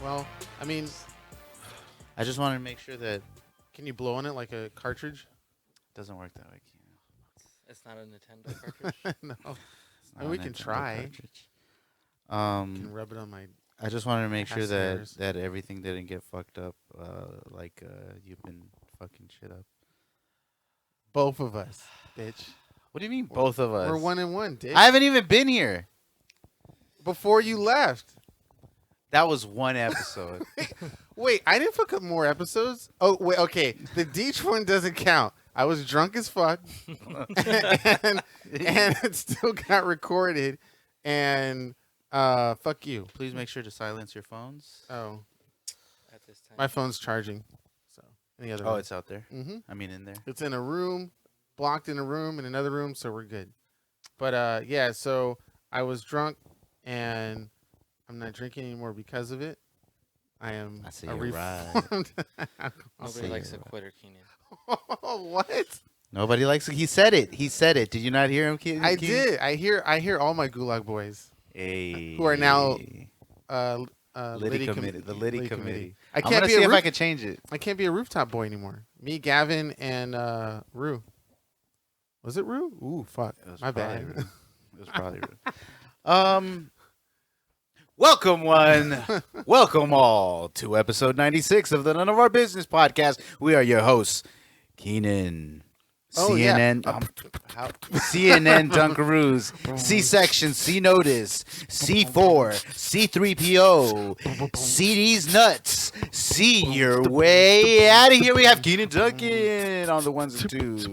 Well, I mean, I just wanted to make sure that can you blow on it like a cartridge? it doesn't work that way. It's not a Nintendo cartridge. No. It's I mean, not we a can Nintendo try. cartridge. Can rub it on my. I just wanted to make sure Ass that hairs. that everything didn't get fucked up, like you've been fucking shit up. Both of us, bitch. What do you mean, both of us? We're 1-1, dick. I haven't even been here. Before you left. That was one episode. Wait, I didn't fuck up more episodes. Oh wait, okay. The Deech one doesn't count. I was drunk as fuck, and it still got recorded. And fuck you. Please make sure to silence your phones. Oh, At this time. my phone's charging. So any other? Oh, it's out there. Mm-hmm. I mean, in there. It's in a room, blocked in a room, in another room, so we're good. But yeah. So I was drunk, and I'm not drinking anymore because of it. I am I see a you're right. reformed. Nobody see likes you. a quitter, Keenan. What? Nobody likes it. He said it. He said it. Did you not hear him? I did. I hear all my Gulag boys Hey. who are now Liddy committee. The Liddy committee. I I'm can't gonna be see a if I roof, can change it. I can't be a rooftop boy anymore. Me, Gavin, and Rue. Was it Rue? Ooh, fuck. It was My probably bad. rude. It was probably rude. Welcome welcome all to episode 96 of the None of Our Business podcast. We are your hosts, Keenan, Oh, CNN, CNN Dunkaroos, C-Section, C-Notice, C4, C3PO, CD's Nuts, see your way out of here. We have Keenan Duncan on the ones and twos.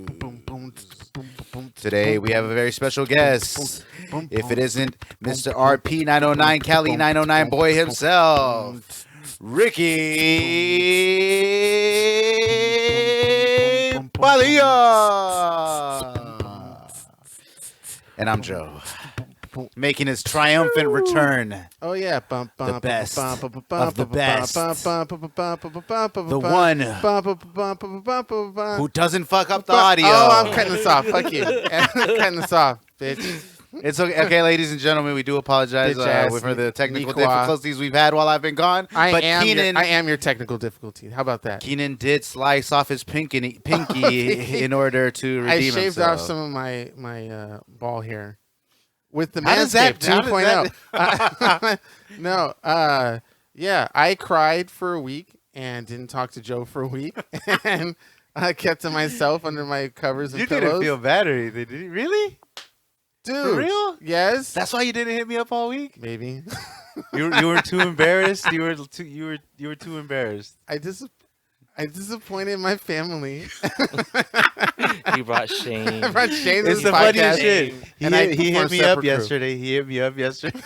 Today we have a very special guest. If it isn't Mr. RP 909 Cali 909 boy himself, Ricky Padilla. And I'm Joe, making his triumphant return. Oh yeah, The best of the best. The one who doesn't fuck up the audio. Oh, I'm cutting this off. Fuck you. I'm cutting this off, bitch. It's okay, okay, ladies and gentlemen. We do apologize Bitch ass for the technical Niqua. difficulties we've had while I've been gone. I Keenan, am your technical difficulty. How about that? Keenan did slice off his pinky in order to redeem I shaved himself. off some of my ball hair with the How does that- Manscaped how does 2.0. No, yeah, I cried for a week and didn't talk to Joe for a week, and I kept to myself under my covers and You pillows. didn't feel bad or anything, did you? Really? Dude, For real? Yes, That's why you didn't hit me up all week. maybe. You were too embarrassed. You were too embarrassed. I disappointed my family. He brought shame. I brought shame to It's this the funniest podcast, shit. and I He hit performed me up separate crew. yesterday. He hit me up yesterday.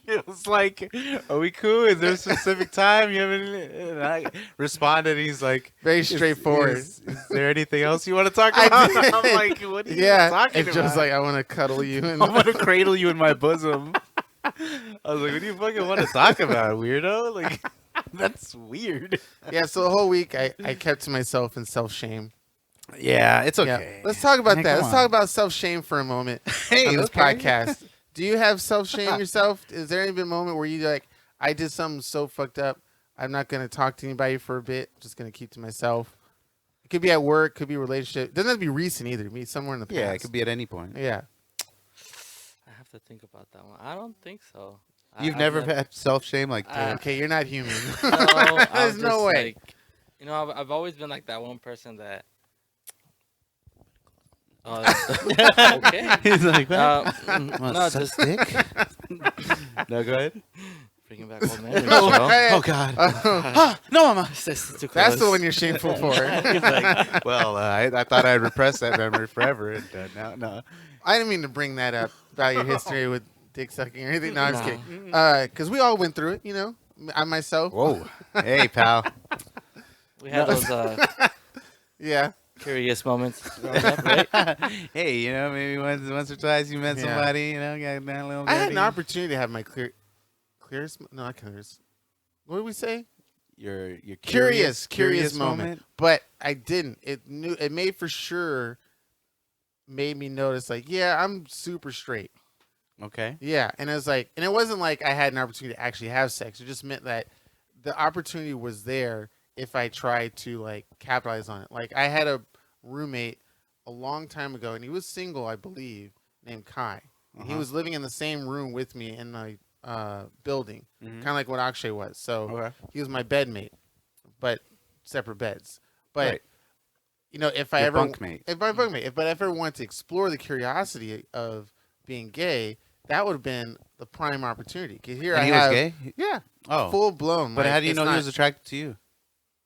It was like, "Are we cool? Is there a specific time you haven't?" And I responded. He's like, Very straightforward. Is there anything else you want to talk I about?" did. I'm like, "What are you Yeah, talking and about?" Joe's like, I want to cuddle you. And "I'm gonna cradle you in my bosom." I was like, "What do you fucking want to talk about, weirdo?" Like, that's weird. yeah, so the whole week I kept to myself in self-shame. Yeah, it's Yeah. okay. Let's talk about Hey, that. come Let's on. talk about self-shame for a moment Hey, on this okay. podcast. Do you have self-shame yourself? Is there any been a moment where you like, I did something so fucked up, I'm not going to talk to anybody for a bit, I'm just going to keep to myself? It could be at work, could be a relationship. It doesn't have to be recent either. It could be somewhere in the past. Yeah, it could be at any point. Yeah. I have to think about that one. I don't think so. You've I've never had self-shame like that? Okay, you're not human. No, There's I'm no just way. like, you know, I've always been like that one person that. Okay. He's like, No, suck just dick? No, go ahead. bringing back old memories. Oh, bro. hey. Oh, God. No, Mama. This is too That's the close. one you're shameful for. Like, Well, I thought I'd repress that memory forever. And now, no. I didn't mean to bring that up about your history with dick sucking or anything. No, I'm just Nah. kidding. Because we all went through it, you know. I myself. Whoa. Hey, pal. We had No. those Yeah. curious moments growing up, right? Hey, you know, maybe once or twice you met Yeah. somebody, you know, got that little. I had an baby. opportunity to have my clearest. No, not clearest. What did we say? Your Curious moment. But I didn't. It made for sure. Made me notice, like, yeah, I'm super straight. Okay. Yeah, and it was like, and it wasn't like I had an opportunity to actually have sex. It just meant that the opportunity was there if I tried to like capitalize on it. Like I had a roommate a long time ago, and he was single, I believe, named Kai. And he Uh-huh. was living in the same room with me in my building, Mhm. kind of like what Akshay was. So Okay. he was my bedmate, but separate beds. But Right. you know, if I Your ever bunkmate. if my bunkmate, if I ever wanted to explore the curiosity of being gay, that would have been the prime opportunity. 'Cause here And I he have, was gay. yeah, Oh. full blown. But like, how do you it's know he not- was attracted to you?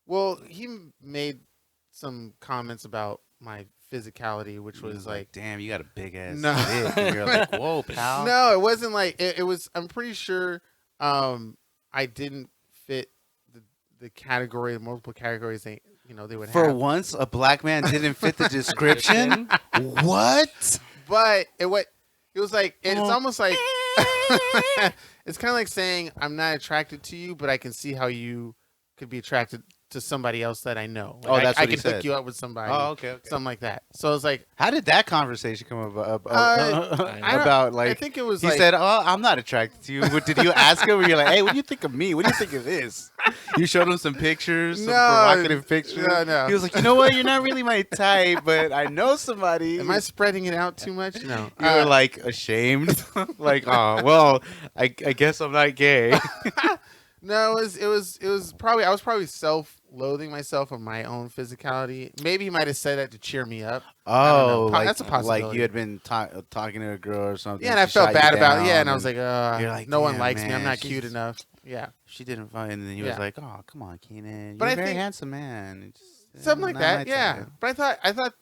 Well, he made some comments about my physicality, which He was like, damn, you got a big ass No. dick. And you're like, whoa, pal. no, it wasn't like it was. I'm pretty sure I didn't fit the category, the multiple categories they would For have. once, a black man didn't fit the description. What? But it was like it's almost like it's kind of like saying I'm not attracted to you, but I can see how you could be attracted to somebody else that I know. Like, Oh, that's I what he could hook said. you up with somebody. Oh, okay. Something like that. So it's like How did that conversation come about? I don't- About I like think it was he like said, "Oh, I'm not attracted to you." But did you ask him? Or you're like, "Hey, what do you think of me? What do you think of this?" You showed him some pictures, some No, provocative pictures. no. He was like, "You know what? You're not really my type, but I know somebody." Am I spreading it out too much? No. You were like ashamed, like, "Oh, well, I guess I'm not gay." No, it was probably I was probably self-loathing myself of my own physicality. Maybe he might have said that to cheer me up. Oh, know. That's a like possibility. you had been talking to a girl or something. Yeah, and I she felt shot you bad about it. Yeah, down, and I was like, you're like, no one "Damn, likes me. I'm man, not she's- cute enough. Yeah, she didn't find, and then he was Yeah. like, "Oh, come on, Cianan, But you're I a very think- handsome man." It's, something like not that. my Yeah, type." but I thought,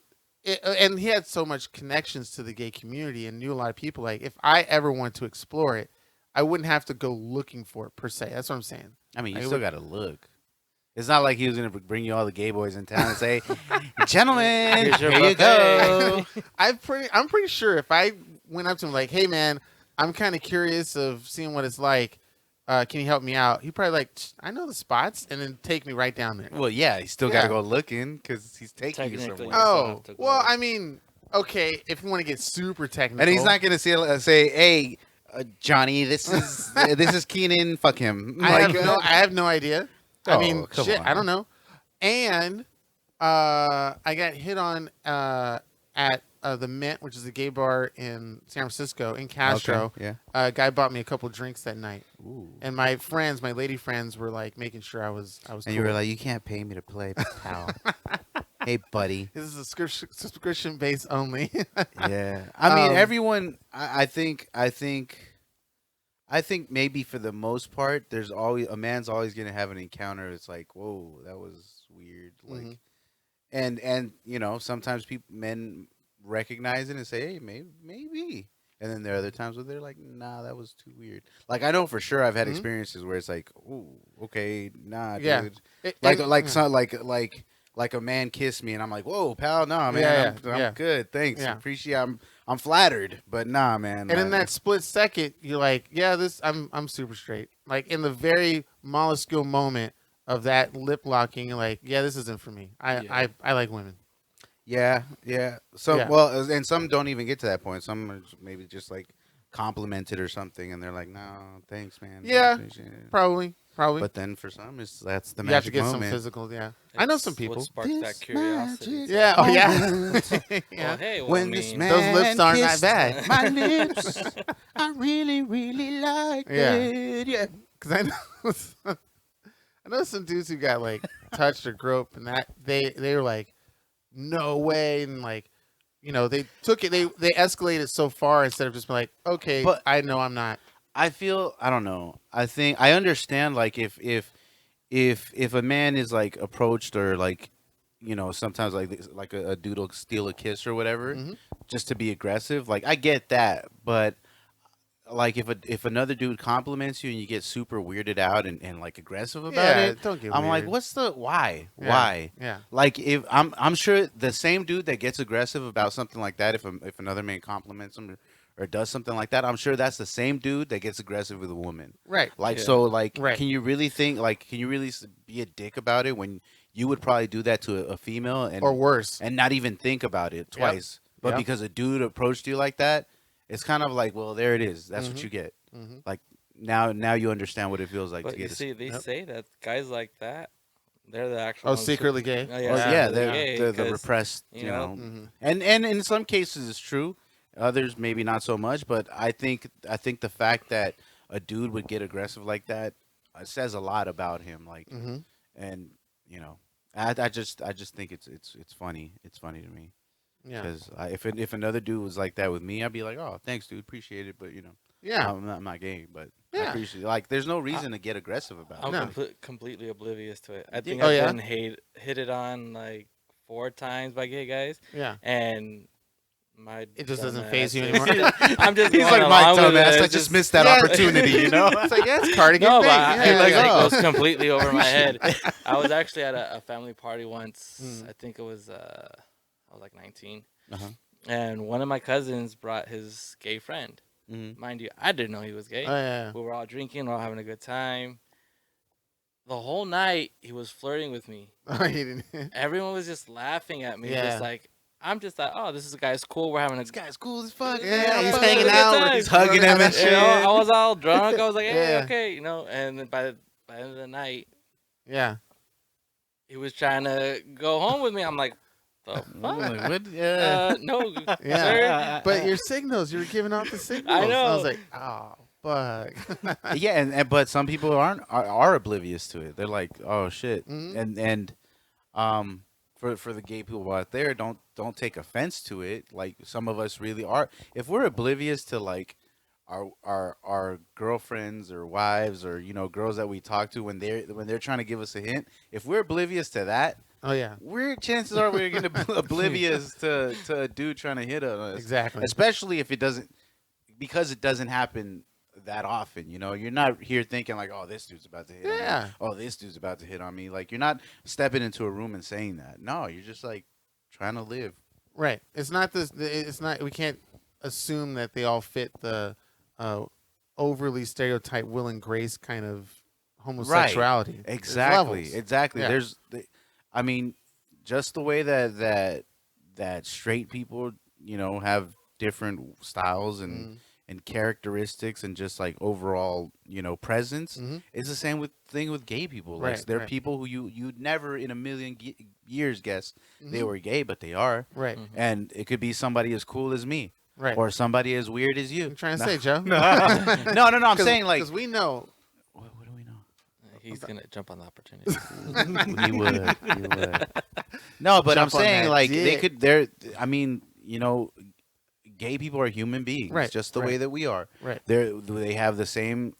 and he had so much connections to the gay community and knew a lot of people. Like, if I ever wanted to explore it, I wouldn't have to go looking for it per se. That's what I'm saying. I mean, you I still would- got to look. It's not like he was gonna bring you all the gay boys in town and say, "Gentlemen, Here's your here you go." I'm pretty sure if I went up to him like, "Hey man, I'm kind of curious of seeing what it's like. Can you help me out?" He'd probably like, I know the spots, and then take me right down there. Well, yeah, he still got to Yeah. go looking because he's taking you Technically, somewhere. yeah. still Oh, have to go. well, I mean, okay, if you want to get super technical, And he's not gonna say, "Hey, Johnny, this is this is Cianan. Fuck him." I Like, have no idea. I Oh, mean, come shit, on. I don't know. And I got hit on at the Mint, which is a gay bar in San Francisco, in Castro. Okay, yeah. A guy bought me a couple drinks that night, Ooh. and my lady friends, were like making sure I was. And cool. you were like, "You can't pay me to play, pal." Hey, buddy. "This is a subscription based only." Yeah. I mean, Um, everyone. I think maybe for the most part, there's always a man's always gonna have an encounter. It's like, whoa, that was weird. Like, Mhm. and you know, sometimes men recognize it and say, hey, maybe. And then there are other times where they're like, nah, that was too weird. Like I know for sure I've had Mhm. experiences where it's like, ooh, okay, nah, Yeah. dude. It- Like and- like yeah. some like a man kissed me and I'm like, whoa, pal, nah, man, Yeah, I'm yeah. good, thanks, Yeah. appreciate. I'm flattered, but nah, man. And in that split second, you're like, yeah, I'm super straight. Like in the very minuscule moment of that lip locking, you're like, yeah, this isn't for me. Yeah. I like women. yeah. So Yeah. well, and some don't even get to that point. Some are maybe just like complimented or something, and they're like, no, thanks, man. Yeah. Appreciate it." Probably. But then for some, that's the You have to magic get moment. some physical. Yeah, I know some It's people. What sparks This that curiosity? magic Yeah. Oh yeah. moment. Well, yeah. hey, well, When I this mean, man Those lips aren't that kissed bad. my lips, I really, really like Yeah. it. Yeah. Because I know some dudes who got like touched or groped, and that they were like, no way, and like, they took it. They escalated so far instead of just being like, okay, But- I know I'm not. I feel I don't know. I think I understand like if a man is like approached or like sometimes like a dude will steal a kiss or whatever Mhm. just to be aggressive. Like I get that, but like if another dude compliments you and you get super weirded out and like aggressive about Yeah, it, don't get I'm like, weird. what's the why? Yeah, Why? yeah. Like if I'm sure the same dude that gets aggressive about something like that, if another man compliments him or does something like that, I'm sure that's the same dude that gets aggressive with a woman. Right. Like Yeah. so, like Right. can you really think like can you really be a dick about it when you would probably do that to a female Or worse. and not even think about it twice, but Yep. because a dude approached you like that, it's kind of like, well, there it is. That's what Mhm. you get. Mhm. Like now you understand what it feels like But to you get a see, they Yep. say that guys like that, they're the actual Oh, ones secretly gay? Oh, Oh, yeah, yeah, secretly they're gay, the 'cause, repressed, you know, Mhm. and in some cases it's true, others maybe not so much. But I think the fact that a dude would get aggressive like that says a lot about him. Like, Mhm. and you know, I just think it's funny. It's funny to me Yeah. because if another dude was like that with me, I'd be like, oh, thanks, dude, appreciate it, but you know, Yeah. I'm not gay, but I Yeah. appreciate like there's no reason to get aggressive about I'm it. No. completely oblivious to it. I think Oh, I've yeah? been hit it on like 4 times by gay guys, Yeah. and my It just doesn't dumbass phase you is- anymore. I'm just He's going like my along with dumbass. it. I It's just missed that Yeah. opportunity, you know. It's like, yeah, it's cardigan No, thing. but Yeah, it, yeah, like, yeah. it goes completely over my head. I was actually at a family party once. Mm. I think it was I was like 19, Uh-huh. and one of my cousins brought his gay friend. Mhm. Mind you, I didn't know he was Oh, gay. yeah. We were all drinking, we were all having a good time. The whole night he was flirting with me. Oh, he didn't. Everyone was just laughing at me, Yeah. just like I'm just like, oh, this is guy's cool. We're having a This guy's cool as fuck. Yeah, he's fuck, hanging look at out. that. He's Hugging him and You shit. know, I was all drunk. I was like, hey, Yeah. okay, you know. And then by the end of the night, Yeah. he was trying to go home with me. I'm like, the I'm fuck? like, what? Yeah. No, Yeah. sir. But your signals, you were giving off the signals. I know. was like, oh, fuck. Yeah, and but some people are oblivious to it. They're like, oh shit, Mhm. and for the gay people out there, don't take offense to it. Like some of us really are. If we're oblivious to like our girlfriends or wives or you know girls that we talk to when they're trying to give us a hint, if we're oblivious to that, Oh, yeah. chances are we're gonna be oblivious to a dude trying to hit on us. Exactly. Especially if it doesn't because it doesn't happen that often. You know, you're not here thinking like, oh, this dude's about to hit on Yeah. me. Oh, this dude's about to hit on me. Like you're not stepping into a room and saying that. No, you're just like trying to live. Right. It's not this. It's not. We can't assume that they all fit the overly stereotyped Will and Grace kind of homosexuality. There's Exactly. levels. Exactly. Yeah. I mean, just the way that straight people, you know, have different styles and characteristics and just like overall, you know, presence. Mhm. It's the same thing with gay people. Like Right, they're right. people who you'd never in a million years guess they Mhm. were gay, but they are. Right. Mhm. And it could be somebody as cool as me, Right. or somebody as weird as you. I'm trying to No. say, Joe. no, I'm saying like because we know. what do we know? He's gonna jump on the opportunity. He would. He would. No, but I'm Jump on saying that like they dick. could. They're. I mean, you know, gay people are human beings, Right, just the way right. that we are. Right. They have the same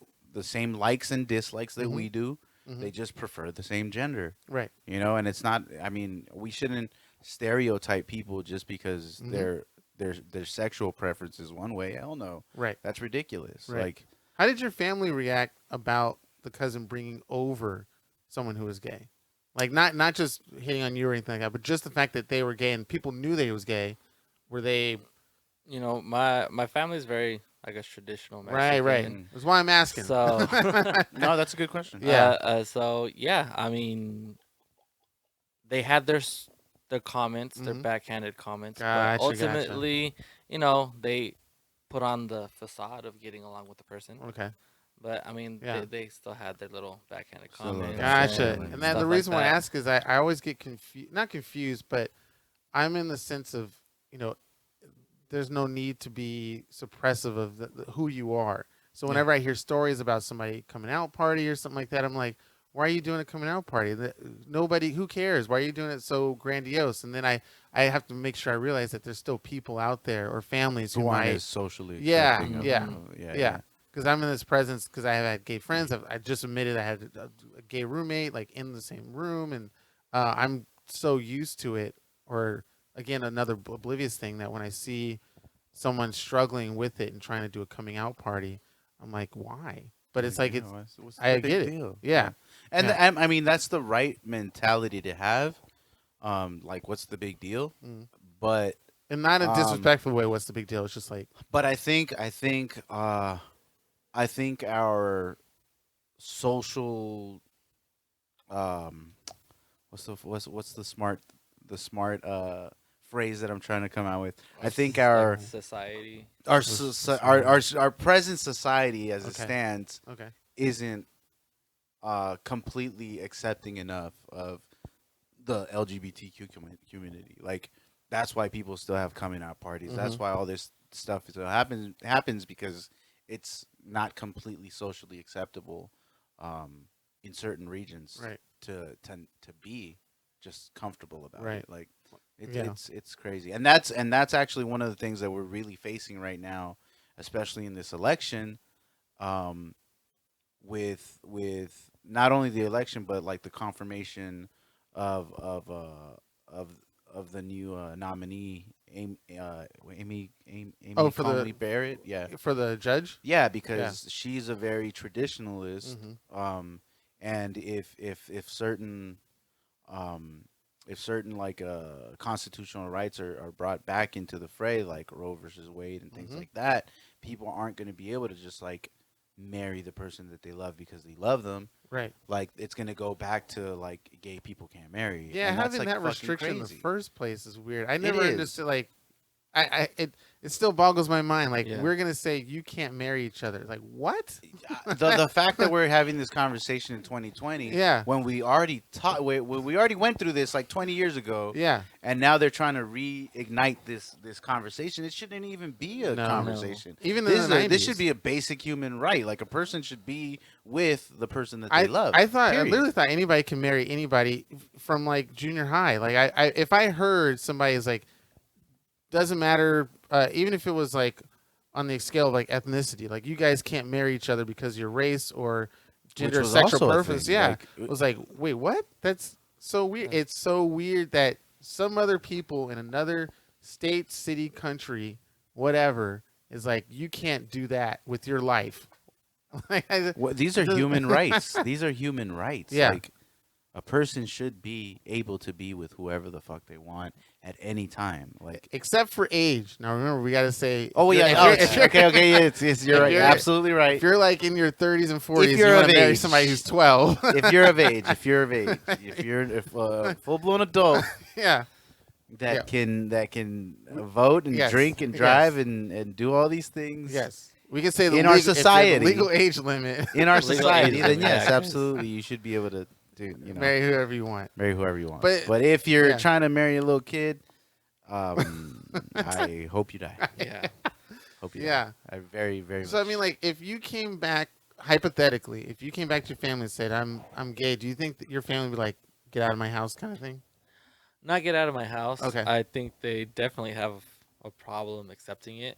likes and dislikes that we do. Mhm. They just prefer the same gender. Right. You know, and it's not. I mean, we shouldn't stereotype people just because Mhm. their sexual preference is one way. Hell no, Right. that's ridiculous. Right. Like. How did your family react about the cousin bringing over someone who was gay? Like not just hitting on you or anything like that, but just the fact that they were gay and people knew that he was gay. Were they You know, my family's very, I guess, traditional right? Mexican. Right. That's why I'm asking. So, No, that's a good question. Yeah. So yeah, I mean, they had their comments, their Mhm. backhanded comments, Gotcha, but gotcha. ultimately, you know, they put on the facade of getting along with the person. Okay. But I mean, Yeah. they still had their little backhanded Still love comments. Gotcha. and And then stuff the like reason why I that. ask is I always get confused, not confused, but I'm in the sense of, you know, there's no need to be suppressive of who you are. So whenever I hear stories about somebody coming out party or something like that, I'm like, why are you doing a coming out party? Nobody, who cares? Why are you doing it so grandiose? And then I have to make sure I realize that there's still people out there or families who Who aren't might, as socially Yeah, accepting of- yeah, yeah, yeah. Because I'm in this presence because I have had gay friends. I just admitted I had a gay roommate like in the same room, and I'm so used to it. Or again, another oblivious thing that when I see someone struggling with it and trying to do a coming out party, I'm like, why? But it's like it's what's I the big get it. deal? Yeah. And Yeah. I mean that's the right mentality to have. Like what's the big deal? Mm. But And not in a disrespectful way. What's the big deal? It's just like, I think our social what's the smart phrase that I'm trying to come out with. I think our society. our present society as it Okay. stands okay, isn't completely accepting enough of the LGBTQ community. Like that's why people still have coming out parties. That's why all this stuff still happens because it's not completely socially acceptable in certain regions right, to be just comfortable about right. it. Like Yeah. it's crazy, and that's actually one of the things that we're really facing right now, especially in this election, with not only the election but like the confirmation of the new nominee Amy Oh, for Conley the Barrett. Yeah, for the judge. yeah, because she's a very traditionalist. Mm-hmm. And if certain like constitutional rights are brought back into the fray, like Roe versus Wade and things like that, people aren't going to be able to just like marry the person that they love because they love them. Right. Like it's going to go back to like gay people can't marry. Yeah, and that's, having like, that fucking restriction in the crazy. first place is weird. I never is. understood. Like, it still boggles my mind. Like, Yeah. we're gonna say you can't marry each other. Like, what? The fact that we're having this conversation in 2020, Yeah. when we already we already went through this like 20 years ago, Yeah. and now they're trying to reignite this conversation. It shouldn't even be a No. conversation. Even in This the this 90s. should be a basic human right. Like a person should be with the person that they love. I thought I period. literally thought anybody can marry anybody from like junior high. Like I if I heard somebody is like doesn't matter even if it was like on the scale of like ethnicity, like you guys can't marry each other because your race or gender or was sexual also a preference. thing. Yeah, Like, it was like, wait, what? That's so weird. It's so weird that some other people in another state, city, country, whatever, is like you can't do that with your life. Like, these are human rights. These are human rights. Yeah. Like a person should be able to be with whoever the fuck they want at any time. Like except for age. Now remember, we got to say. oh if yeah, you're- if you're- okay, yeah, you're if right, you're- absolutely right. If you're like in your 30s and 40s, If you you're want of to marry age. somebody who's 12. If you're of age, if you're a full blown adult Yeah. that can vote and Yes, drink and yes. drive and do all these things. Yes. We can say the In our legal, if you're the society. legal age limit. In our Legal society, age then limit, yes, yeah. absolutely, you should be able to Marry whoever you want. marry whoever you want. But- If you're yeah. trying to marry a little kid, I hope you die. Yeah. Hope you Yeah. die. I very, very So I much. mean, like, if you came back hypothetically, if you came back to your family and said, "I'm gay," do you think that your family would be like, "Get out of my house," kind of thing? Not get out of my house. Okay. I think they definitely have a problem accepting it.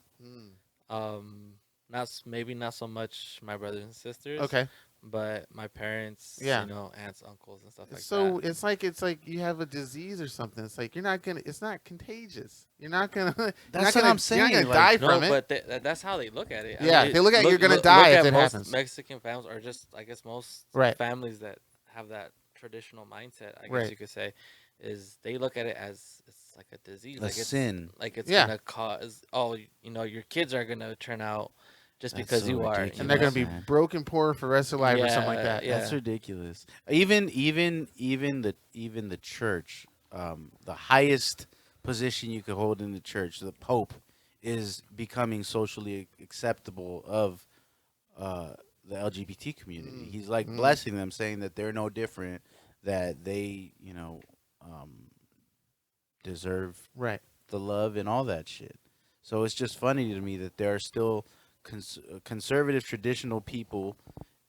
Maybe not so much my brothers and sisters. Okay. But my parents, Yeah. aunts, uncles, and stuff like So that. it's like you have a disease or something. It's like it's not contagious. You're not gonna. That's you're not what gonna, I'm saying, You're not gonna like- die No, from it. but that's how they look at it. Yeah, they look at you're gonna die if at it most happens. Mexican families, or just I guess most Right. families that have that traditional mindset, I guess Right. you could say, is they look at it as it's like a disease, A like it's sin. like it's Yeah. gonna cause. Oh, your kids are gonna turn out just That's because so you are, ridiculous. And they're gonna be Man. broken poor for the rest of their life or something like that. Yeah. That's ridiculous. Even the church, the highest position you could hold in the church, the Pope, is becoming socially acceptable of the LGBT community. He's like blessing them, saying that they're no different, that they deserve Right. the love and all that shit. So it's just funny to me that there are still conservative, traditional people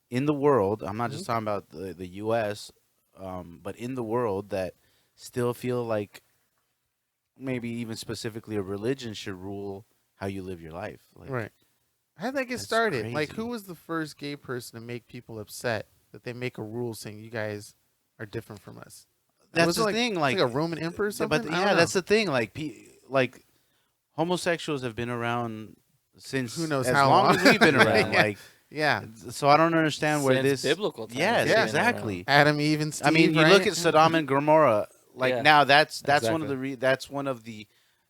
in the world. I'm not just talking about the U.S., but in the world that still feel like maybe even specifically a religion should rule how you live your life. Like, Right. How did that get That's started? Like, crazy. who was the first gay person to make people upset that they make a rule saying you guys are different from us? That's Was it the like, thing. like Like a Roman emperor or something? But I don't yeah, know. that's the thing. Like homosexuals have been around since Who knows as how long long. as we've been around. Yeah. Like, Yeah. so I don't understand where Since this. biblical times. Yes, they've been exactly. Adam, Eve, and Steve. I mean, you right? look at Sodom and Gomorrah. Like Yeah, now, that's one of exactly.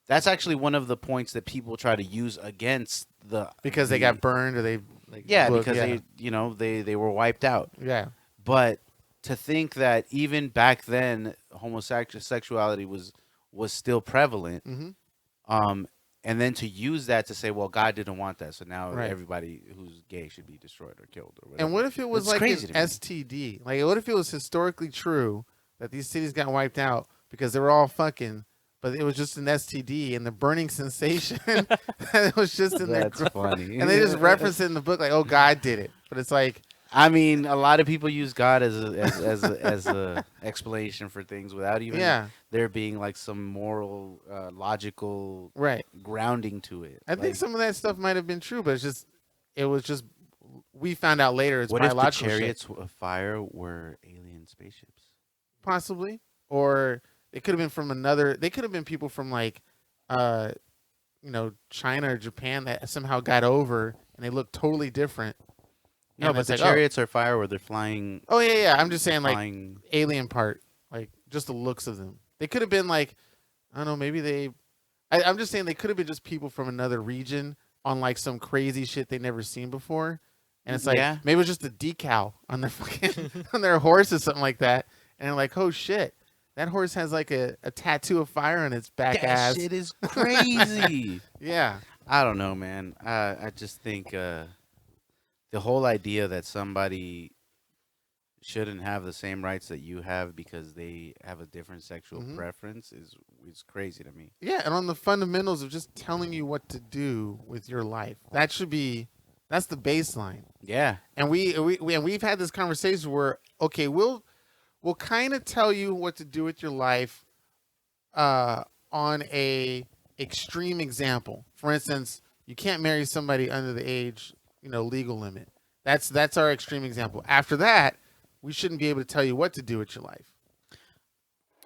that's actually one of the points that people try to use against the because they got burned or they like yeah blew- because yeah. they were wiped out. Yeah. But to think that even back then homosexuality was still prevalent, Mm-hmm. and then to use that to say, well, God didn't want that, so now Right. everybody who's gay should be destroyed or killed or whatever. And what if it was It's like an crazy to me. STD? Like, what if it was historically true that these cities got wiped out because they were all fucking, but it was just an STD and the burning sensation that it was just in That's there. funny. And they just reference it in the book like, oh, God did it. But it's like, I mean, a lot of people use God as a explanation for things without even yeah, there being like some moral, logical right. grounding to it. I think Like, some of that stuff might have been true, but it was just, we found out later it's what if the biological shit. chariots of fire were alien spaceships? Possibly. Or it could have been from they could have been people from like, China or Japan that somehow got over and they look totally different. No, And but it's the like, chariots are fire where they're flying. Oh yeah. I'm just saying like flying. alien part, like just the looks of them. They could have been like, I don't know, maybe I'm just saying they could have been just people from another region on like some crazy shit they never seen before. And it's like Yeah. maybe it was just a decal on their fucking on their horse or something like that. And they're like, oh shit, that horse has like a tattoo of fire on its back That ass. shit is crazy. Yeah. I don't know, man. I just think the whole idea that somebody shouldn't have the same rights that you have because they have a different sexual Mhm. preference is crazy to me. Yeah, and on the fundamentals of just telling you what to do with your life. That's the baseline. Yeah. And we've had this conversation where okay, we'll kind of tell you what to do with your life on a extreme example. For instance, you can't marry somebody under the age, legal limit. That's our extreme example. After that, we shouldn't be able to tell you what to do with your life.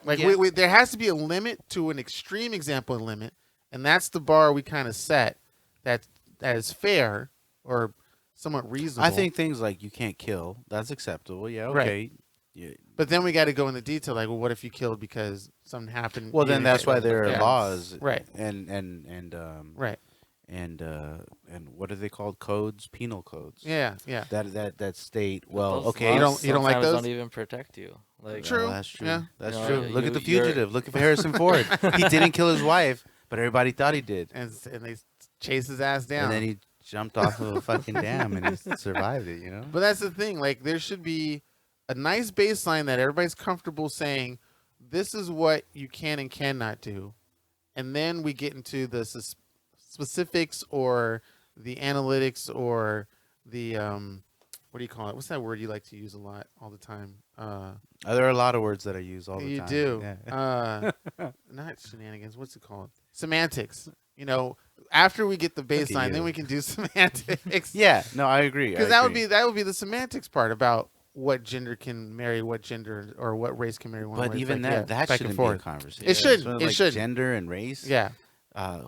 Like Yeah. there has to be a limit to an extreme example limit, and that's the bar we kind of set that is fair or somewhat reasonable. I think things like you can't kill, that's acceptable. Yeah, okay. Right. Yeah. But then we got to go into detail, like, well, what if you killed because something happened? Well, you then didn't that's get- why there are yeah. laws, Right. And Right. and what are they called? Codes, penal codes. Yeah. Yeah. That state. But Well, those okay. laws you don't like sometimes those? Don't even protect you. Like True. Well, that's true. Yeah. That's You know, true. Look at the you're- fugitive. Look at Harrison Ford. He didn't kill his wife, but everybody thought he did. And they chase his ass down. And then he jumped off of a fucking dam and he survived it. You know. But that's the thing. Like, there should be a nice baseline that everybody's comfortable saying, this is what you can and cannot do. And then we get into the specifics or the analytics or the, what do you call it? What's that word you like to use a lot all the time? There are a lot of words that I use all the You time. do. Yeah. Not shenanigans. What's it called? Semantics. After we get the baseline, then you. we can do semantics. Yeah. No, I agree. Because that would be the semantics part about what gender can marry what gender or what race can marry one But race. even Like, that back and shouldn't be a forth. conversation. It shouldn't. So, It like, shouldn't. Gender and race. Yeah.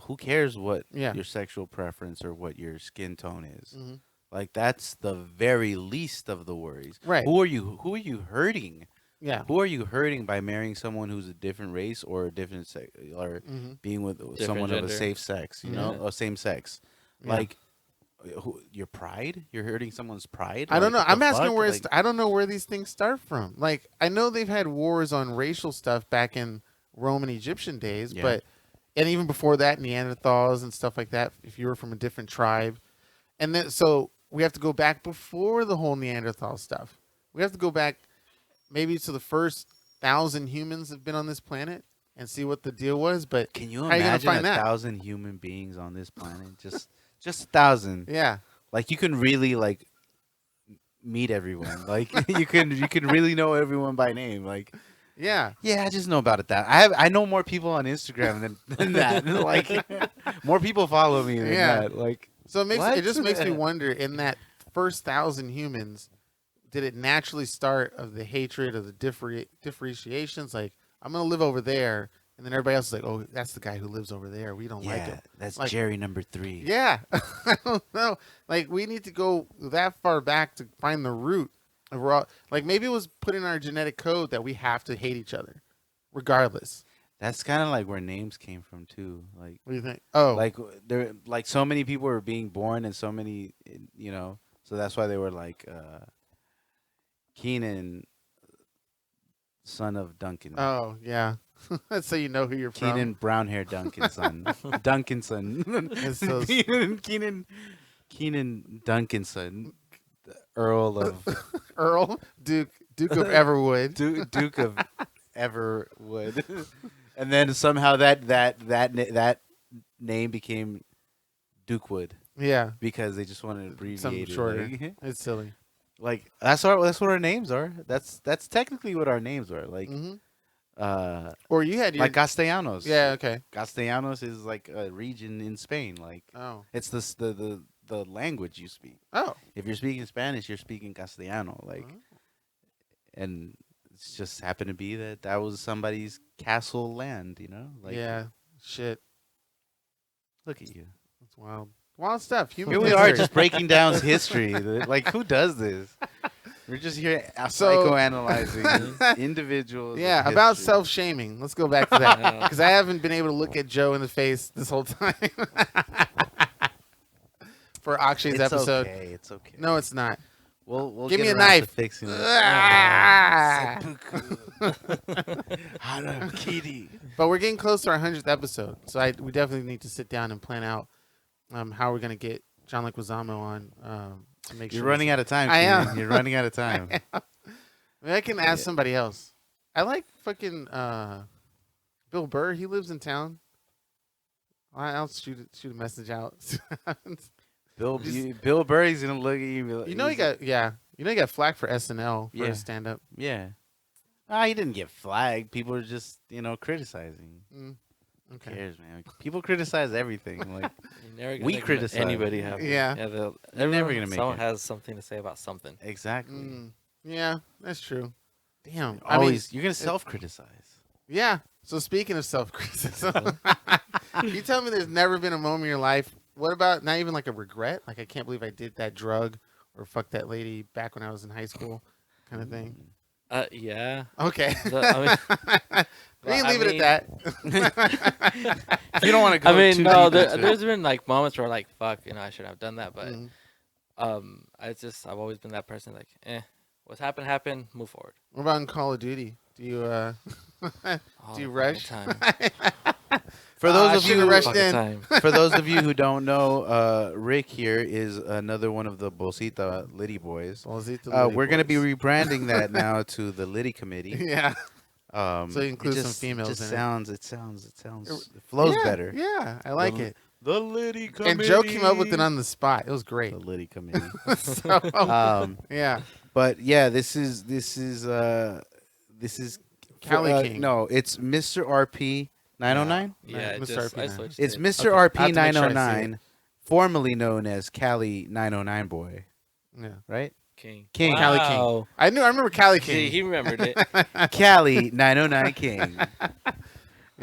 Who cares what Yeah. your sexual preference or what your skin tone is? Mhm. Like that's the very least of the worries. Right. Who are you hurting? Yeah. Who are you hurting by marrying someone who's a different race or a different sex or Mhm. being with someone of a gender. safe sex? You know, or same sex. Yeah. Like your pride. You're hurting someone's pride. I don't know. Like, I'm the asking fuck? where Like, I don't know where these things start from. Like, I know they've had wars on racial stuff back in Roman Egyptian days, Yeah. and even before that, Neanderthals and stuff like that. If you were from a different tribe, and then so we have to go back before the whole Neanderthal stuff. We have to go back maybe to the first 1,000 humans have been on this planet and see what the deal was. But Can you how are you gonna imagine find that? 1,000 human beings on this planet? Just 1,000. Yeah, Like you can really like meet everyone. Like you can really know everyone by name. Like yeah. yeah, I just know about it that I know more people on Instagram than that. Like more people follow me than Yeah. that. Like So it What? just makes me wonder, in that first 1,000 humans, did it naturally start of the hatred of the differentiations? Like, I'm gonna live over there and then everybody else is like, "Oh, that's the guy who lives over there. We don't like Yeah, him." that's Like- Jerry number 3. Yeah, I don't know. Like we need to go that far back to find the root of we're all like maybe it was put in our genetic code that we have to hate each other, regardless. That's kind of like where names came from too. Like, What do you think? Oh, like there, like so many people were being born, and so many, so that's why they were like Keenan, son of Duncan. oh yeah. So you know who you're from. Keenan, brown hair Duncan son. Duncan son. It's so Keenan Duncan son. The Earl of Earl Duke of Everwood. Duke of Everwood. And then somehow that name became Dukewood Yeah, because they just wanted to abbreviate something it. shorter. Like, It's silly. like that's what our names are. That's technically what our names are. Like Hmm. Or you had your like Castellanos. yeah. Okay. Castellanos is like a region in Spain. Like Oh. it's the language you speak. Oh. If you're speaking Spanish, you're speaking Castellano. Like, Oh. and it's just happened to be that was somebody's castle land. Like Yeah. Shit. look at you. That's wild. Wild stuff. Human Here we are history. just breaking down history. Like, who does this? We're just here So- psychoanalyzing individuals. Yeah, of about history. self-shaming. Let's go back to that because I haven't been able to look at Joe in the face this whole time. For Akshay's It's episode. okay. It's okay. No, it's not. We'll Give get me a around to knife. fixing it. Ah! Harakiri. But we're getting close to our 100th episode, so we definitely need to sit down and plan out how we're gonna get John Leguizamo on to make sure. You're running out of time. I am. Keenan. You're running out of time. Maybe I can ask somebody else. I like fucking Bill Burr. He lives in town. I'll shoot a message out. Bill Burry's gonna look at you. And be like, You know he got flack for SNL for Yeah. his stand up. Yeah. He didn't get flagged. People are just criticizing. Who Okay. cares, man? People criticize everything. Like You're never gonna We make criticize. anybody happy. Yeah. they'll- They're never everyone- gonna make Someone it. has something to say about something. exactly. Yeah, that's true. Damn. Always, you're gonna self-criticize. Yeah. So speaking of self-criticism, you tell me there's never been a moment in your life. What about not even like a regret? Like I can't believe I did that drug or fuck that lady back when I was in high school, kind of thing. Yeah. Okay. The- we can I leave it at that. If you don't want to go I mean, too no. deep into it. There's been like moments where like, fuck, I shouldn't have done that. But Mhm. I've always been that person. Like, what's happened. Move forward. What about in Call of Duty? Do you All do you the rush? fucking time. For I those of should've you, rushed Fucking in. time. for those of you who don't know, Rick here is another one of the Bolsita Liddy boys. We're gonna be rebranding that now to the Liddy Committee. Yeah. So you include some females It in it. sounds. It flows Yeah, better. Yeah, I like it. The Liddy Committee. And Joe came up with it on the spot. It was great. the Liddy Committee. So, yeah. But yeah, this is Cali King. No, it's Mr. RP 909. Yeah, Mr. just, RP I now. switched It's it. Mr. Okay, I have RP to make sure I see 909, formerly known as Cali 909 Boy, Yeah. right? King. King. Cali King. Wow. I remember Cali See, King. he remembered it. Cali 909 King. I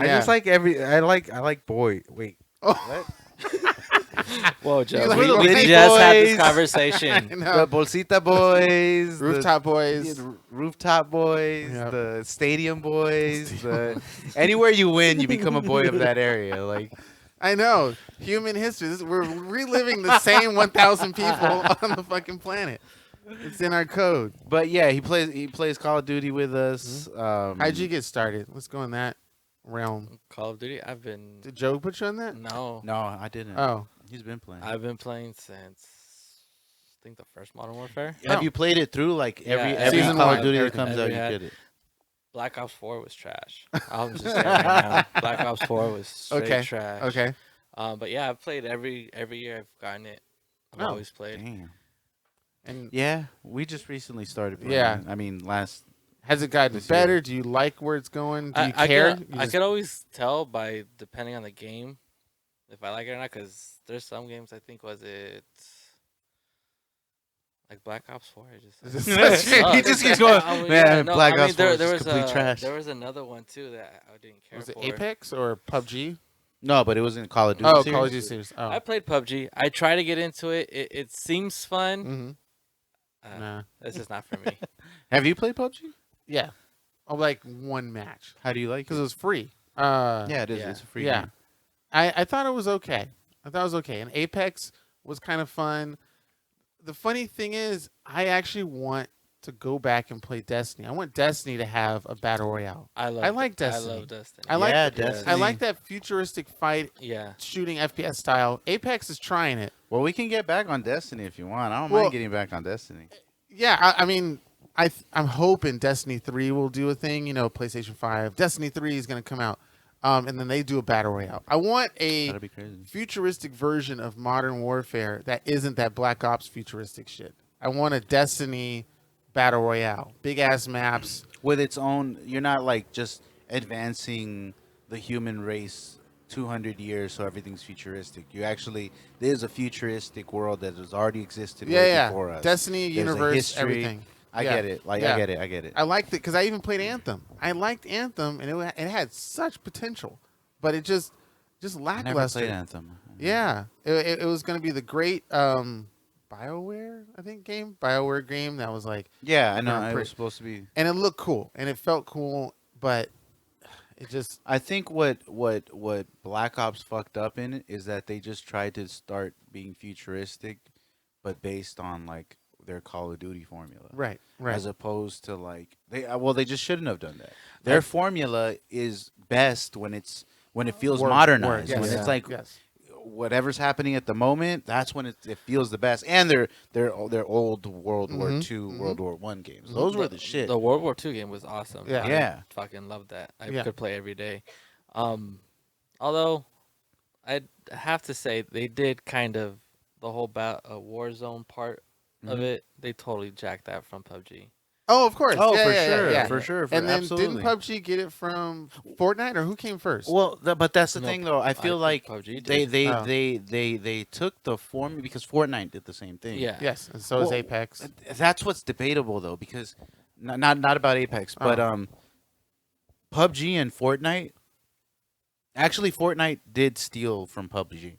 Yeah. just like I like boy. Wait. Oh. Whoa, Joe. like We, little we bitty just had this boys. I conversation. know. The Bolsita Boys. Rooftop the Boys. Rooftop Boys. Yep. The Stadium Boys. Anywhere you win, you become a boy of that area. Like, I know. Human history. We're reliving the same 1,000 people on the fucking planet. It's in our code. but yeah, he plays Call of Duty with us. How'd you get started? Let's go in that realm. Call of Duty. I've been. Did Joe put you on that? No. No, I didn't. Oh. He's been playing. I've been playing since I think the first Modern Warfare. Have you played it through like every Yeah, Season Call one, of Duty that everything. comes out? Every You had- did it. Black Ops 4 was trash. I'm just saying right now. Black Ops 4 was straight Okay. trash. Okay. But yeah, I've played every year I've gotten it. I've Oh, always played. Damn. And Yeah, we just recently started playing. Yeah. I mean, last. has it gotten This year. better? Do you like where it's going? Do you care? You I just- could always tell by depending on the game if I like it or not. Because there's some games I think Like Black Ops 4, I It's just just said. such- He just keeps going, man, Black Ops 4 is there just was complete trash. there was another one too that I didn't care Was it for. Apex or PUBG? No, but it was in Call of Duty Oh, series. Call of Duty series. Oh. I played PUBG. I try to get into it. It seems fun. Mm-hmm. Nah. This is not for me. Have you played PUBG? Yeah. Oh, like one match How do you like because it? it was free. Yeah, it is. Yeah. It's a free Yeah. game. I thought it was okay. And Apex was kind of fun. The funny thing is, I actually want to go back and play Destiny. I want Destiny to have a battle royale. I like I Destiny. love Destiny. I like Yeah, the- Destiny. I like that futuristic fight Yeah. shooting FPS style. Apex is trying it. Well, we can get back on Destiny if you want. I don't Well- mind getting back on Destiny. Yeah, I mean, I'm hoping Destiny 3 will do a thing. You know, PlayStation 5. Destiny 3 is going to come out, and then they do a battle royale. I want a That'd be crazy. futuristic version of Modern Warfare that isn't that Black Ops futuristic shit. I want a Destiny battle royale, big ass maps. With its own, you're not like just advancing the human race 200 years so everything's futuristic. You actually, there's a futuristic world that has already existed way before us. Destiny There's a universe, history. everything. I Yeah. get it. Like Yeah. I get it. I liked it because I even played Anthem. I liked Anthem, and it had such potential, but it just I never lackluster. played Anthem. Yeah, it was going to be the great BioWare, I think, BioWare game that was like, Yeah, I know. Never It played- was supposed to be. and it looked cool and it felt cool, but it just I think what Black Ops fucked up in it is that they just tried to start being futuristic, but based on like their Call of Duty formula. right. As opposed to like they just shouldn't have done that. Their formula is best when it feels modernized. Yes. When Yeah. it's like Yes. whatever's happening at the moment, that's when it feels the best. And they're old World War II, World War One games. Those were the shit. The World War II game was awesome. Yeah. I Yeah. fucking loved that. I Yeah. could play every day. Although I'd have to say they did kind of the whole Warzone part of it. They totally jacked that from PUBG. Oh, of course. Oh, Yeah, for yeah, sure, yeah. for sure. And then absolutely. didn't PUBG get it from Fortnite, or who came first? Well, but that's the No, thing, though. I feel think like PUBG they did. they took the formula because Fortnite did the same thing. Yeah. Yes, and so is Well, Apex. That's what's debatable though, because not about Apex, but PUBG and Fortnite. Actually, Fortnite did steal from PUBG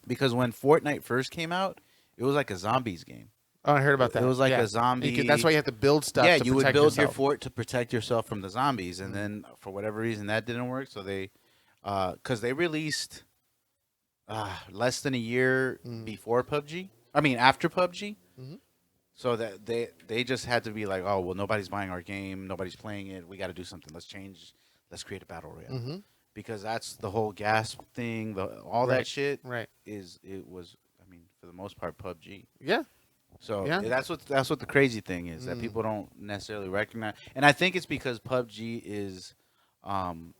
because when Fortnite first came out, it was like a zombies game. Oh, I heard about that. It was like Yeah. a zombie. That's why you have to build stuff. Yeah, to you would protect build your yourself. fort to protect yourself from the zombies, and then for whatever reason that didn't work. So they, because they released less than a year before PUBG. I mean, after PUBG. Mhm. So that they just had to be like, oh well, nobody's buying our game, nobody's playing it. We got to do something. Let's change. Let's create a battle royale Mhm. because that's the whole gas thing. All Right. that shit Right. it was. I mean, for the most part, PUBG. Yeah. So Yeah. that's what the crazy thing is that people don't necessarily recognize, and I think it's because PUBG is,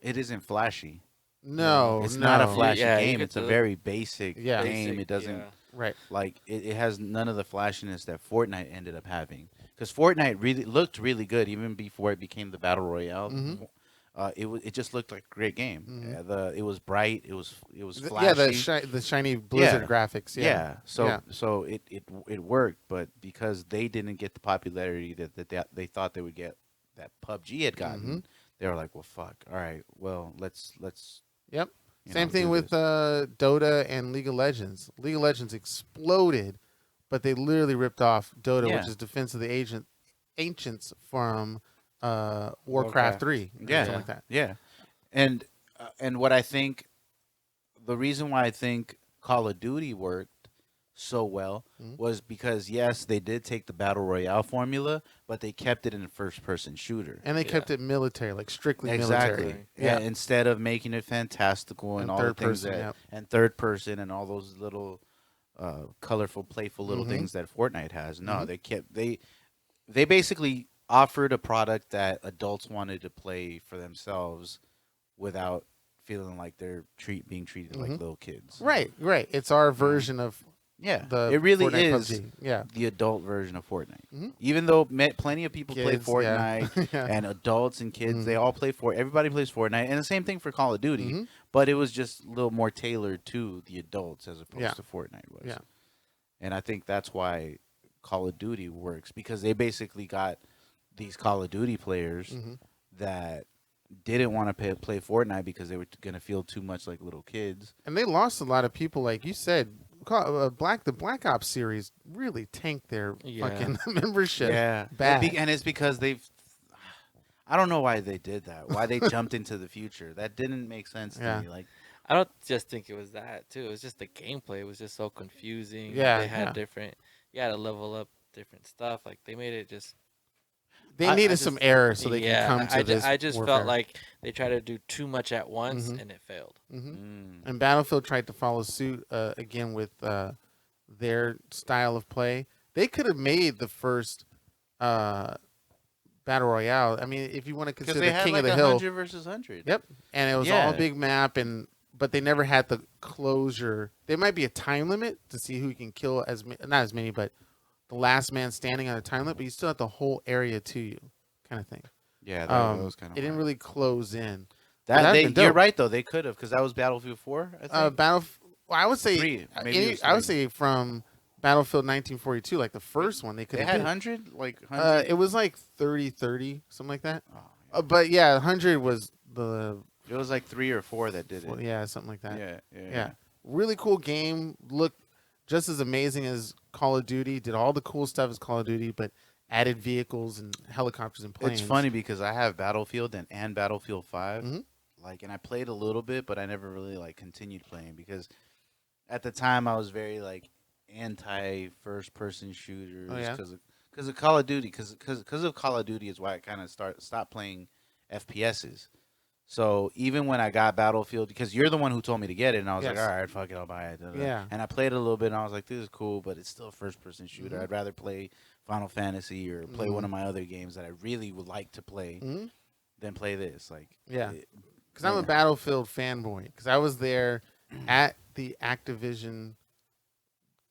it isn't flashy. No, It's no. not a flashy Yeah, you game. get It's a the very basic Yeah. game. Basic, It doesn't yeah. Right. like it has none of the flashiness that Fortnite ended up having. Because Fortnite really looked really good even before it became the battle royale. Mhm. It just looked like a great game. Mhm. It was bright. It was flashy. Yeah, the shiny Blizzard Yeah. graphics. Yeah. Yeah. So Yeah. so it worked, but because they didn't get the popularity that they thought they would get, that PUBG had gotten, Mm-hmm. they were like, well, fuck. All right. Well, let's. Yep. you Same know, thing do with this. Dota and League of Legends. League of Legends exploded, but they literally ripped off Dota, Yeah. which is Defense of the Ancients from Warcraft Warcraft. 3. or Yeah. something like that. Yeah, and what I think, the reason why I think Call of Duty worked so well Mhm. was because yes, they did take the battle royale formula, but they kept it in a first-person shooter. And they Yeah. kept it military, like strictly Exactly. military. Yeah. Yeah. Instead of making it fantastical and And all the third things person, that yep. and third person and all those little colorful, playful little Mhm. things that Fortnite has. No, Mhm. they basically offered a product that adults wanted to play for themselves without feeling like they're being treated like Mhm. little kids. Right, right. It's our version of Yeah. the It really Fortnite is PUBG. Yeah. the adult version of Fortnite. Mhm. Even though plenty of people play Kids, yeah. Fortnite Yeah. and adults and kids, Mhm. they all play everybody plays Fortnite, and the same thing for Call of Duty, Mhm. but it was just a little more tailored to the adults as opposed Yeah. to Fortnite was. Yeah. And I think that's why Call of Duty works because they basically got these Call of Duty players Mhm. that didn't want to play Fortnite because they were gonna feel too much like little kids. And they lost a lot of people, like you said. The Black Ops series really tanked their Yeah. fucking membership. Yeah, bad. and it's because they've. I don't know why they did that. Why they jumped into the future? That didn't make sense to Yeah. me. Like, I don't just think it was that too. It was just the gameplay. It was just so confusing. Yeah, They had yeah. different. You had to level up different stuff. Like they made it just. They I needed some just- error so they yeah, can come to this. I just warfare. felt like they tried to do too much at once Mhm. and it failed. And Battlefield tried to follow suit again with their style of play. They could have made the first battle royale. I mean, if you want to because consider they the had King like of the Hill, 100 versus 100. yep, and it was all Yeah. a big map, but they never had the closure. There might be a time limit to see who can kill not as many, but the last man standing on a time limit. But you still have the whole area to you, kind of thing. Yeah, that was kind It didn't really close in. that'd been You're dope. right though. They could have because that was Battlefield 4. I think. Well, I would say Three. Maybe it was I would three. say from Battlefield 1942, like the first one, they could they have had did. 100, like 100. It was like 30-30, something like that. Oh, yeah. But yeah, 100 was the It was like 3 or 4 that did it. yeah, something like that. Yeah. Really cool game. Looked just as amazing as Call of Duty. Did all the cool stuff as Call of Duty, but added vehicles and helicopters and planes. It's funny because I have Battlefield and Battlefield 5. Mhm. Like, and I played a little bit, but I never really like continued playing because at the time I was very like anti first person shooters Oh, yeah? because of Call of Duty because of Call of Duty is why I kind of stopped playing FPSs. So even when I got Battlefield, because you're the one who told me to get it, and I was like, Yes. all right, fuck it, I'll buy it. da, da, da. Yeah. And I played it a little bit, and I was like, this is cool, but it's still a first-person shooter. Mhm. I'd rather play Final Fantasy or play Mhm. one of my other games that I really would like to play Mhm. than play this. Like, Yeah. it- Because I'm a Yeah. Battlefield fanboy. Because I was there at the Activision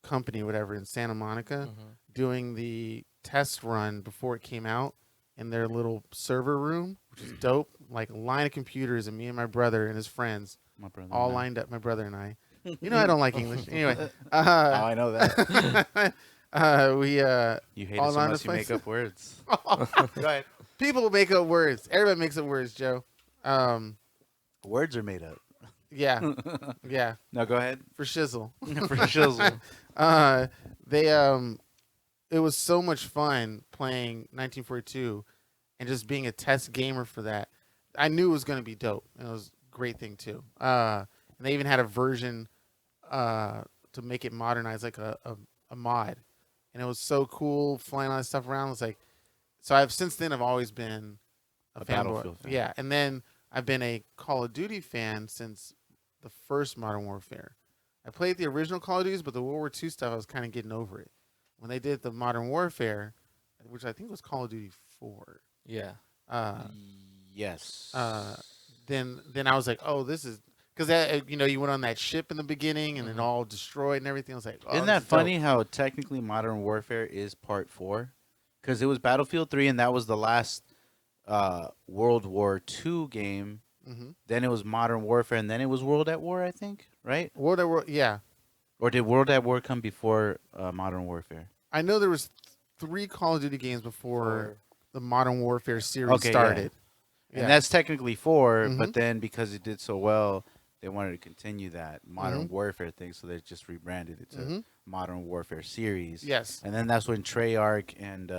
company, whatever, in Santa Monica, Mhm. doing the test run before it came out in their little server room, which is dope. Like a line of computers, and me and my brother and his friends my brother all and I. lined up. My brother and I. You know I don't like English. Anyway, Oh, I know that. we You hate all it so around much the you make place. up words. Go ahead. People make up words. Everybody makes up words, Joe. Words are made up. Yeah, yeah, No, go ahead. for shizzle. For shizzle. They it was so much fun playing 1942 and just being a test gamer for that. I knew it was going to be dope, and it was a great thing too. And they even had a version to make it modernized, like a mod, and it was so cool flying all that stuff around. It's like, so since then I've always been a fanboy. Battlefield fan. Yeah, and then I've been a Call of Duty fan since the first Modern Warfare. I played the original Call of Duties, but the World War II stuff, I was kind of getting over it. When they did the Modern Warfare, which I think was Call of Duty 4, Yeah. Yes. then I was like, oh, this is because you went on that ship in the beginning and then Mhm. all destroyed and everything. I was like, oh, Isn't this that is dope. funny how technically Modern Warfare is part 4? Because it was Battlefield 3, and that was the last World War II game. Mhm. Then it was Modern Warfare, and then it was World at War, I think, right? World at War, yeah. Or did World at War come before Modern Warfare? I know there was 3 Call of Duty games before the Modern Warfare series Okay, yeah. started. And that's technically 4, Mhm. but then because it did so well, they wanted to continue that Modern Mhm. Warfare thing, so they just rebranded it to Mhm. Modern Warfare series. Yes. And then that's when Treyarch and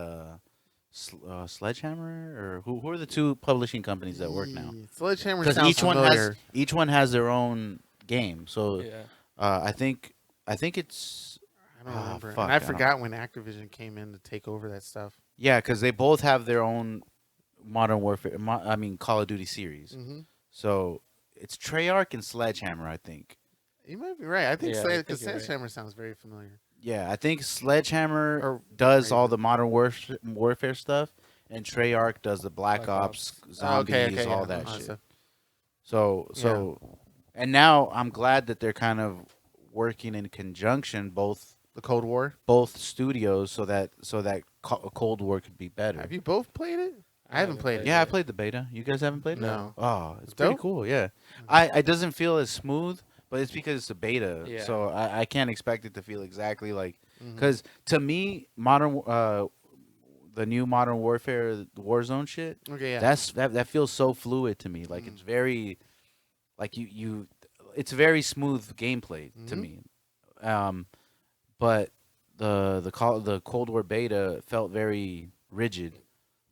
Sledgehammer, or who are the 2 publishing companies that work now? Sledgehammer Because sounds each familiar. one has their own game. So Yeah. I think it's I don't remember. fuck, And I I don't- forgot when Activision came in to take over that stuff. yeah, because they both have their own Modern Warfare. Call of Duty series. Hmm So it's Treyarch and Sledgehammer, I think. You might be right. I think Yeah, I think you're right. Sledgehammer sounds very familiar. Yeah, I think Sledgehammer Or does all Raven. the Modern Warfare stuff, and Treyarch does the Black Black Ops, Ops. zombies, Okay, all yeah. that Oh, shit. so- So, and now I'm glad that they're kind of working in conjunction, both The Cold War. studios, so that Cold War could be better. Have you both played it? I haven't played it. Yeah, I played the beta. You guys haven't played it? No. Oh, it's It's pretty dope? cool. Yeah, it doesn't feel as smooth, but it's because it's a beta. Yeah. So I can't expect it to feel exactly like Mhm. Because to me, the new Modern Warfare, the Warzone shit, Okay, yeah. that feels so fluid to me. Like it's very, like it's very smooth gameplay to Mhm. me. But the Cold War beta felt very rigid.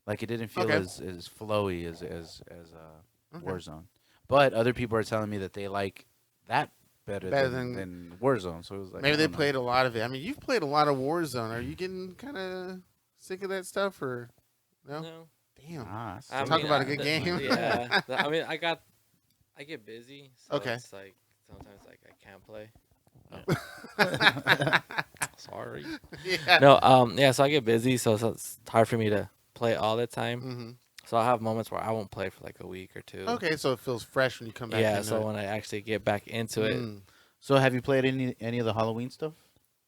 Like it didn't feel Okay. as flowy as Okay. Warzone. But other people are telling me that they like that better, Better than Warzone. So it was like Maybe I they don't know. played a lot of it. I mean, you've played a lot of Warzone. Are you getting kind of sick of that stuff, or no? No. Damn. Ah, I Talk mean, about a good game. Yeah. I mean, I get busy, so Okay. it's like sometimes like I can't play. Sorry. Yeah. No, yeah, so I get busy, so it's hard for me to play all the time. hmm So I'll have moments where I won't play for like a week or two. Okay, so it feels fresh when you come back. Yeah, into so it. when I actually get back into it, Mm. So have you played any of the Halloween stuff?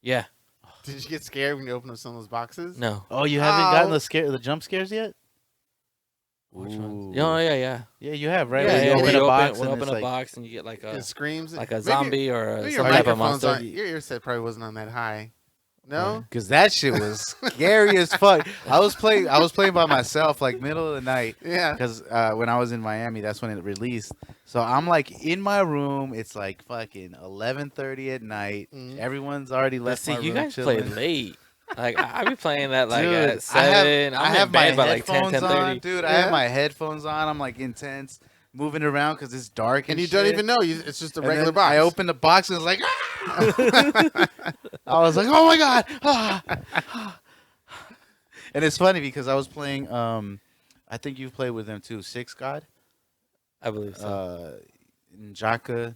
yeah, Did you get scared when you opened up some of those boxes? no. Oh, you haven't gotten Oh. the jump scares yet? Which ones? Ooh. Oh, yeah. Yeah, you have, right? Yeah, Where you yeah, open you a box open and it's a like, box and you get like It a screams. Maybe zombie or maybe some your type of microphone's monster. on. Your ear set probably wasn't on that high. No. because that shit was scary as fuck. I was playing by myself like middle of the night Yeah. because when I was in Miami, that's when it released. So I'm like in my room. It's like fucking 11:30 at night. Mhm. Everyone's already But left see, my room you guys chilling. play late. Like I be playing that like Dude, at 7. I I'm have in my bed by like 10, headphones 10:30. on, dude. I Yeah. have my headphones on. I'm like intense, moving around because it's dark And and you don't shit. even know. It's just a And regular then box. I opened the box and it's like, ah! I was like, oh my god! Ah. And it's funny because I was playing. I think you've played with them too. Six God, I believe so. Njaka,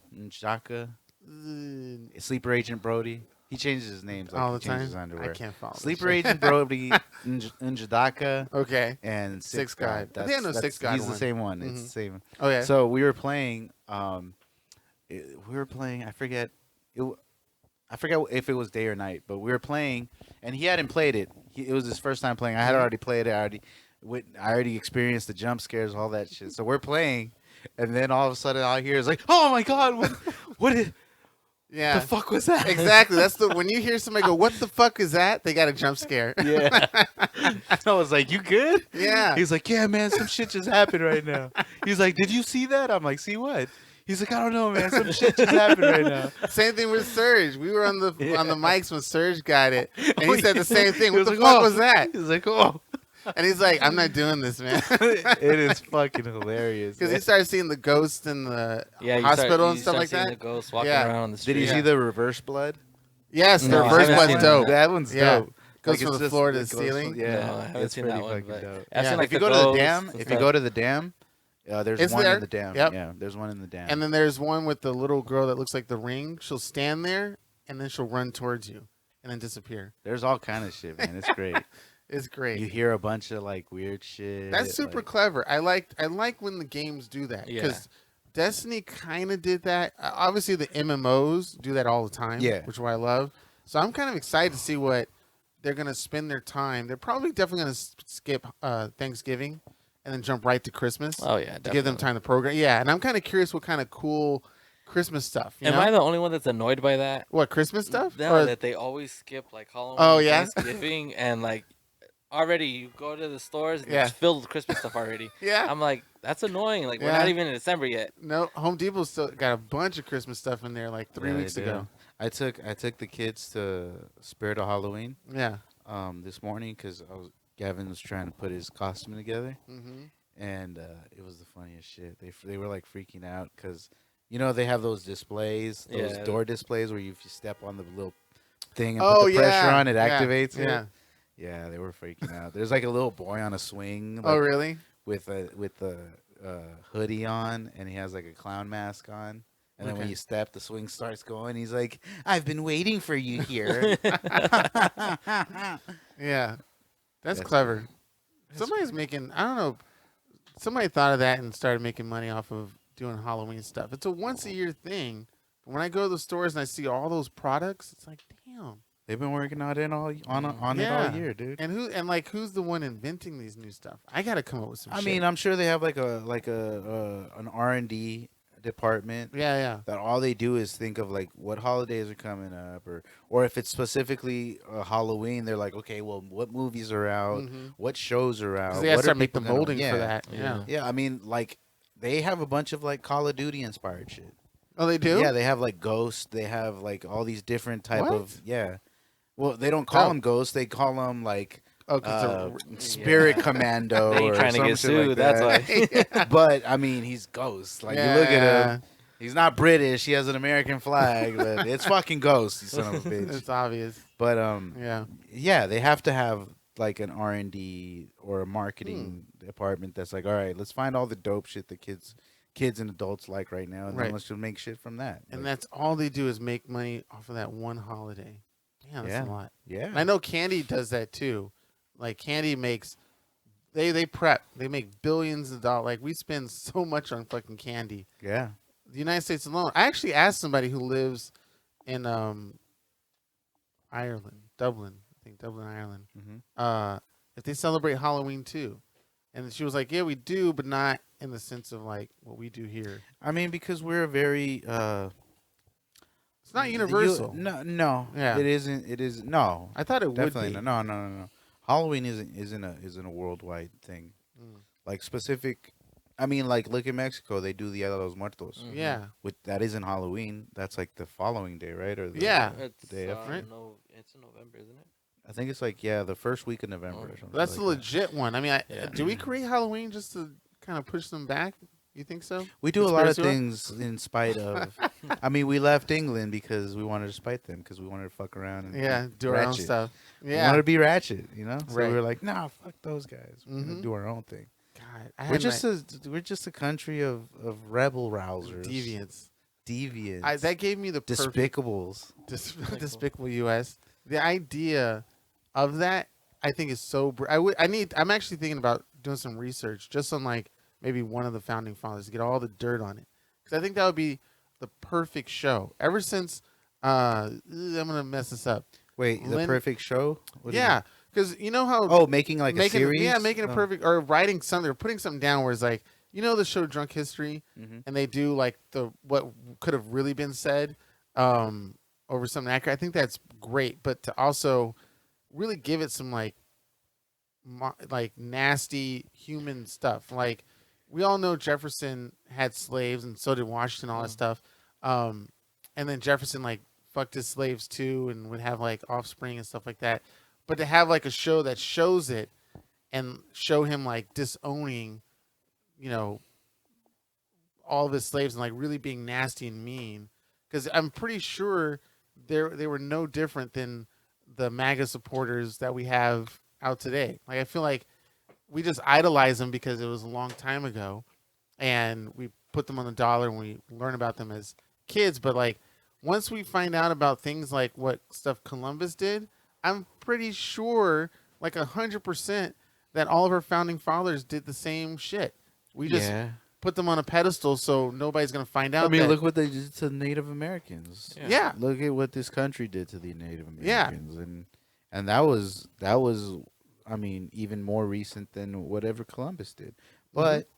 Uh, Sleeper Agent Brody. He changes his names like all he the changes his time. underwear. I can't follow. this Sleeper shit. Agent Brody, Njadaka, Okay. and Six Six God. God. I think I know Six God He's the one. same one. It's Mhm. the same. Okay. So we were playing. We were playing. I forget. I forget if it was day or night, but we were playing, and he hadn't played it. It was his first time playing. I had already played it. I already experienced the jump scares, all that shit. So we're playing, and then all of a sudden, all I hear is like, "Oh my god, what yeah. the fuck was that?" Exactly. That's the when you hear somebody go, "What the fuck is that?" They got a jump scare. Yeah. I was like, "You good?" Yeah. He's like, "Yeah, man, some shit just happened right now." He's like, "Did you see that?" I'm like, "See what?" He's like, "I don't know, man. Some shit just happened right now." Same thing with Surge. We were on the mics when Surge got it, and Oh, he said yeah. the same thing. He What the was fuck like, was that? He's like, "Oh." And he's like, "I'm not doing this, man," It is fucking hilarious. because he man. started seeing the ghosts in the Yeah, hospital you and stuff start like seeing that. the ghosts walking Yeah. around on the Did street. you see the reverse blood? Yes, the No, I reverse haven't blood's seen dope. That one's Yeah. dope. Goes from it's the just- floor to it the goes ceiling. from- yeah, No, I haven't it's seen pretty that one, fucking but dope. I've Yeah. seen like If you the go to the ghosts dam, and if you stuff. go to the dam, there's It's one there? in the dam. Yep. Yeah, there's one in the dam. And then there's one with the little girl that looks like the ring. She'll stand there and then she'll run towards you and then disappear. There's all kind of shit, man. It's great. It's great. You hear a bunch of like weird shit. That's super like- clever. I like when the games do that Yeah. because Destiny kind of did that. Obviously, the MMOs do that all the time. Yeah. which is what I love. So I'm kind of excited to see what they're gonna spend their time. They're probably definitely gonna skip Thanksgiving and then jump right to Christmas Oh yeah, to give them time to program. Yeah, and I'm kind of curious what kind of cool Christmas stuff. You Am know? I the only one that's annoyed by that? What Christmas stuff? No, Or- that they always skip like Halloween, Oh, yeah? Thanksgiving, and like already you go to the stores and Yeah. it's filled with Christmas stuff already. yeah. I'm like, that's annoying. Like we're Yeah. not even in December yet. No, Home Depot still got a bunch of Christmas stuff in there like 3 Yeah, they weeks do. ago. I took the kids to Spirit of Halloween Yeah. this morning because Gavin was trying to put his costume together, Mm-hmm. and it was the funniest shit. They were like freaking out because they have those displays, those Yeah. door displays where if you step on the little thing and Oh, put the pressure yeah. on, it Yeah. activates it. Yeah. Yeah, they were freaking out. There's like a little boy on a swing. Oh, like, really? with the hoodie on, and he has like a clown mask on. And then when Okay. you step, the swing starts going. He's like, "I've been waiting for you here." Yeah. That's That's clever. Somebody's making, I don't know, somebody thought of that and started making money off of doing Halloween stuff. It's a once a year thing. But when I go to the stores and I see all those products, it's like, damn. They've been working on it all Yeah. year, dude. And who's the one inventing these new stuff? I got to come up with some I shit. mean, I'm sure they have like an R&D department. Yeah. That all they do is think of like what holidays are coming up, or if it's specifically Halloween, they're like, okay, well, what movies are out, what shows are out, Because they have to what are start making people the gonna, molding yeah, for that. Yeah. yeah. I mean, like they have a bunch of like Call of Duty inspired shit. Oh, they do. Yeah, they have like Ghosts. They have like all these different type What? of Well, they don't call Oh. them Ghosts. They call them like Oh, because Spirit Commando. They ain't or trying to some get shit like sued. That's that. why. But I mean, he's Ghost. Like you look at him, he's not British. He has an American flag, but it's fucking Ghost. You son of a bitch. it's obvious. But Yeah. they have to have like an R&D or a marketing department that's like, all right, let's find all the dope shit that kids and adults like right now, and then let's just make shit from that. And Like, that's all they do is make money off of that one holiday. Yeah, that's a lot. yeah. And I know Candy does that too. Like Candy makes, they prep. They make billions of dollars. Like we spend so much on fucking candy. Yeah. The United States alone. I actually asked somebody who lives in Ireland, Dublin. I think Dublin, Ireland. If they celebrate Halloween too, and she was like, "Yeah, we do, but not in the sense of like what we do here. I mean, because we're a very It's not universal." no, Yeah. it isn't. It is no, I thought it definitely would be. no. Halloween isn't a worldwide thing. Like specific. I mean, like look at Mexico. They do Dia de los Muertos. Yeah. That isn't Halloween. That's like the following day, right? Or the, Yeah. It's day after. it's in November, isn't it? I think it's like the first week of November or something. That's like the legit one. I mean, Yeah. do we create Halloween just to kind of push them back? You think so? We do a lot of Conspiracy things in spite of. I mean, we left England because we wanted to spite them because we wanted to fuck around and Yeah, be do our own ratchet. stuff. We Yeah. wanted to be ratchet, you know. So Right. we were like, nah, fuck those guys. We're Mhm. gonna do our own thing. God, I We're had just a country of rebel rousers, deviants, that gave me the perfect despicables. despicable US. The idea of that, I think, is so. I'm actually thinking about doing some research just on like maybe one of the founding fathers to get all the dirt on it, because I think that would be the perfect show. Ever since, I'm gonna mess this up. Wait, the perfect show? What do you Yeah, mean? because you know how Oh, making like a series? Yeah, making a Oh. perfect, or writing something or putting something down where it's like, you know, the show Drunk History, Mhm. and they do like what could have really been said over something accurate. I think that's great, but to also really give it some like nasty human stuff. Like we all know Jefferson had slaves, and so did Washington, all that stuff. And then Jefferson like fucked his slaves too, and would have like offspring and stuff like that. But to have like a show that shows it and show him like disowning, you know, all of his slaves and like really being nasty and mean, because I'm pretty sure they were no different than the MAGA supporters that we have out today. Like I feel like we just idolize them because it was a long time ago, and we put them on the dollar and we learn about them as kids. But like once we find out about things like what stuff Columbus did, I'm pretty sure, like 100%, that all of our founding fathers did the same shit. We just put them on a pedestal so nobody's gonna find out. I mean, that, look what they did to Native Americans. Yeah. Look at what this country did to the Native Yeah. Americans, and that was, I mean, even more recent than whatever Columbus did. But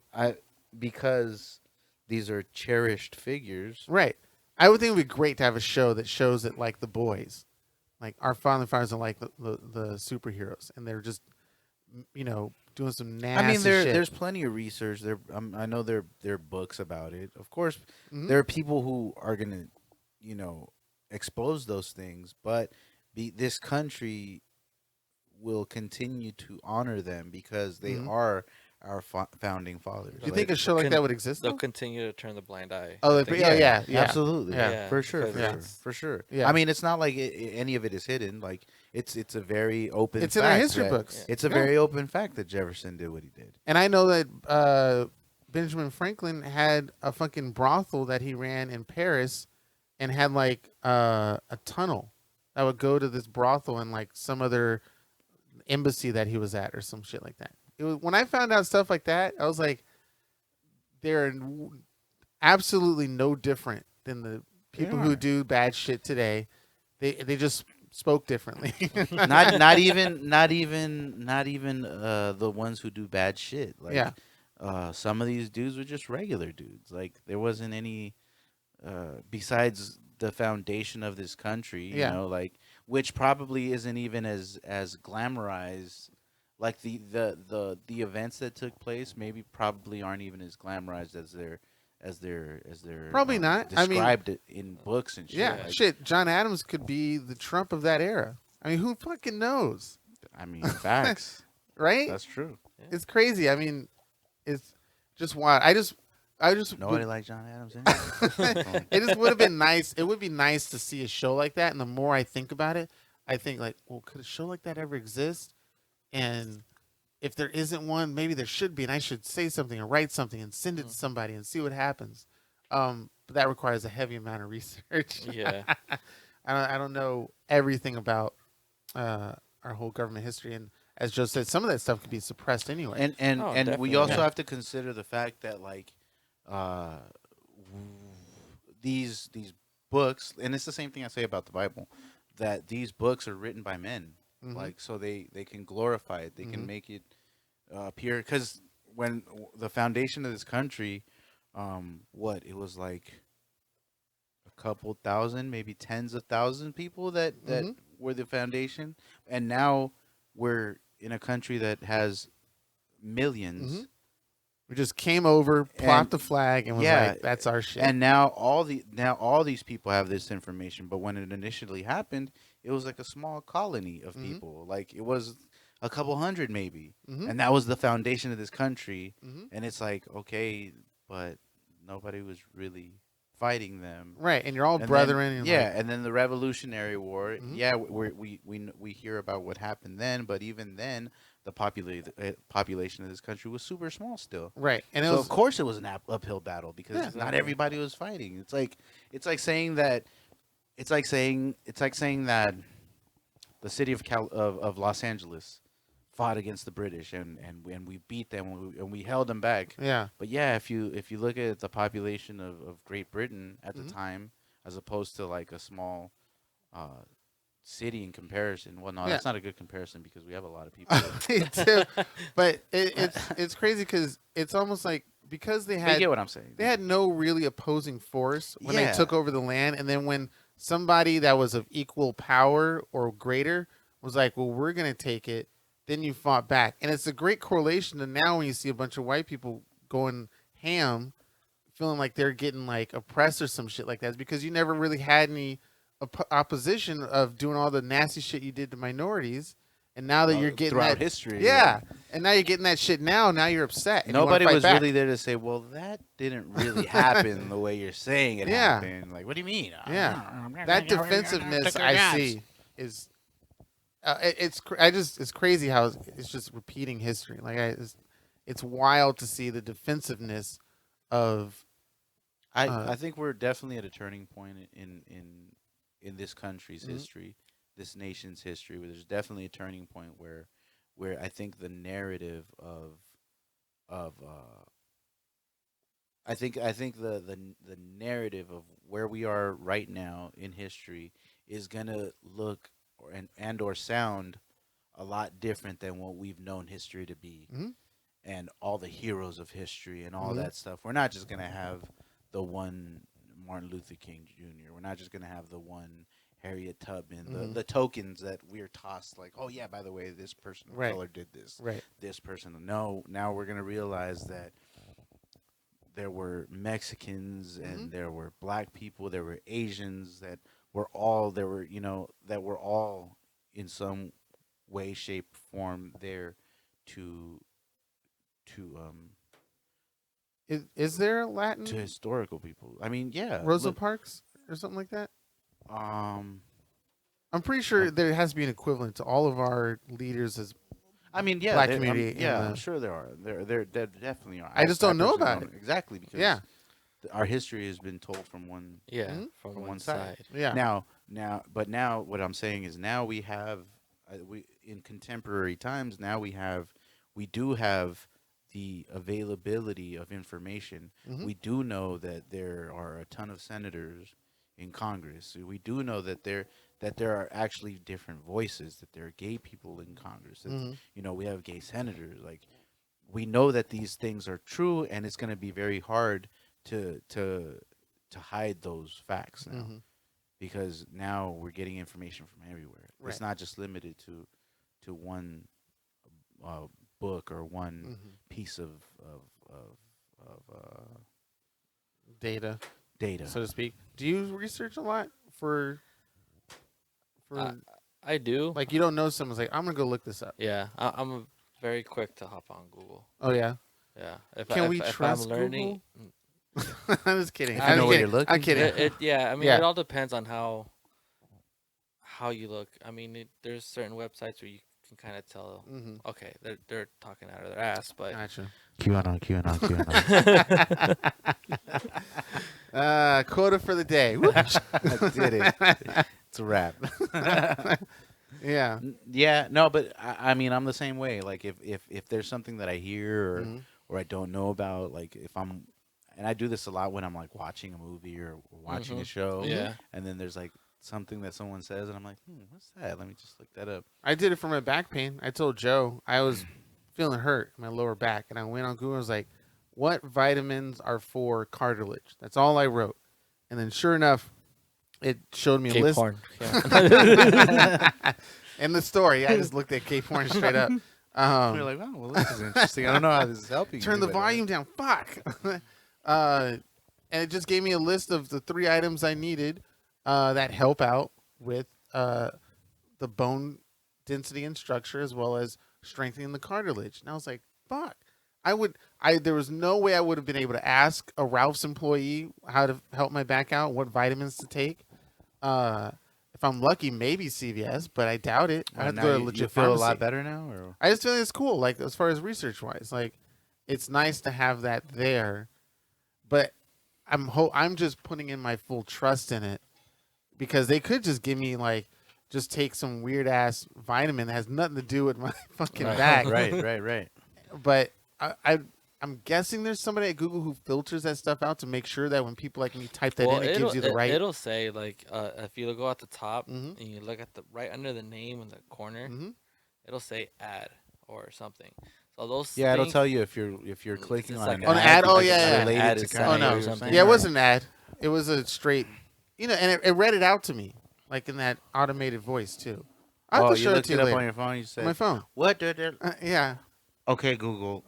because these are cherished figures, right. I would think it would be great to have a show that shows it like The Boys. Like our founding fathers are like the superheroes, and they're just, you know, doing some nasty I mean, shit. there's plenty of research. I know there are books about it. Of course, Mhm. there are people who are gonna, you know, expose those things. But this country will continue to honor them because they are our founding fathers. Do you think a show like that would exist? They'll Though? continue to turn the blind eye. Oh, I think. yeah, absolutely, Yeah. for sure, because for sure. Yeah. I mean, it's not like any of it is hidden. Like it's a very open. It's in our fact history that- books. It's a Yeah. very open fact that Jefferson did what he did. And I know that Benjamin Franklin had a fucking brothel that he ran in Paris, and had like a tunnel that would go to this brothel and like some other embassy that he was at or some shit like that. It was, when I found out stuff like that, I was like, they're absolutely no different than the people who do bad shit today. They just spoke differently. not even the ones who do bad shit. Like, Yeah. some of these dudes were just regular dudes. Like there wasn't any besides the foundation of this country, Yeah. like which probably isn't even as glamorized. Like the events that took place maybe probably aren't even as glamorized as they're Probably not. I mean, described it in books and shit. yeah, Like, shit. John Adams could be the Trump of that era. I mean, who fucking knows, I mean, facts. right? That's true. It's crazy. I mean, it's just wild. I just Nobody like John Adams. Anyway. it just would have been nice. It would be nice to see a show like that. And the more I think about it, I think like, well, could a show like that ever exist? And if there isn't one, maybe there should be. And I should say something or write something and send it to somebody and see what happens. But that requires a heavy amount of research. Yeah. I don't know everything about our whole government history. And as Joe said, some of that stuff could be suppressed anyway. And Oh, we definitely. also Yeah. have to consider the fact that like uh, these books, and it's the same thing I say about the Bible, that these books are written by men, Mhm. like so they can glorify it, they Mhm. can make it appear. Because when the foundation of this country, what it was like a couple thousand, maybe tens of thousands people that Mhm. were the foundation, and now we're in a country that has millions. Mhm. We just came over, plopped And- the flag, and was yeah, like, "That's our shit." And now all these people have this information, but when it initially happened, it was like a small colony of Mhm. people. Like it was a couple hundred maybe. Mhm. And that was the foundation of this country. Mhm. And it's like, okay, but nobody was really fighting them. Right, and you're all And brethren. then, and yeah, like, and then the Revolutionary War. Mhm. Yeah, we hear about what happened then, but even then, the population of this country was super small still. right, and it So was of course it was an uphill battle because Yeah. not Exactly. everybody was fighting. It's like saying that the city of Los Angeles fought against the British and we beat them and we held them back. yeah, But yeah, if you look at the population of Great Britain at the Mhm. time as opposed to like a small city in comparison, well, no, Yeah. that's not a good comparison because we have a lot of people. me too. But it's crazy because it's almost like because But you get what I'm saying. they had no really opposing force when they Yeah. took over the land, and then when somebody that was of equal power or greater was like, "Well, we're gonna take it," then you fought back, and it's a great correlation to now when you see a bunch of white people going ham, feeling like they're getting like oppressed or some shit like that, it's because you never really had any opposition of doing all the nasty shit you did to minorities, and now that you're getting throughout that history. yeah, and now you're getting that shit now you're upset. And you wanna Nobody fight was back. really there to say, well, that didn't really happen the way you're saying it Yeah. happened. Like, what do you mean? Yeah. That defensiveness I see is it's crazy how it's just repeating history. Like it's wild to see the defensiveness of I think we're definitely at a turning point in this country's Mhm. history, this nation's history, where there's definitely a turning point where I think the narrative of I think the narrative of where we are right now in history is gonna look or sound a lot different than what we've known history to be, Mhm. and all the heroes of history and all Mhm. that stuff. We're not just gonna have the one Martin Luther King Jr. We're not just gonna have the one Harriet Tubman, Mhm. the tokens that we're tossed like, oh yeah, by the way, this person of Right. color did this, right. this person. No, now we're gonna realize that there were Mexicans and Mhm. there were black people, there were Asians that were all there were that were all in some way, shape, form there to Is there a Latin to historical people. I mean, yeah, Rosa look, Parks or something like that? um, I'm pretty sure there has to be an equivalent to all of our leaders as I mean, yeah, Black there- community in yeah, the- I'm sure there are. There definitely are. I just don't know personally about don't exactly because yeah. our history has been told from one Yeah, Mhm. from From one one side. side. Yeah. Now, what I'm saying is now we have, we in contemporary times now we do have the availability of information. Mhm. We do know that there are a ton of senators in Congress. We do know that there are actually different voices. That there are gay people in Congress. That, Mhm. we have gay senators. Like we know that these things are true, and it's going to be very hard to hide those facts now, because now we're getting information from everywhere. Right. It's not just limited to one book or one piece of data, data. so to speak. Do you research a lot for I do. like, you don't know someone's like, I'm gonna go look this up? Yeah, I'm very quick to hop on Google. Oh yeah. Yeah. Can we if trust I'm learning, I'm just kidding. If I'm you know what kidding. you're looking I'm kidding. yeah, I mean, Yeah. it all depends on how you look. I mean, there's certain websites where you can kind of tell. Okay, they're talking out of their ass, but Gotcha. QAnon. Quota for the day. I did it. It's a wrap. Yeah. Yeah, no, but I mean, I'm the same way. Like, if there's something that I hear or I don't know about, like, and I do this a lot when I'm like watching a movie or watching a show. Yeah. And then there's like something that someone says, and I'm like, what's that? Let me just look that up. I did it for my back pain. I told Joe I was feeling hurt in my lower back, and I went on Google and was like, what vitamins are for cartilage? That's all I wrote. And then sure enough, it showed me a Cape list. Horn. Yeah. In the story, I just looked at Cape Horn straight up. You're like, oh, well, this is interesting. I don't know how this is helping. Turn the anybody. volume down. Fuck. And it just gave me a list of the 3 items I needed that help out with the bone density and structure, as well as strengthening the cartilage. And I was like, fuck. There was no way I would have been able to ask a Ralph's employee how to help my back out, what vitamins to take. If I'm lucky, maybe CVS, but I doubt it. I have to go to a legit you feel pharmacy. a lot better now, or I just feel like it's cool, like, as far as research wise. Like, it's nice to have that there, but I'm just putting in my full trust in it, because they could just give me, like, just take some weird ass vitamin that has nothing to do with my fucking back. right. But I'm guessing there's somebody at Google who filters that stuff out to make sure that when people like me type that in, it gives you the right. It'll say, like, if you go at the top and you look at the right under the name in the corner, it'll say ad or something. So those it'll things, tell you if you're clicking it's on like an an ad. ad? Oh, because it's yeah, yeah. related Ad to is kind Oh of no, or something. yeah, it wasn't an ad. It was a straight, and it read it out to me, like, in that automated voice too. I'll have to you show it looked to you it up later. on your phone. You said On my phone. What? Yeah, Okay, Google.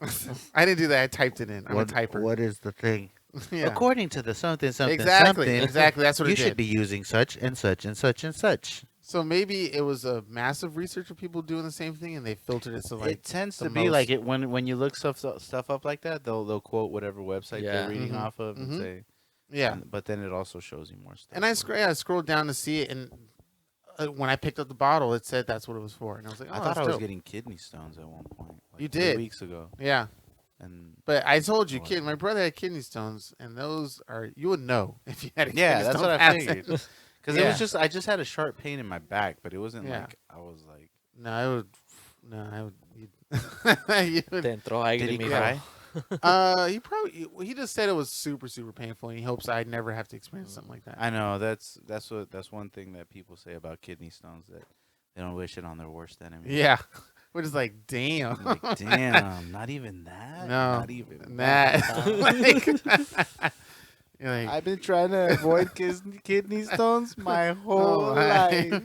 I didn't do that. I typed it in. I'm a typer. What is the thing? Yeah. According to the something Exactly. That's what you it did. should be using such and such and such and such. So maybe it was a massive research of people doing the same thing, and they filtered it so, like, it tends the to be most- like it when you look stuff up like that. They'll quote whatever website Yeah. they're reading off of and say. yeah. But then it also shows you more stuff. And I scrolled down to see it, and when I picked up the bottle, it said that's what it was for, and I was like, oh, I thought that's I was dope. getting kidney stones at one point. Like You 3 did. weeks ago, Yeah. and But I told you, Oh, kid, my brother had kidney stones, and those are, you would know if you had a kidney yeah, that's stone what I acid. figured. Because it Yeah. was just I just had a sharp pain in my back, but it wasn't Yeah. like I was like. I would. You would. Te entró aire, Did he mijo. cry? He just said it was super, super painful, and he hopes I'd never have to experience something like that. I know that's one thing that people say about kidney stones, that they don't wish it on their worst enemy. Yeah. We're just like, damn. I'm like, damn, not even that. No, not even that. Like, you're like, I've been trying to avoid kidney stones my whole oh, life.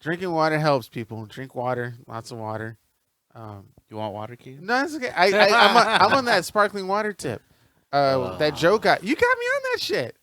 drinking water helps, people. Drink water, lots of water. You want water, Keith? No, it's okay. I'm on that sparkling water tip. That Joe got. You got me on that shit.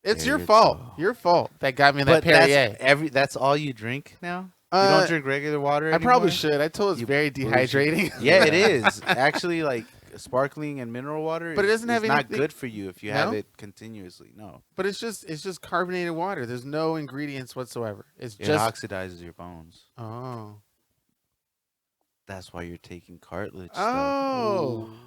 It's Yeah, your you're fault. tall. Your fault that got me in that But Perrier. that's all you drink now? You don't drink regular water I probably anymore? should. I told it's You very bullshit. dehydrating. Yeah, it is. Actually, like sparkling and mineral water, But it doesn't have it's not anything- good for you if you have No? it continuously. No, But it's just carbonated water. There's no ingredients whatsoever. It's it just oxidizes your bones. oh. That's why you're taking cartilage. Oh. stuff.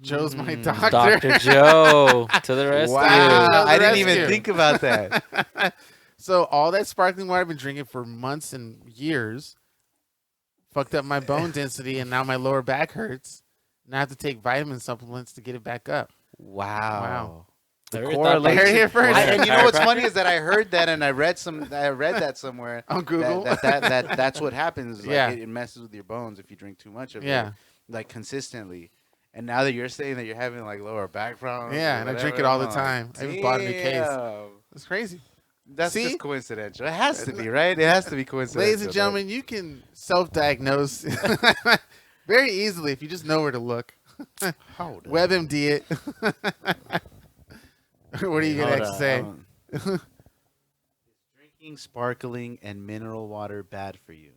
Joe's my Mm. doctor. Dr. Joe to the rescue. Wow, The I didn't even rescue. think about that. So all that sparkling water I've been drinking for months and years fucked up my bone density, and now my lower back hurts. And I have to take vitamin supplements to get it back up. Wow. The Never thought correlation. Heard it here first. And you know what's funny is that I heard that and I read that somewhere On Google. that's what happens. Like Yeah. it messes with your bones if you drink too much of it. Yeah. like consistently. And now that you're saying that you're having like lower back problems, Yeah, or and I drink whatever, it all I'm the like, time. I even bought a new case. damn. It's crazy. That's See? just coincidental. It has to be, right? It has to be coincidental. Ladies and gentlemen, you can self-diagnose very easily if you just know where to look. Hold up. WebMD it. What are you Hold gonna up. say? Is drinking sparkling and mineral water bad for you?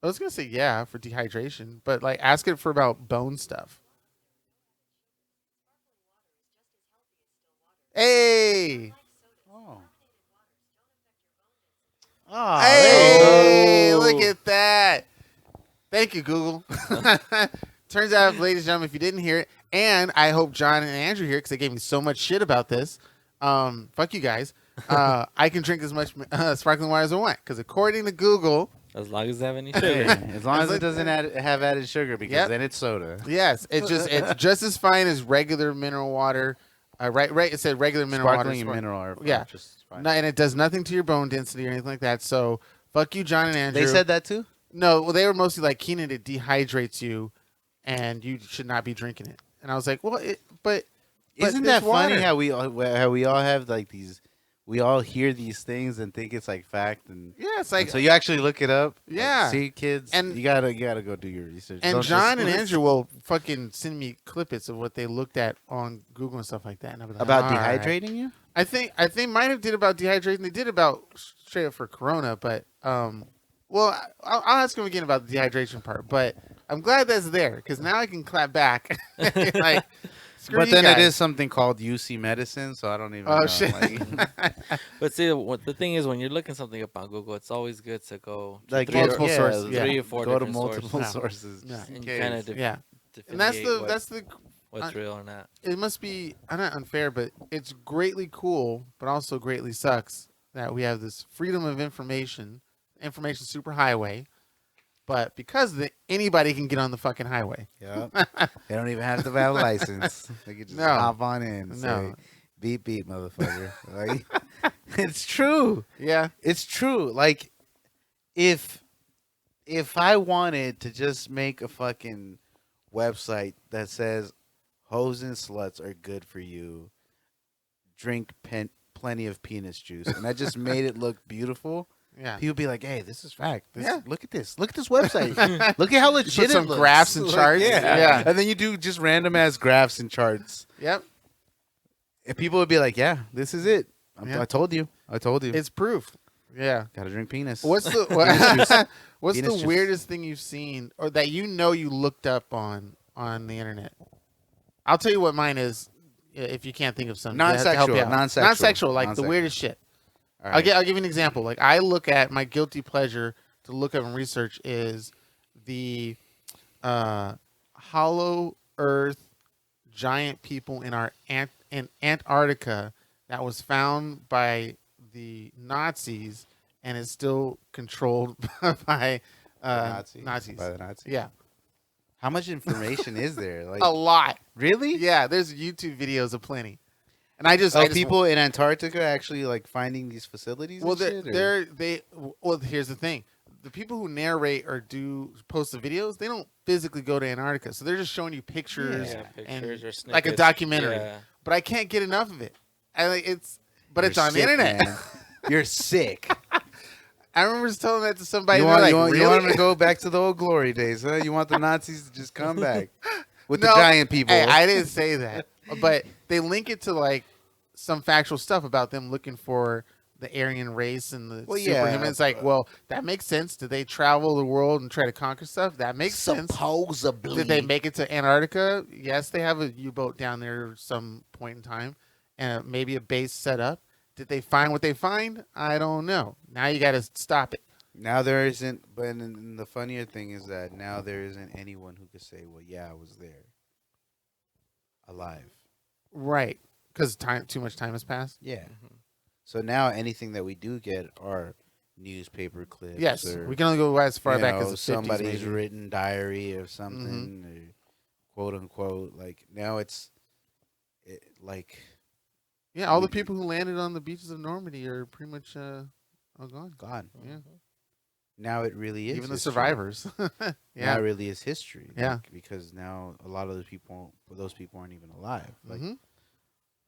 I was gonna say yeah for dehydration, but like ask it for about bone stuff. Hey, Oh. Oh, hey, go. look at that! Thank you, Google. Turns out, ladies and gentlemen, if you didn't hear it, and I hope John and Andrew hear it because they gave me so much shit about this. Fuck you guys. I can drink as much sparkling water as I want because according to Google, As long as they have any Hey, sugar. as long as It's it doesn't have added sugar, because Yep. then it's soda. yes, it's just as fine as regular mineral water. Right. It said regular mineral Sparkling water. and mineral are Yeah. just fine. No, and it does nothing to your bone density or anything like that. So fuck you, John and Andrew. They said that too? no. Well, they were mostly like, Keenan, it dehydrates you, and you should not be drinking it. And I was like, well, but Isn't it's that funny water. how we all have like these, we all hear these things and think it's like fact, and yeah, it's like so you actually look it up. Like, Yeah. see, kids, And- you gotta go do your research. and Don't just John and listen. Andrew will fucking send me clippets of what they looked at on Google and stuff like that. And I'll be like, about "All right." dehydrating you. I think mine have did about dehydrating. They did about straight up for Corona, but well, I'll ask them again about the dehydration part. But I'm glad that's there because now I can clap back. Like, screw But you then it guys. is something called UC medicine, so I don't even Oh know. shit! Like, But see, the thing is, when you're looking something up on Google, it's always good to go to like three or- multiple sources, yeah. 3 or 4 go to different multiple sources. sources. Yeah. just in And case. you kind of Yeah, and that's the what's real or not. it must be not unfair, but it's greatly cool, but also greatly sucks that we have this freedom of information superhighway, but because of it, anybody can get on the fucking highway. Yep. They don't even have to have a license. They could just No. hop on in and No. say, beep, beep, motherfucker. Like, it's true. Yeah, It's true. Like, if I wanted to just make a fucking website that says hoes and sluts are good for you, drink plenty of penis juice, and I just made it look beautiful, yeah. people be like, hey, this is fact. Yeah. Look at this. Look at this website. Look at how legit put some it looks. graphs and Like, charts. Yeah. Yeah. And then you do just random ass graphs and charts. Yep, And people would be like, yeah, this is it. Yeah. I told you. it's proof. Yeah. Gotta drink penis. What's the what's Penis the juice. weirdest thing you've seen or that you looked up on the internet? I'll tell you what mine is if you can't think of something. to help you Non-sexual, out. non-sexual, Non-sexual, like the non-sexual. weirdest shit. All I'll give you an example. Like I look at my guilty pleasure to look up and research is the hollow Earth giant people in in Antarctica that was found by the Nazis and is still controlled by Nazis. By the Nazis. Yeah, How much information is there? Like, a lot. really? Yeah, there's YouTube videos aplenty. And I just People in Antarctica actually like finding these facilities. Well, and shit, or- well, here's the thing: the people who narrate or post the videos, they don't physically go to Antarctica, so they're just showing you pictures, Yeah, and pictures or like a snippets. documentary. Yeah. But I can't get enough of it. It's You're it's on the sick, internet. man. You're sick. I remember just telling that to somebody. You and they're want, like, you want really? them to go back to the old glory days, huh? You want the Nazis to just come back with the No, giant people. Hey, I didn't say that, but they link it to like some factual stuff about them looking for the Aryan race and the Well, yeah, superhumans. It's like, well, that makes sense. Did they travel the world and try to conquer stuff? That makes sense. Supposedly. Did they make it to Antarctica? Yes, they have a U-boat down there some point in time, and maybe a base set up. Did they find what they find? I don't know. Now you got to stop it. Now there isn't, but and the funnier thing is that now there isn't anyone who could say, well, yeah, I was there. Alive. Right. Because too much time has passed. Yeah. So now anything that we do get are newspaper clips. Yes, or, we can only go as far you back know, as the 50s, somebody's maybe. written diary of something, or quote unquote. Like now like Yeah, all the people who landed on the beaches of Normandy are pretty much all gone. God. Yeah. now it really is Even the history. survivors. Now Yeah. it really is history. Yeah. Like, because now a lot of those people aren't even alive. Like,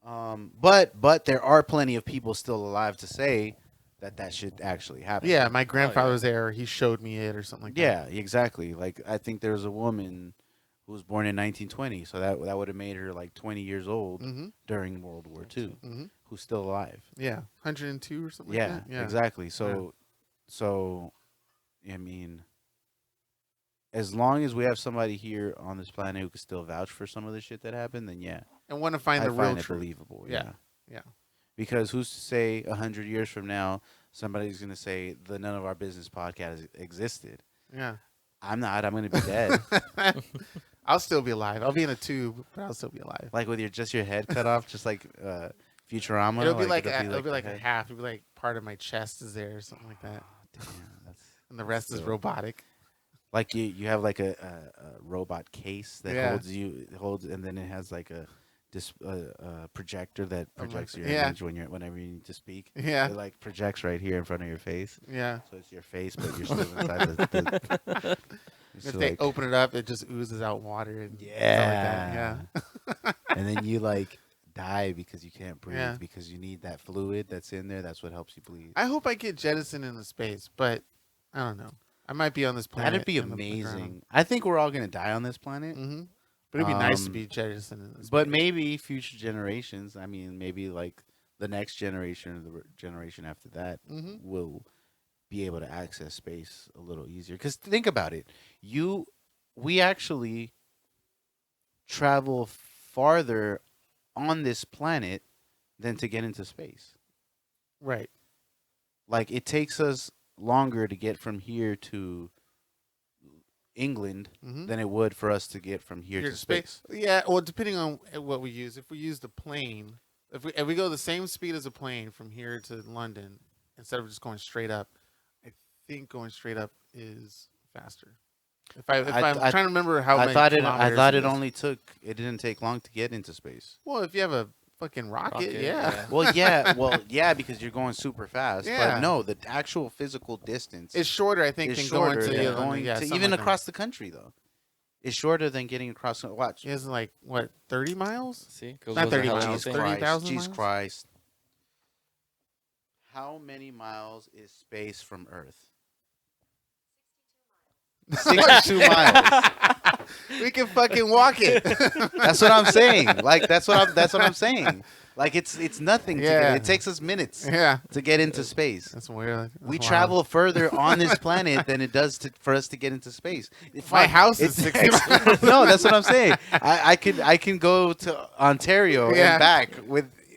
but there are plenty of people still alive to say that should actually happen. Yeah, my grandfather was there. He showed me it or something like that. Yeah, exactly. Like, I think there was a woman who was born in 1920, so that would have made her like 20 years old during World War II, who's still alive. Yeah, 102 or something Yeah, like that. Yeah, exactly. So, I mean, as long as we have somebody here on this planet who can still vouch for some of the shit that happened, then yeah, and want to find I the real find it truth. believable. Yeah. Yeah. Because who's to say 100 years from now somebody's gonna say the None of Our Business podcast existed? Yeah. I'm not. I'm gonna be dead. I'll still be alive. I'll be in a tube, but I'll still be alive. Like with your head cut off, just like Futurama. It'll be like, it'll it'll be like the a head. half. It'll be like part of my chest is there or something like that, Damn, that's and the rest is still- robotic. like you have like a robot case that Yeah. holds, and then it has like a projector that projects your yeah. image whenever you need to speak. Yeah. It like projects right here in front of your face. Yeah. So it's your face, but you're still inside the If they open it up, it just oozes out water and stuff like yeah. that. Yeah. And then you like die because you can't breathe Yeah. because you need that fluid that's in there. That's what helps you breathe. I hope I get jettisoned into space, but I don't know. I might be on this planet. That'd be amazing. I think we're all gonna die on this planet. But it'd be nice to Um, be jettisoned into space. But maybe future generations, I mean, maybe like the next generation or the generation after that will be able to access space a little easier. Because think about it. We actually travel farther on this planet than to get into space. Right. Like, it takes us longer to get from here to England than it would for us to get from here to space. Yeah, well, depending on what we use. If we use the plane, if we go the same speed as a plane from here to London, instead of just going straight up, I think going straight up is faster. If I'm trying to remember how I many thought kilometers it didn't take long to get into space. Well, if you have a fucking rocket, yeah. Well, yeah, because you're going super fast. Yeah. But no, the actual physical distance It's shorter, I think, is than shorter going to, than the going to something even like across the country, though. It's shorter than getting across. Watch. that. It's like what, 30 miles? See, Not 30 hell of a miles, thing. 30,000 Jesus miles? Christ. How many miles is space from Earth? 62 miles. We can fucking walk it. That's what I'm saying. Like that's what I'm saying. Like it's nothing. Yeah. It takes us minutes Yeah, to get into space. that's weird. We Wow. travel further on this planet than it does for us to get into space. My house is 60 miles. No, that's what I'm saying. I can go to Ontario Yeah. and back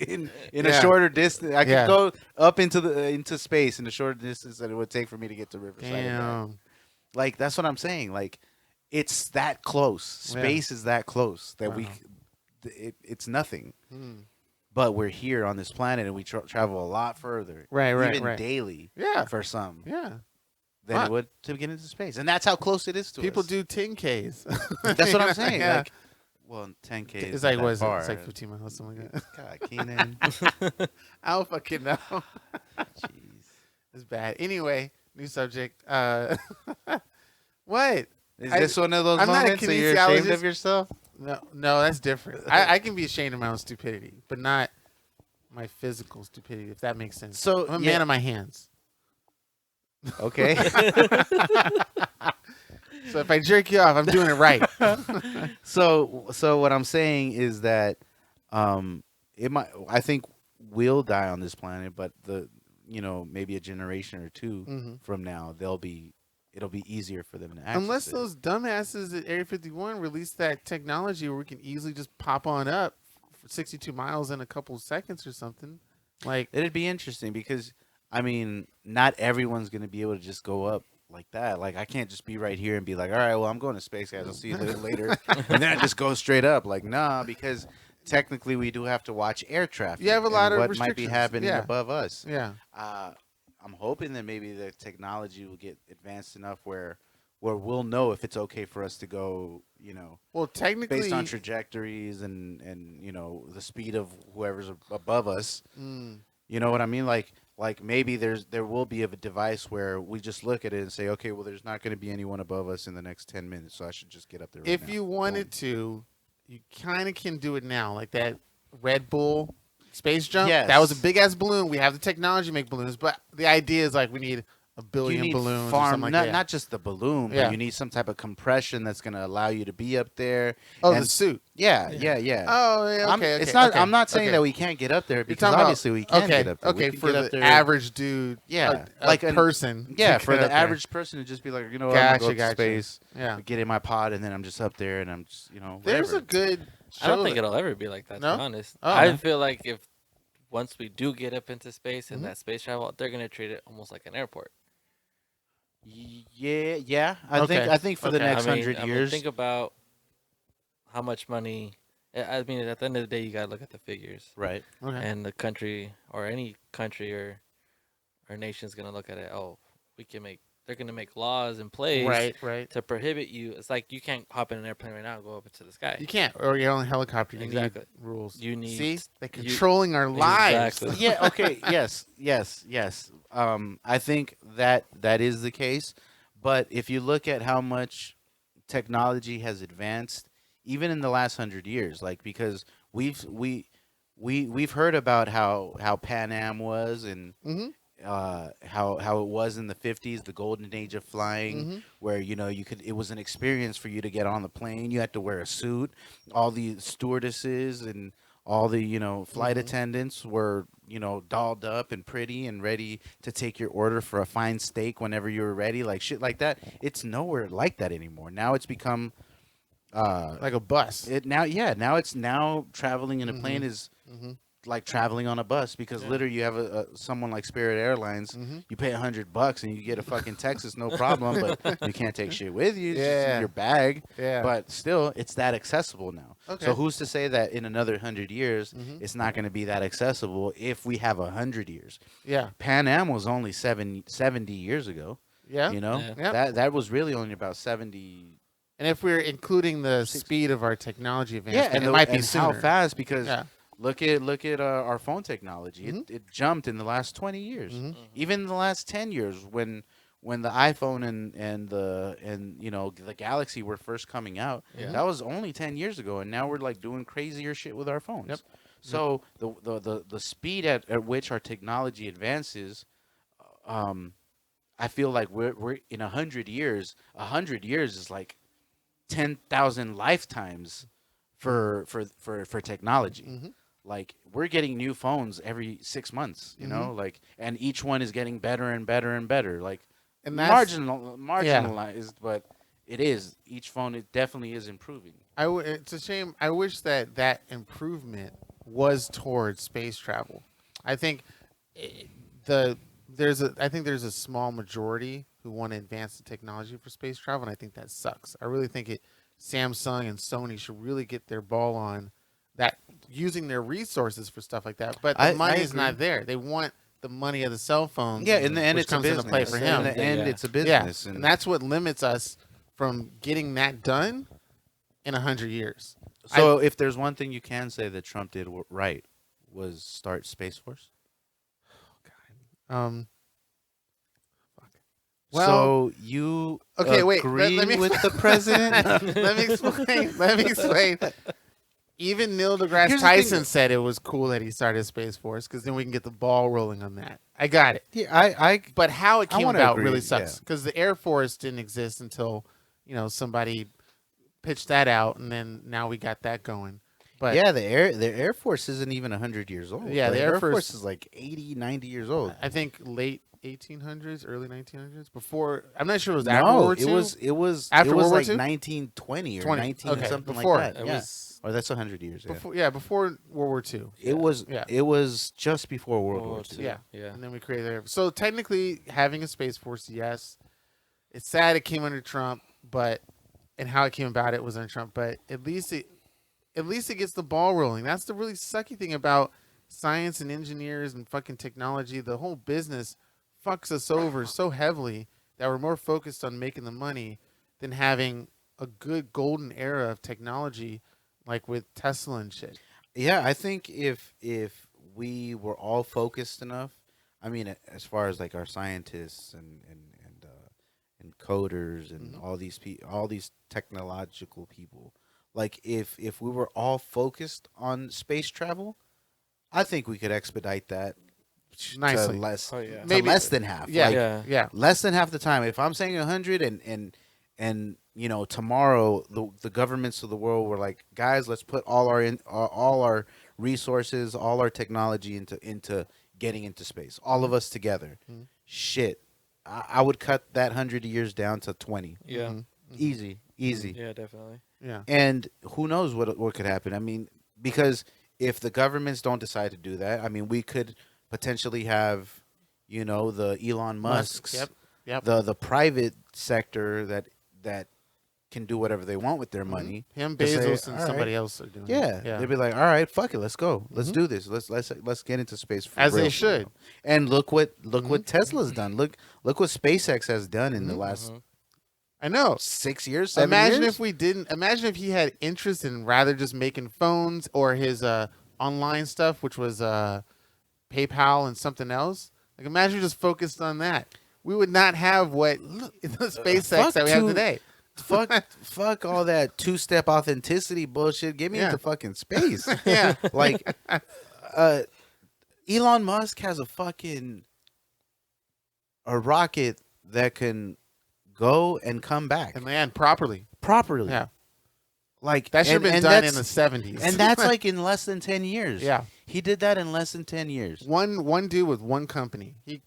in a Yeah. shorter distance. I could Yeah. go up into space in a shorter distance than it would take for me to get to Riverside. and back. Damn. Like that's what I'm saying. Like it's that close. Space is that close that Wow. it's nothing. Hmm. But we're here on this planet and we travel a lot further. Right, even right. daily. Yeah. For some. Yeah. Than Huh. it would to get into space. And that's how close it is to People us. do 10Ks. That's what I'm saying. Yeah. Like, well, 10K is It's not like, that what is it? far. It's like 15 miles, something like that. God, Keenan. I don't fucking know. Jeez. It's bad. Anyway, new subject. What? Is I- this one of those I'm not a moments that you're ashamed kinesiologist. of yourself? No, that's different. I can be ashamed of my own stupidity, but not my physical stupidity, if that makes sense. So, I'm a yeah. man of my hands. Okay. So if I jerk you off, I'm doing it right. So what I'm saying is that I think we'll die on this planet, but maybe a generation or two from now it'll be easier for them to access Unless it. those dumbasses at Area 51 release that technology where we can easily just pop on up for 62 miles in a couple seconds or something. Like, It'd be interesting because I mean, not everyone's gonna be able to just go up like that. Like I can't just be right here and be like, all right, well I'm going to space, guys. I'll see you later, and then I just go straight up. Like nah, because technically we do have to watch air traffic. You have a lot and of what might be restrictions. happening Yeah. above us. yeah. I'm hoping that maybe the technology will get advanced enough where we'll know if it's okay for us to go, Well, technically, based on trajectories and the speed of whoever's above us. Mm. You know what I mean? Like like maybe there will be a device where we just look at it and say, okay, well, there's not going to be anyone above us in the next 10 minutes, so I should just get up there. Right If now. you wanted to, you kind of can do it now, like that Red Bull space jump. Yes. That was a big ass balloon. We have the technology to make balloons, but the idea is like we need a billion you need balloons or farm, something like not that. not just the balloon, Yeah. but you need some type of compression that's going to allow you to be up there. Oh, and the suit. Yeah. Oh, yeah, okay. It's not. okay, I'm not saying okay. that we can't get up there You're because talking about- obviously we can okay, get up there. We okay, can for get the up there. average dude, Yeah, like like a person. Yeah, to for get the up there. average person to just be like, you know, what, I'm gonna go Gotcha. to space, Yeah, get in my pod, and then I'm just up there, and I'm just, there's whatever. a good. I don't show think that- it'll ever be like that. No? To be honest, Oh, I no. feel like if once we do get up into space and Mhm. that space travel, they're gonna treat it almost like an airport. Yeah. I Okay, think for the okay. next I mean, 100 I mean, years, think about how much money. I mean, at the end of the day, you gotta look at the figures, right? Okay. and the country or any country or nation's gonna look at it. Oh, we can make. They're gonna make laws in place Right. to prohibit you. It's like you can't hop in an airplane right now and go up into the sky. You can't, or you're on a helicopter. You Exactly. need rules. You need- See, they're you- controlling our lives. Exactly. Yeah. Okay. Yes. I think that is the case, but if you look at how much technology has advanced, even in the last 100 years, like because we've heard about how Pan Am was and Mm-hmm. how it was in the 50s, the golden age of flying, Mhm. where it was an experience for you to get on the plane. You had to wear a suit. All the stewardesses and all the flight Mhm. attendants were dolled up and pretty and ready to take your order for a fine steak whenever you were ready, like shit like that. It's nowhere like that anymore. Now it's become Like a bus. now it's traveling in a plane is Mm-hmm. like traveling on a bus, because Yeah. literally you have someone like Spirit Airlines. Mhm. You pay $100 and you get a fucking Texas, no problem, but you can't take shit with you. It's just Yeah. in your bag. Yeah. But still, it's that accessible now. Okay. So who's to say that in another 100 years, Mhm. it's not going to be that accessible if we have 100 years? Yeah. Pan Am was only 70 years ago. Yeah. You know, Yeah. Yep. that was really only about 70. And if we're including the speed of our technology advancement, and it might be and sooner. how fast, because Yeah. look at our phone technology. Mhm. It jumped in the last 20 years. Mhm. Even in the last 10 years, when the iPhone and the Galaxy were first coming out, Yeah. that was only 10 years ago, and now we're like doing crazier shit with our phones. Yep. So the speed at which our technology advances, I feel like we're in 100 years. 100 years is like 10,000 lifetimes for technology. Mhm. Like, we're getting new phones every 6 months, like, and each one is getting better and better and better. Like, And that's marginalized, but it is. Each phone, it definitely is improving. it's a shame. I wish that improvement was towards space travel. I think there's a small majority who want to advance the technology for space travel, and I think that sucks. I really think Samsung and Sony should really get their ball on that, using their resources for stuff like that. But the I money's agree. not there. They want the money of the cell phones. Yeah, in the end, which it's a comes into business. play for In him. the end, Yeah. it's a Yeah, business. and that's what limits us from getting that done in 100 years. so if there's one thing you can say that Trump did right, was start Space Force. Fuck. Well, So you okay, wait. agree Let me with the president? let me explain. Let me explain. Even Neil deGrasse Here's the thing, Tyson though. said it was cool that he started Space Force, because then we can get the ball rolling on that. I got it. Yeah, I But how it I came wanna about agree, really yeah. sucks, because the Air Force didn't exist until somebody pitched that out, and then now we got that going. But yeah, the Air Force isn't even 100 years old. Yeah, the Air Force- is like 80, 90 years old. I think late 1800s, early 1900s. Before, I'm not sure it was after World No, War it II. was After it was World War like II? 1920 or 20, 19 okay, something before. like that. It Yeah. was Or that's 100 years. Yeah. Before World War II. It was Yeah. it was just before World War World II. War Yeah. Yeah. And then we created Air Force. So technically, having a Space Force, yes. It's sad it came under Trump, and how it came about it was under Trump, but at least it gets the ball rolling. That's the really sucky thing about science and engineers and fucking technology. The whole business fucks us over so heavily that we're more focused on making the money than having a good golden era of technology, like with Tesla and shit. Yeah, I think if we were all focused enough, I mean, as far as like our scientists and coders and all these technological people, like if we were all focused on space travel, I think we could expedite that Nicely. to less Oh yeah. to Maybe- less than half. Yeah, Like, Yeah. less than half the time. If I'm saying 100 and you know tomorrow the governments of the world were like, guys, let's put all our resources, all our technology into getting into space, all of us together. Mhm. Shit, I would cut that 100 years down to 20. Yeah. Mhm. Easy. Yeah, definitely. Yeah. And who knows what could happen? I mean, because if the governments don't decide to do that, I mean, we could potentially have, you know, the Elon Musk's, Yep. Yep. the private sector that can do whatever they want with their Mhm. money. Him, to say, Bezos, and "All somebody right." else are doing Yeah, it. Yeah. they'd be like, "All right, fuck it, let's go, let's Mhm. do this, let's get into space for As real, they for should. real." And look what Mhm. Tesla's done. Look what SpaceX has done in the Mhm. last I know. 6 years, 7 Imagine years. if we didn't. Imagine if he had interest in rather just making phones or his online stuff, which was PayPal and something else. Like, imagine just focused on that. We would not have what the SpaceX fuck that we have two- today. fuck all that two-step authenticity bullshit. Get me Yeah. into fucking space. Yeah. Like, Elon Musk has a rocket that can go and come back And land properly. properly. Yeah. Like, That should have been and done in that's- the 70s. and that's like in less than 10 years. Yeah. He did that in less than 10 years. one dude with one company. He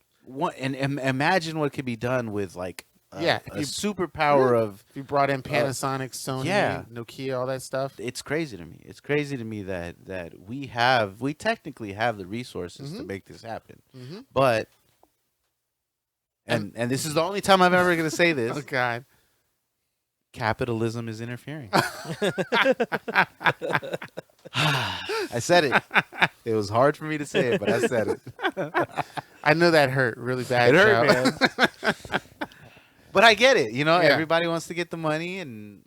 And imagine what could be done with like Yeah, a you- superpower of. he brought in Panasonic, Sony, yeah. Nokia, all that stuff. It's crazy to me. It's crazy to me that we technically have the resources to Mhm. make this happen. Mm-hmm. But and this is the only time I'm ever going to say this. Oh God. Capitalism is interfering. I said it. It was hard for me to say it, but I said it. I know that hurt really bad. It hurt, Joe. man. But I get it. You know, Yeah. everybody wants to get the money, and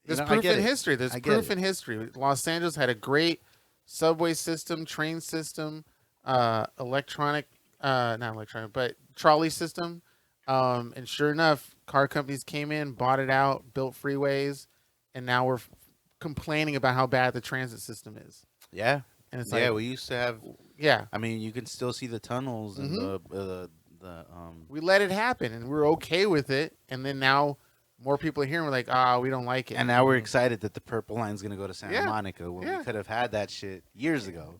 There's I proof get in it. history. There's I get proof it. in history. Los Angeles had a great subway system, train system, not electronic, but trolley system. And sure enough, car companies came in, bought it out, built freeways, and now we're complaining about how bad the transit system is. Yeah, And it's yeah. like, We used to have. yeah, I mean, you can still see the tunnels and the we let it happen, and we're okay with it. And then now more people are here, and we're like, we don't like it. and now we're excited that the purple line's gonna go to Santa Yeah. Monica when Yeah. we could have had that shit years ago.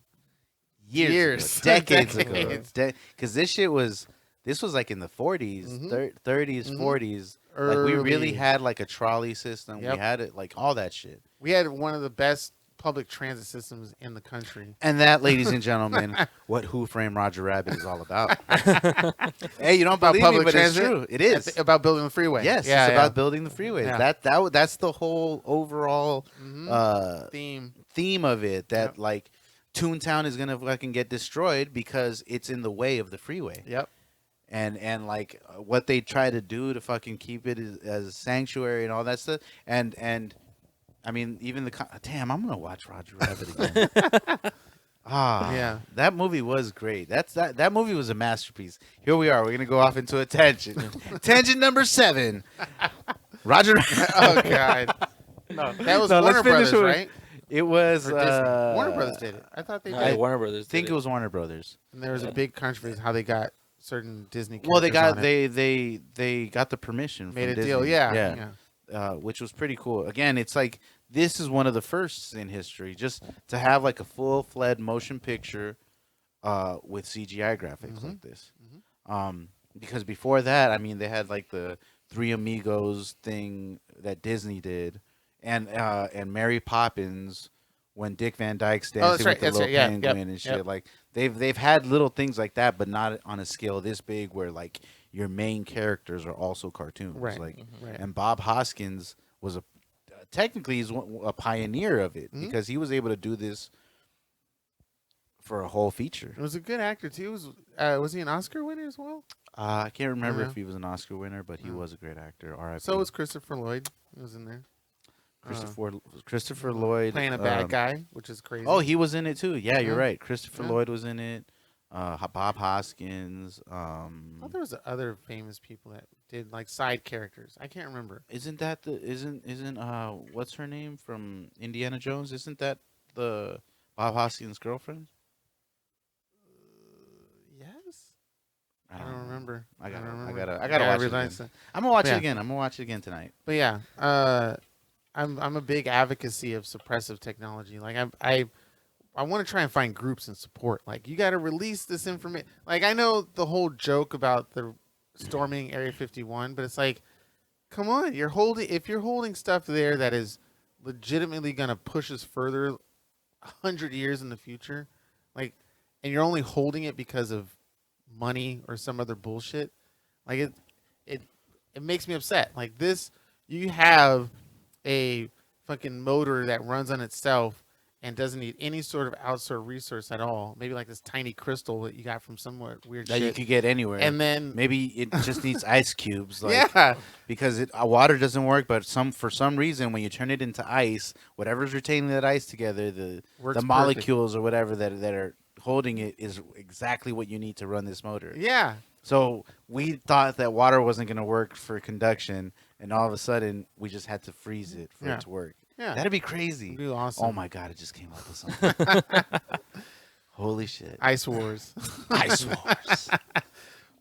Years. Ago, decades Decades. ago. Because this was like in the 40s, Mhm. 30s, Mhm. 40s. Like we really Early. had like a trolley system. Yep. We had it like all that shit. We had one of the best public transit systems in the country. And that, ladies and gentlemen, what Who Framed Roger Rabbit is all about. Hey, you don't About believe me, public but transit? it's true. It is. About building the freeway. Yes, yeah, it's about building the freeways. Yeah. That's the whole overall theme. theme of it. That Yep. like Toontown is gonna fucking get destroyed because it's in the way of the freeway. Yep. And like what they try to do to fucking keep it as a sanctuary and all that stuff. And I mean, even damn, I'm gonna watch Roger Rabbit again. Yeah. That movie was great. That movie was a masterpiece. Here we are. We're gonna go off into a tangent. Tangent number 7. Roger. Oh God. No, that was No, let's Warner finish Brothers, with- right? It was Or Disney. Warner Brothers did it. I thought they Yeah, did. Warner Brothers. I think did it was Warner Brothers. And there was a big controversy how they got certain Disney. Well, they got characters on it. they got the permission. made from a deal. Disney. Yeah. Which was pretty cool. Again, it's like this is one of the firsts in history, just to have like a full-fledged motion picture with CGI graphics Mhm. like this. Because before that, I mean, they had like the Three Amigos thing that Disney did, and Mary Poppins when Dick Van Dyke's dancing that's right, with the that's little right, yeah, penguin yep, and shit. yep. Like they've had little things like that, but not on a scale this big where like your main characters are also cartoons. Right. Like, Right. and Bob Hoskins was technically he's a pioneer of it Mhm. because he was able to do this for a whole feature. It was a good actor too. Was he an Oscar winner as well? I can't remember Yeah. if he was an Oscar winner, but he Yeah. was a great actor. R.I.P. So was Christopher Lloyd. He was in there. Christopher Lloyd Playing a bad um, guy, which is crazy. Oh, he was in it too. Yeah, you're Yeah. right. Christopher Yeah. Lloyd was in it. Bob Hoskins. I thought there was other famous people that did like side characters. I can't remember. Isn't that the isn't what's her name from Indiana Jones? Isn't that the Bob Hoskins' girlfriend? Yes. I don't remember. I gotta Yeah, watch it realize again. that. I'm gonna watch Yeah. it again. I'm gonna watch it again tonight. But yeah, I'm a big advocacy of suppressive technology. Like I want to try and find groups and support. Like you got to release this information. Like I know the whole joke about the storming Area 51, but it's like, come on, if you're holding stuff there that is legitimately gonna push us further 100 years in the future, like, and you're only holding it because of money or some other bullshit, like it makes me upset. Like this, you have a fucking motor that runs on itself and doesn't need any sort of outsourced resource at all. Maybe like this tiny crystal that you got from somewhere weird That shit. you could get anywhere. And then maybe it just needs ice cubes. Like, yeah, because water doesn't work, but for some reason when you turn it into ice, whatever's retaining that ice together, the Works molecules or whatever that are holding it is exactly what you need to run this motor. yeah. So we thought that water wasn't going to work for conduction, and all of a sudden we just had to freeze it for Yeah. it to work. Yeah. That'd be crazy. It'd be awesome. Oh my god, it just came up with something. Holy shit. Ice Wars. Ice Wars.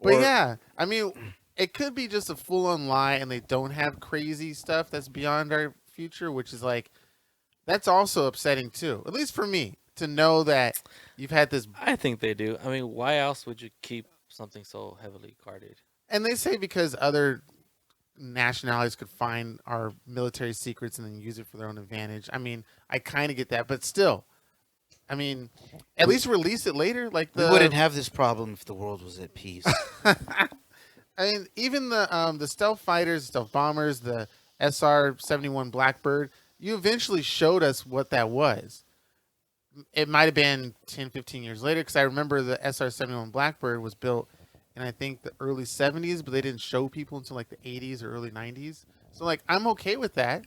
But yeah, I mean, it could be just a full-on lie, and they don't have crazy stuff that's beyond our future, which is like, that's also upsetting too. At least for me, to know that you've had this. I think they do. I mean, why else would you keep something so heavily guarded? And they say because other nationalities could find our military secrets and then use it for their own advantage. I mean, I kind of get that, but still, I mean, at least release it later. Like We wouldn't have this problem if the world was at peace. I mean, even the stealth fighters, stealth bombers, the SR-71 Blackbird, you eventually showed us what that was. It might have been 10, 15 years later, because I remember the SR-71 Blackbird was built in, I think, the early 70s, but they didn't show people until like the 80s or early 90s. So, like, I'm okay with that,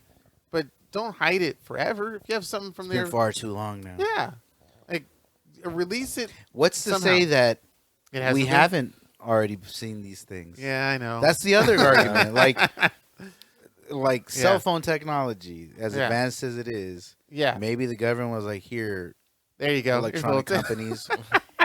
but don't hide it forever. If you have something from It's there, been far too long now. yeah, like, release it. What's to Somehow. say that It has we to be- haven't already seen these things? Yeah, I know. That's the other argument. Like Yeah. cell phone technology, as Yeah. advanced as it is, yeah. maybe the government was like, here, There you go. electronic Here's a little- companies,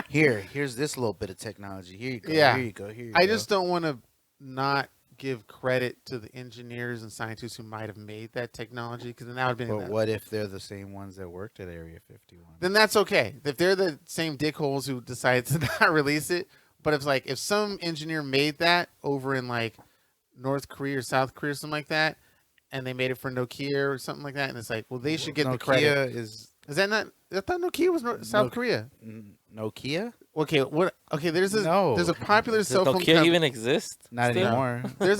here's this little bit of technology. Here you go. Yeah. Here you go. Here you I go. just don't want to not give credit to the engineers and scientists who might have made that technology, because then that would have been. But what if they're the same ones that worked at Area 51? Then that's okay. If they're the same dickholes who decide to not release it, but if some engineer made that over in like North Korea or South Korea or something like that, and they made it for Nokia or something like that, and it's like, well, they should get the credit. Nokia is Is that not? I thought Nokia was South Korea. Nokia? Okay, what? Okay, there's No. a popular Does cell phone Nokia company. even exist? Not still? anymore. There's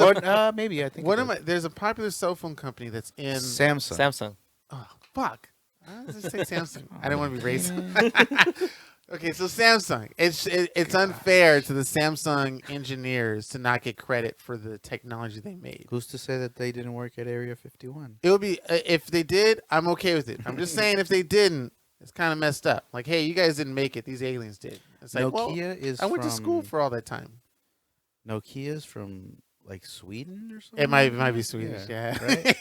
Maybe I think. What it am I? is. There's a popular cell phone company that's in. Samsung. Samsung. Oh, fuck. I was just say Samsung. I didn't want to be racist. Okay, so Samsung. It's unfair to the Samsung engineers to not get credit for the technology they made. Who's to say that they didn't work at Area 51? It would be if they did. I'm okay with it. I'm just saying if they didn't, it's kind of messed up. Like, hey, you guys didn't make it. These aliens did. It's like, well, Nokia is. I went to from- school for all that time. Nokia's from like Sweden or something. It might be Swedish. Yeah. Right?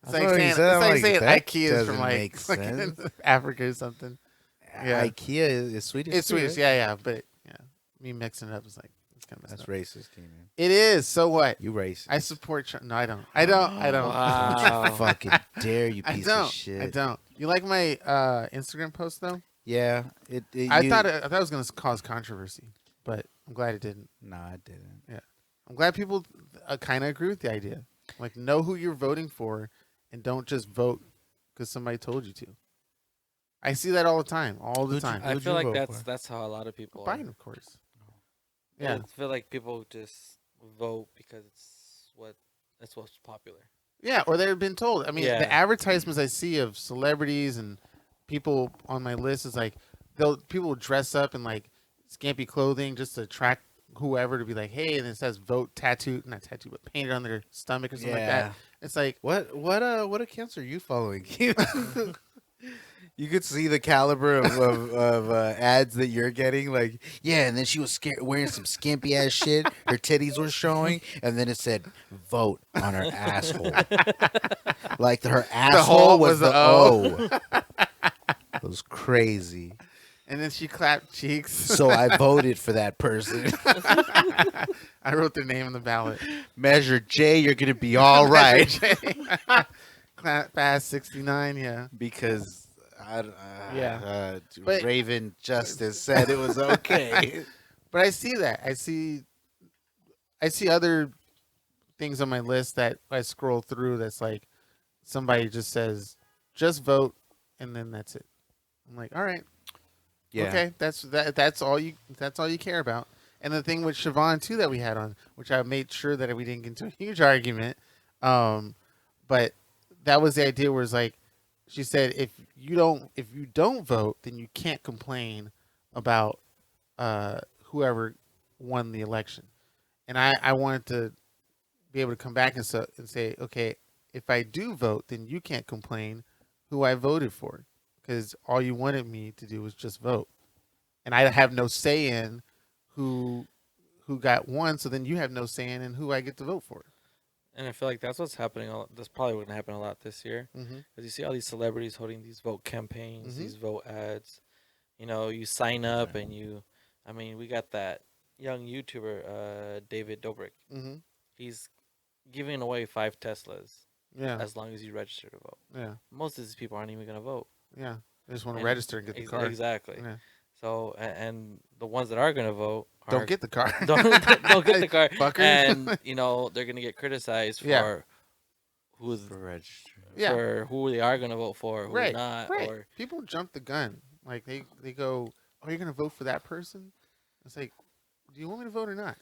It's That's like what saying, he it's said. I'm like like, saying that IKEA is from doesn't like make fucking sense. Africa or something. Yeah. IKEA is Swedish. It's too, Swedish, right? yeah, but yeah, me mixing it up is like it's kind of That's messed up. racist, Keenan. It is. So what? You racist. I support. No, I don't. I don't. Wow. Fucking dare you, I piece don't. of shit. I don't. You like my Instagram post though? Yeah, I thought it was gonna cause controversy, but I'm glad it didn't. No, I didn't. I'm glad people kind of agree with the idea. Like, know who you're voting for, and don't just vote because somebody told you to. I see that all the time. All the time. I Who'd feel you like vote for? that's how a lot of people are. Biden, of course. Yeah. I feel like people just vote because it's what's popular. Yeah, or they've been told. I mean, Yeah. the advertisements I see of celebrities and people on my list is like, people will dress up in like skimpy clothing just to attract whoever to be like, hey, and it says vote tattooed, not tattooed, but painted on their stomach or something like Yeah. that. It's like, What accounts are you following? You could see the caliber of ads that you're getting. Like, yeah, and then she was wearing some skimpy ass shit. Her titties were showing, and then it said, "Vote on her asshole." Like her asshole was the O. It was crazy. And then she clapped cheeks. So I voted for that person. I wrote their name on the ballot. Measure J, you're gonna be all right. Clap fast 69, yeah. Because But- Raven Justice said it was okay. But I see that. I see other things on my list that I scroll through that's like somebody just says, just vote, and then that's it. I'm like, all right. Yeah. Okay, that's all you care about. And the thing with Siobhan too that we had on, which I made sure that we didn't get into a huge argument, but that was the idea where it's like she said if you don't vote, then you can't complain about whoever won the election. And I wanted to be able to come back and say, okay, if I do vote, then you can't complain who I voted for. Because all you wanted me to do was just vote, and I have no say in who got won. So then you have no say in who I get to vote for. And I feel like that's what's happening. That's probably going to happen a lot this year. Because you see all these celebrities holding these vote campaigns, these vote ads. You know, you sign up and we got that young YouTuber, David Dobrik. He's giving away 5 Teslas. Yeah. As long as you register to vote. Yeah. Most of these people aren't even going to vote. Yeah. They just want to register and get the car. Exactly. Yeah. So, and the ones that are going to vote don't get the car. don't get the car. Fucker. And, they're going to get criticized for who's for who they are going to vote for, who's not. Right. Or People jump the gun. Like they go, "Oh, you're going to vote for that person?" It's like, do you want me to vote or not?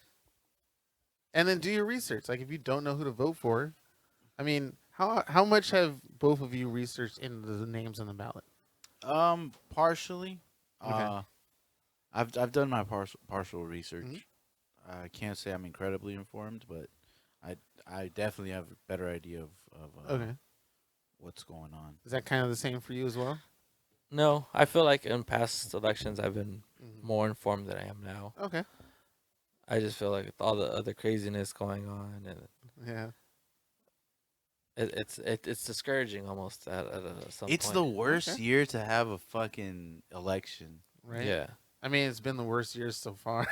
And then do your research. Like if you don't know who to vote for, I mean, how much have both of you researched into the names on the ballot? Partially. Okay. I've done my partial research. I can't say I'm incredibly informed, but I definitely have a better idea of what's going on. Is that kind of the same for you as well? no, I feel like in past elections I've been more informed than I am now. Okay. I just feel like with all the other craziness going on, and Yeah. it's discouraging almost at some It's point. the worst Okay. year to have a fucking election. Right. Yeah. I mean, it's been the worst year so far.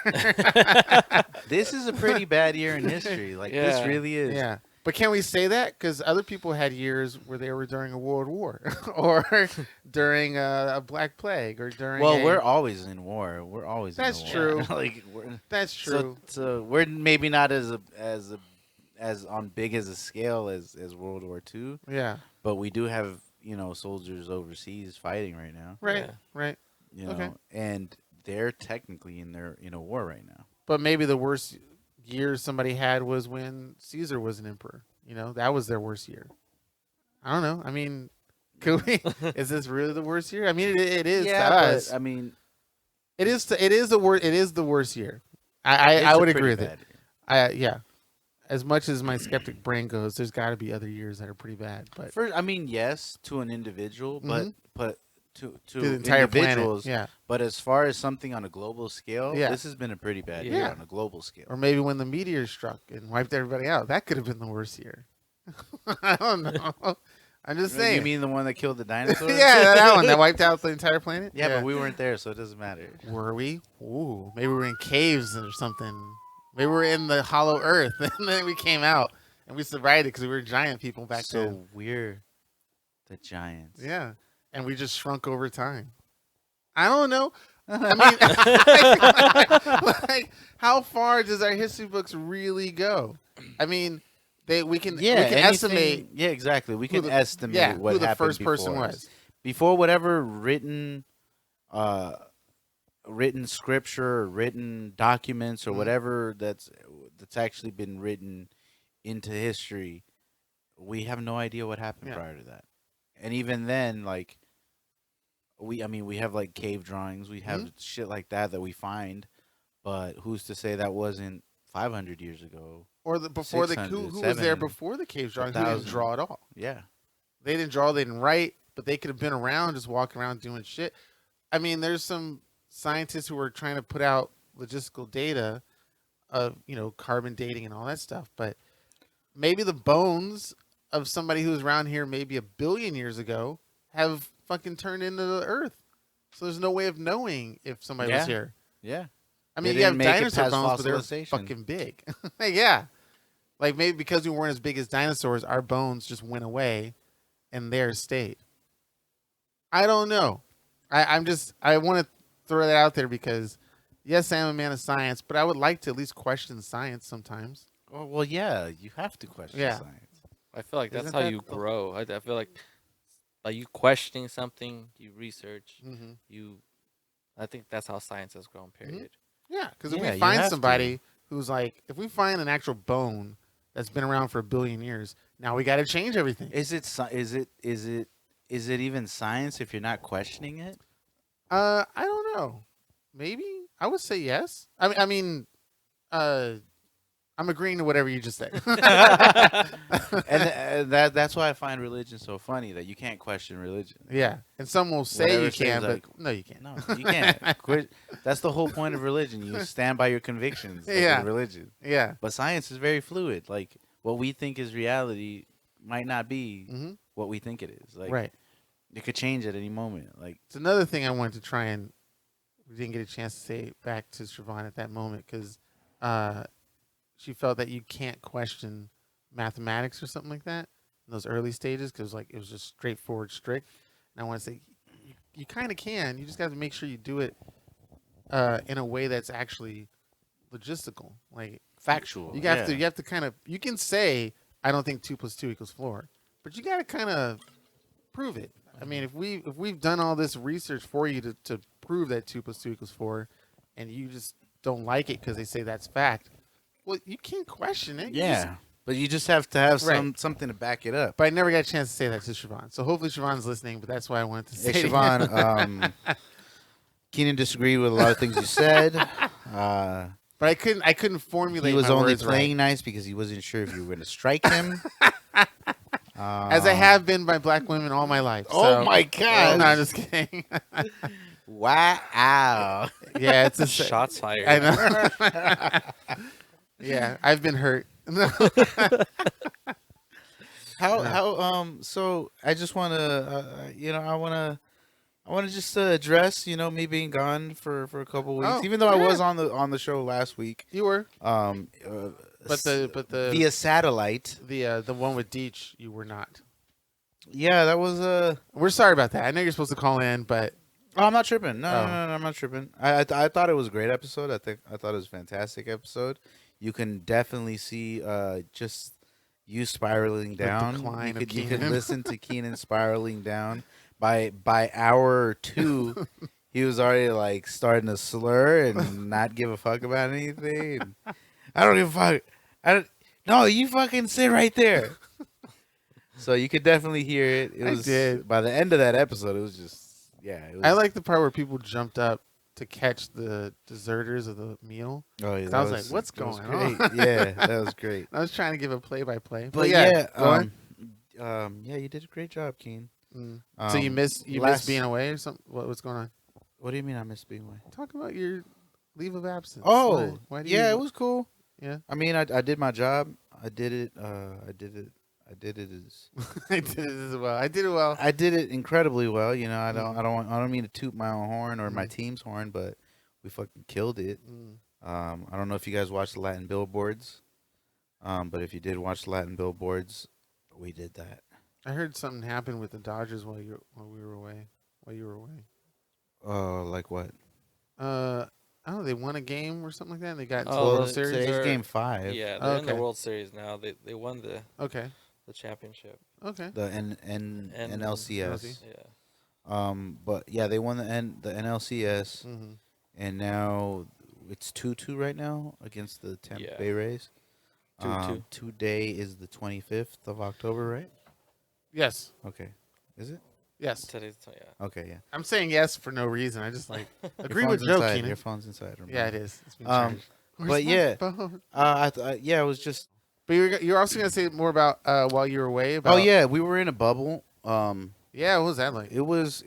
This is a pretty bad year in history. Like Yeah. this really is. Yeah. But can we say that? Because other people had years where they were during a world war or during a Black Plague or during Well, we're always in war. We're always That's in war. true. Like we're, That's true. So we're maybe not as on big as a scale as World War II, Yeah. but we do have soldiers overseas fighting right now. Right. Yeah. Right. You know, Okay. and they're technically in a war right now. But maybe the worst year somebody had was when Caesar was an emperor. That was their worst year. I don't know. I mean, could we? Is this really the worst year? I mean, it is to us. But, I mean, It is the worst year. I would agree with it. Yeah. As much as my skeptic brain goes, there's got to be other years that are pretty bad. But First, I mean, yes, to an individual, but to the entire individuals, planet. Yeah. But as far as something on a global scale, Yeah. this has been a pretty bad Yeah. year on a global scale. Or maybe when the meteor struck and wiped everybody out, that could have been the worst year. I don't know. I'm just saying. You mean the one that killed the dinosaurs? Yeah, that one that wiped out the entire planet. Yeah, but we weren't there, so it doesn't matter. Were we? Ooh, maybe we were in caves or something. Maybe we were in the hollow earth, and then we came out and we survived it because we were giant people back so then. we're the giants. Yeah, and we just shrunk over time. I don't know. I mean, like, how far does our history books really go? I mean, we can estimate. Yeah, exactly. We can who estimate what who the happened first person before. was. Before whatever written scripture or written documents or whatever that's actually been written into history, we have no idea what happened prior to that. And even then, like we have like cave drawings, we have shit like that we find, but who's to say that wasn't 500 years ago? Or before 600, who was there 700, before the cave drawings? Who didn't 1,000. draw at all? Yeah. They didn't draw. They didn't write. but they could have been around, just walking around doing shit. I mean, there's some scientists who are trying to put out logistical data of, carbon dating and all that stuff, but maybe the bones of somebody who was around here maybe 1 billion years ago have fucking turned into the Earth. So there's no way of knowing if somebody was here. Yeah. I mean, They you have didn't make it dinosaur past bones, but they're fossilization. fucking big. Yeah. Like maybe because we weren't as big as dinosaurs, our bones just went away and theirs stayed. I don't know. I want to throw that out there because, yes, I am a man of science, but I would like to at least question science sometimes. Oh, well, yeah, you have to question science. I feel like that's Isn't how that- you grow. I feel like you questioning something, you research, I think that's how science has grown. Period. Yeah, because if Yeah, we you find have somebody who's like, if we find an actual bone that's been around for 1 billion years, now we got to change everything. Is it even science if you're not questioning it? I don't know. Maybe I would say yes. I mean, I'm agreeing to whatever you just said. And that's why I find religion so funny, that you can't question religion. Yeah, and some will say Whatever you says, can, like, but no, you can't. No, you can't. That's the whole point of religion. You stand by your convictions. Like Yeah. in religion. Yeah. But science is very fluid. Like what we think is reality might not be what we think it is. Like Right. it could change at any moment. Like It's another thing I wanted to try and we didn't get a chance to say back to Siobhan at that moment because she felt that you can't question mathematics or something like that in those early stages because it was just straightforward, strict. And I want to say you kind of can. You just got to make sure you do it in a way that's actually logistical, like factual. You have to kind of. You can say I don't think 2 + 2 = 4, but you got to kind of prove it. I mean, if we've done all this research for you to prove that 2 + 2 = 4, and you just don't like it because they say that's fact, well, you can't question it. Yeah. But you just have to have Right. something to back it up. But I never got a chance to say that to Siobhan. So hopefully Siobhan's listening, but that's why I wanted to say Hey, it. Siobhan, Keenan disagreed with a lot of things you said. But I couldn't formulate He was my only words playing right. nice because he wasn't sure if you were going to strike him. As I have been by black women all my life. Oh so- my God. No, I'm just kidding. Wow. Yeah, it's a Shots fired. I know. Yeah, I've been hurt. So I just want to I want to just address me being gone for a couple weeks, Oh, even though I yeah. was on the show last week. You were, But but the via satellite. the one with Deech, you were not. Yeah, that was We're sorry about that. I know you're supposed to call in, but Oh, I'm not tripping. No, Oh. I'm not tripping. I thought it was a great episode. I thought it was a fantastic episode. You can definitely see just you spiraling down. decline of You could Keenan. listen to Keenan spiraling down. By hour 2, he was already like starting to slur and not give a fuck about anything. And I don't give a fuck. No, you fucking sit right there. So you could definitely hear it. It I was did. by the end of that episode. It was just It was, I like the part where people jumped up to catch the deserters of the meal. Oh yeah, I was like, "What's that was going on?" great. Yeah, that was great. I was trying to give a play-by-play, But yeah, go on. yeah, you did a great job, Keen. So you miss being away or something? What's going on? What do you mean I missed being away? Talk about your leave of absence. Oh, Why do yeah, you, it was cool. Yeah, I mean, I did my job. I did it. I did it as I did it as well. I did it well. I did it incredibly well. I don't mean to toot my own horn or my team's horn, but we fucking killed it. I don't know if you guys watched the Latin billboards, but if you did watch the Latin billboards, we did that. I heard something happened with the Dodgers while you were away. Like what? I don't know. They won a game or something like that. And they got into the Oh, World the- Series. Today's They're- game 5. Yeah, they're in the Okay. World Series now. They won the Okay. championship. Okay. The NLCS. Yeah. But yeah, they won the NLCS, Mm-hmm. and now it's 2-2 right now against the Tampa Yeah. Bay Rays. 2-2. Today is the 25th of October, right? Yes. Okay. Is it? Yes. Today's Okay, yeah. I'm saying yes for no reason. I just agree Your with phone's Joe inside. Keenan. Your phone's inside. Remember? Yeah, it is. It's being Um, charged. Where's but my yeah. phone? Yeah, it was just. But you're also gonna say more about while you were away. About, Oh yeah, we were in a bubble. Yeah, what was that like? It was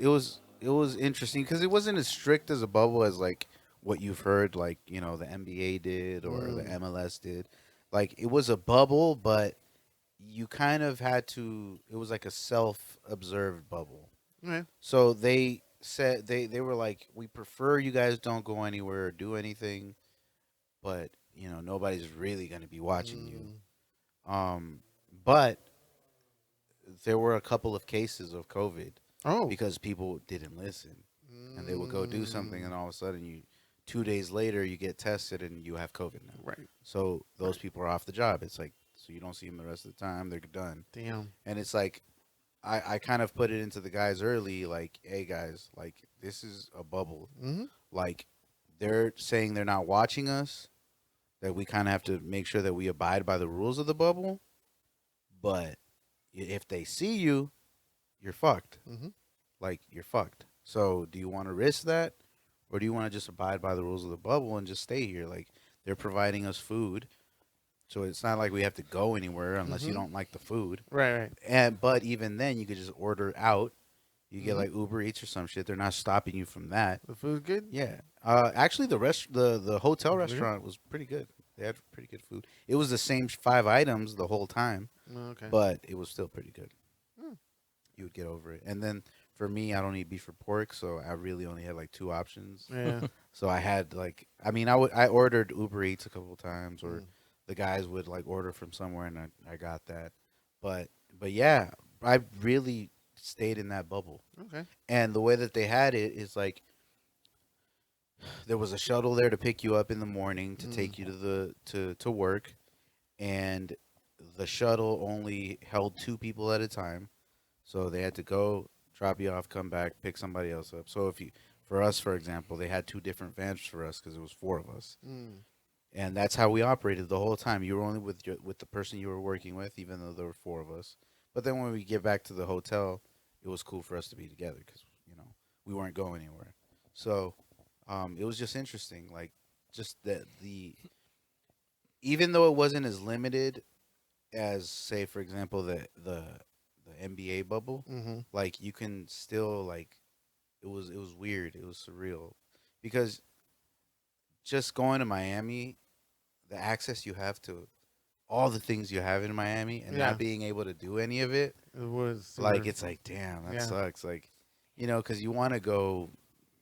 interesting because it wasn't as strict as a bubble as like what you've heard, like the NBA did or the MLS did. Like it was a bubble, but you kind of had to. It was like a self-observed bubble. Okay. So they said they were like, we prefer you guys don't go anywhere or do anything, but nobody's really gonna be watching you. But there were a couple of cases of COVID Oh. because people didn't listen, and they would go do something, and all of a sudden 2 days later you get tested and you have COVID now. Right. So those people are off the job. It's like, so you don't see them the rest of the time. They're done. Damn. And it's like, I kind of put it into the guys early, like, hey guys, like this is a bubble. Mm-hmm. Like they're saying they're not watching us, that we kind of have to make sure that we abide by the rules of the bubble. But if they see you, you're fucked. Mm-hmm. Like you're fucked. So do you want to risk that, or do you want to just abide by the rules of the bubble and just stay here? Like they're providing us food, so it's not like we have to go anywhere unless you don't like the food. Right. But even then, you could just order out. You get like Uber Eats or some shit. They're not stopping you from that. The food good? Yeah. Actually, the hotel restaurant was pretty good. They had pretty good food. It was the same 5 items the whole time, Okay. but it was still pretty good. You would get over it. And then for me, I don't eat beef or pork, so I really only had like 2 options. Yeah. So I had like, I ordered Uber Eats a couple of times, or the guys would like order from somewhere, and I got that. But yeah, I really stayed in that bubble. Okay. And the way that they had it is like, there was a shuttle there to pick you up in the morning to take you to work, and the shuttle only held 2 people at a time, so they had to go, drop you off, come back, pick somebody else up. So for us, for example, they had 2 different vans for us because it was 4 of us, and that's how we operated the whole time. You were only with the person you were working with, even though there were 4 of us. But then when we get back to the hotel, it was cool for us to be together because we weren't going anywhere. So it was just interesting, like just even though it wasn't as limited as, say, for example, the NBA bubble, like you can still like it was weird, it was surreal, because just going to Miami, the access you have to all the things you have in Miami and not being able to do any of it, It was like it's like, damn, that sucks. Like, because you want to go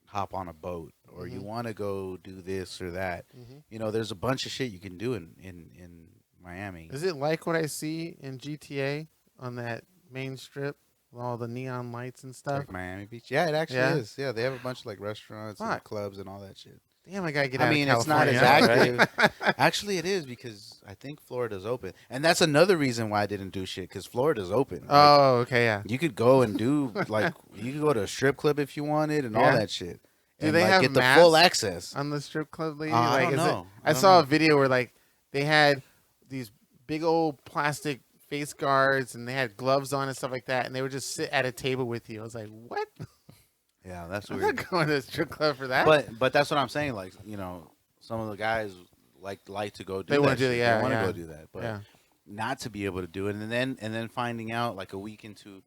hop on a boat, or you want to go do this or that. There's a bunch of shit you can do in Miami. Is it like what I see in GTA on that main strip with all the neon lights and stuff? Like Miami Beach? Yeah, it actually is. Yeah, they have a bunch of like restaurants and clubs and all that shit. Damn, I gotta get out of it's not California. as active. Actually, it is, because I think Florida's open, and that's another reason why I didn't do shit, because Florida's open. Oh, okay, yeah. You could go and do like you could go to a strip club if you wanted and all that shit. Do and, they have get the masks full access on the strip club lady? I don't know. I saw a video where like they had these big old plastic face guards and they had gloves on and stuff like that, and they would just sit at a table with you. I was like, what? Yeah, that's I'm weird. not going to a strip club for that. But that's what I'm saying. Like, some of the guys like to go do They that. want to do shit. it, yeah. They want to yeah. go do that, but yeah. not to be able to do it, and then finding out like a week into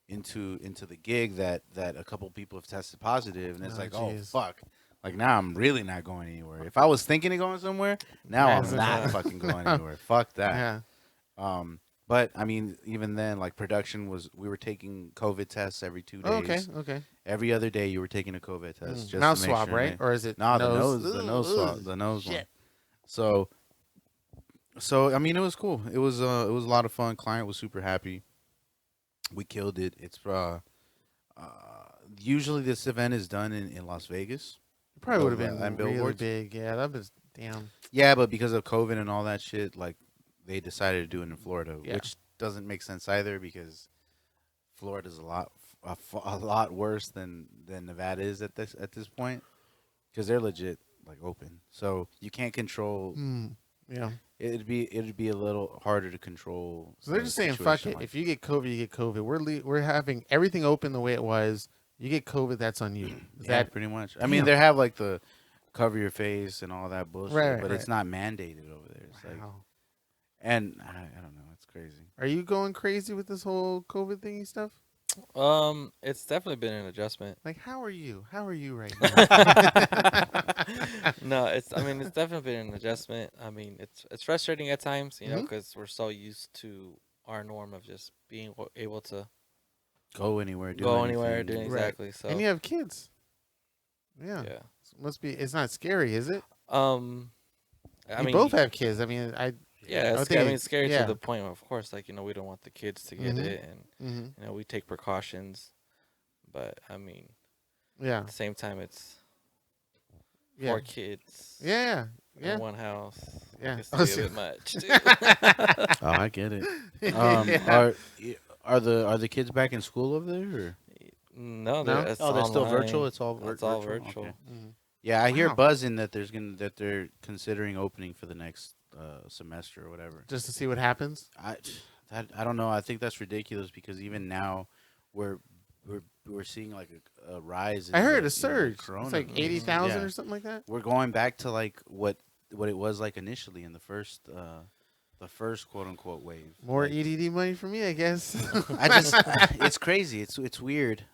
the gig that a couple people have tested positive, and it's like, oh fuck. Like, now I'm really not going anywhere. If I was thinking of going somewhere, now I'm not fucking going anywhere. Fuck that. Yeah. But I mean, even then, like, production we were taking COVID tests every 2 days. Okay. Every other day, you were taking a COVID test. Just Mouth to make swab, sure, right? Or is it no, nose? the nose swab, the nose Shit. one. So I mean, it was cool. It was a lot of fun. Client was super happy. We killed it. It's usually this event is done in Las Vegas. It probably would have And been really billboards. big. Yeah, that was damn. Yeah, but because of COVID and all that shit, like, they decided to do it in Florida, Yeah. which doesn't make sense either, because Florida's a lot worse than Nevada is at this point, because they're legit like open. So you can't control. Yeah. It'd be a little harder to control. So they're just saying, fuck it. If you get COVID, you get COVID. We're having everything open the way it was. You get COVID, that's on you. Is Yeah, that pretty much. I mean, they have like the cover your face and all that bullshit, Right, but right. it's not mandated over there. It's like, Wow. and I don't know, it's crazy. Are you going crazy with this whole COVID thingy stuff? It's definitely been an adjustment. Like, how are you? How are you right now? No, I mean, it's definitely been an adjustment. I mean, it's frustrating at times, you know, Mhm. because we're so used to our norm of just being able to Go anywhere, do go anywhere, doing anything. Right. exactly. And So, you have kids. Yeah. yeah. Must be. It's not scary, is it? Um, I You mean, both have kids. I mean, yeah, I would I think. mean, it's scary to Yeah. the point, of course, like, we don't want the kids to get Mhm. it, and Mhm. we take precautions. But I mean, Yeah. at the same time, it's Yeah. 4 kids Yeah. in Yeah. one house. Yeah. Gets to be a bit much, too. Oh, I get it. Yeah. Are the kids back in school over there? Or? No, No. it's Oh, they're still virtual. online. It's all It's all virtual. virtual. Okay. Mhm. Yeah, I hear Wow. buzzing that they're considering opening for the next semester or whatever. Just to see what happens. I don't know. I think that's ridiculous because even now, we're we're seeing like a rise. I heard a the surge. It's corona. like 80,000 Yeah, or something like that. we're going back to like what it was like initially in the first quote unquote wave. More Like, EDD money for me, I guess. I just it's crazy. It's weird.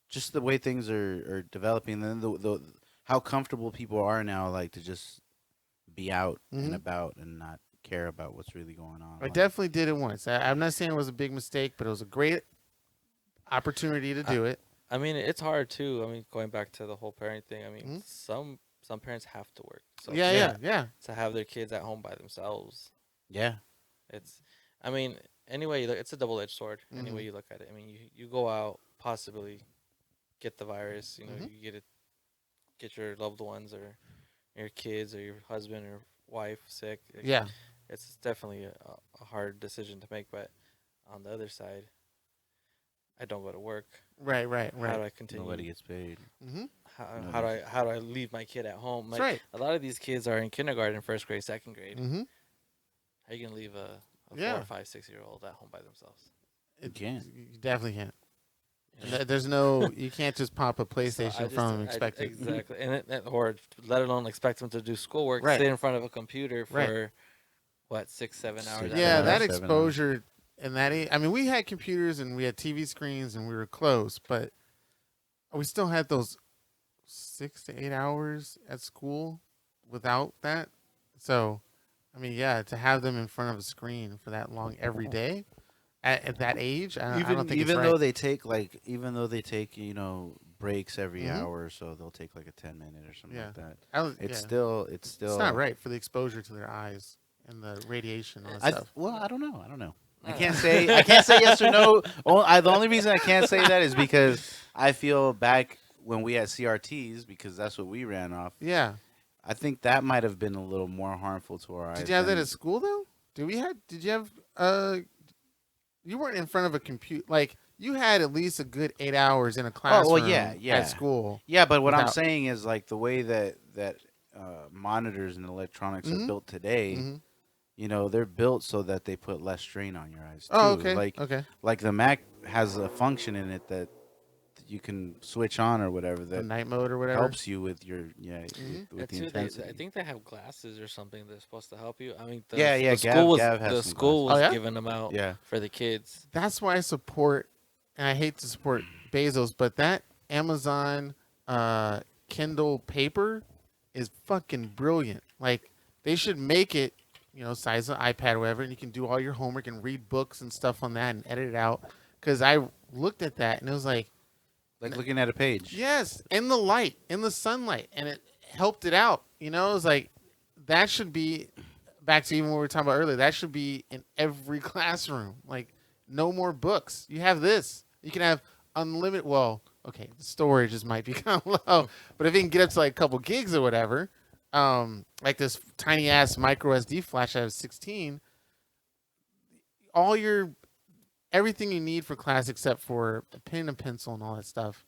Just the way things are developing, and then the how comfortable people are now, like to just be out and Mhm. about and not care about what's really going on. I Like, definitely did it once. I'm not saying it was a big mistake, but it was a great opportunity to do it. I mean, it's hard too. I mean, going back to the whole parent thing. I mean, Mhm. some parents have to work, so Yeah, Yeah. yeah, yeah. to have their kids at home by themselves, yeah, it's. I mean, anyway, it's a double-edged sword. Any way Mhm. you look at it. I mean, you go out, possibly get the virus. Mhm. You get your loved ones or your kids or your husband or wife sick. Yeah. It's definitely a hard decision to make. But on the other side, I don't go to work. Right, right, How do right. I continue? nobody gets paid. Mm-hmm. How do I leave my kid at home? That's Like right. a lot of these kids are in kindergarten, first grade, second grade. Mm-hmm. How you gonna leave a Yeah. 4, 5, 6 year old at home by themselves? You can't. You definitely can't. You know? There's no. You can't just pop a So PlayStation in front of them and expect it. exactly, or let alone expect them to do schoolwork, Right. sit in front of a computer for Right. what 6, 7 hours. Six, Yeah, at a that time? 7 hours. exposure and that. I mean, we had computers and we had TV screens and we were close, but we still had those 6 to 8 hours at school without that. So, I mean, yeah, to have them in front of a screen for that long every day at that age, I don't think Even it's though right. they take breaks every Mhm. hour or so, they'll take like a 10 minute or something Yeah. like that. Yeah. It's still It's not right for the exposure to their eyes and the radiation and all that stuff. I don't know. I don't know. I Uh, can't say yes or no. The only reason I can't say that is because I feel back when we had CRTs because that's what we ran off. Yeah. I think that might have been a little more harmful to our eyes. Did you have that than- at school though? Did you have you weren't in front of a computer like you had at least a good 8 hours in a classroom yeah. at school. Yeah, but what I'm without- saying is like the way that monitors and electronics are Mhm. built today. Mhm. They're built so that they put less strain on your eyes too. Oh, okay. Like Okay. like the Mac has a function in it that you can switch on or whatever The that night mode or whatever. helps you with your Mhm. with the too, intensity. I think they have glasses or something that's supposed to help you. I mean, Yeah, the Gav- school was Gav has the some school was glasses. Oh, yeah? giving them out Yeah. for the kids. That's why I support and I hate to support Bezos, but that Amazon Kindle paper is fucking brilliant. Like they should make it, size of iPad or whatever, and you can do all your homework and read books and stuff on that and edit it out. Because I looked at that and it was like, Like looking at a page. yes, in the light, in the sunlight, and it helped it out. It was like that should be back to even what we were talking about earlier. That should be in every classroom. Like no more books. You have this. You can have unlimited. Well, okay, the storages might be kind of low, but if you can get up to like a couple gigs or whatever, like this tiny ass micro SD flash out of 16, all your everything you need for class except for a pen and pencil and all that stuff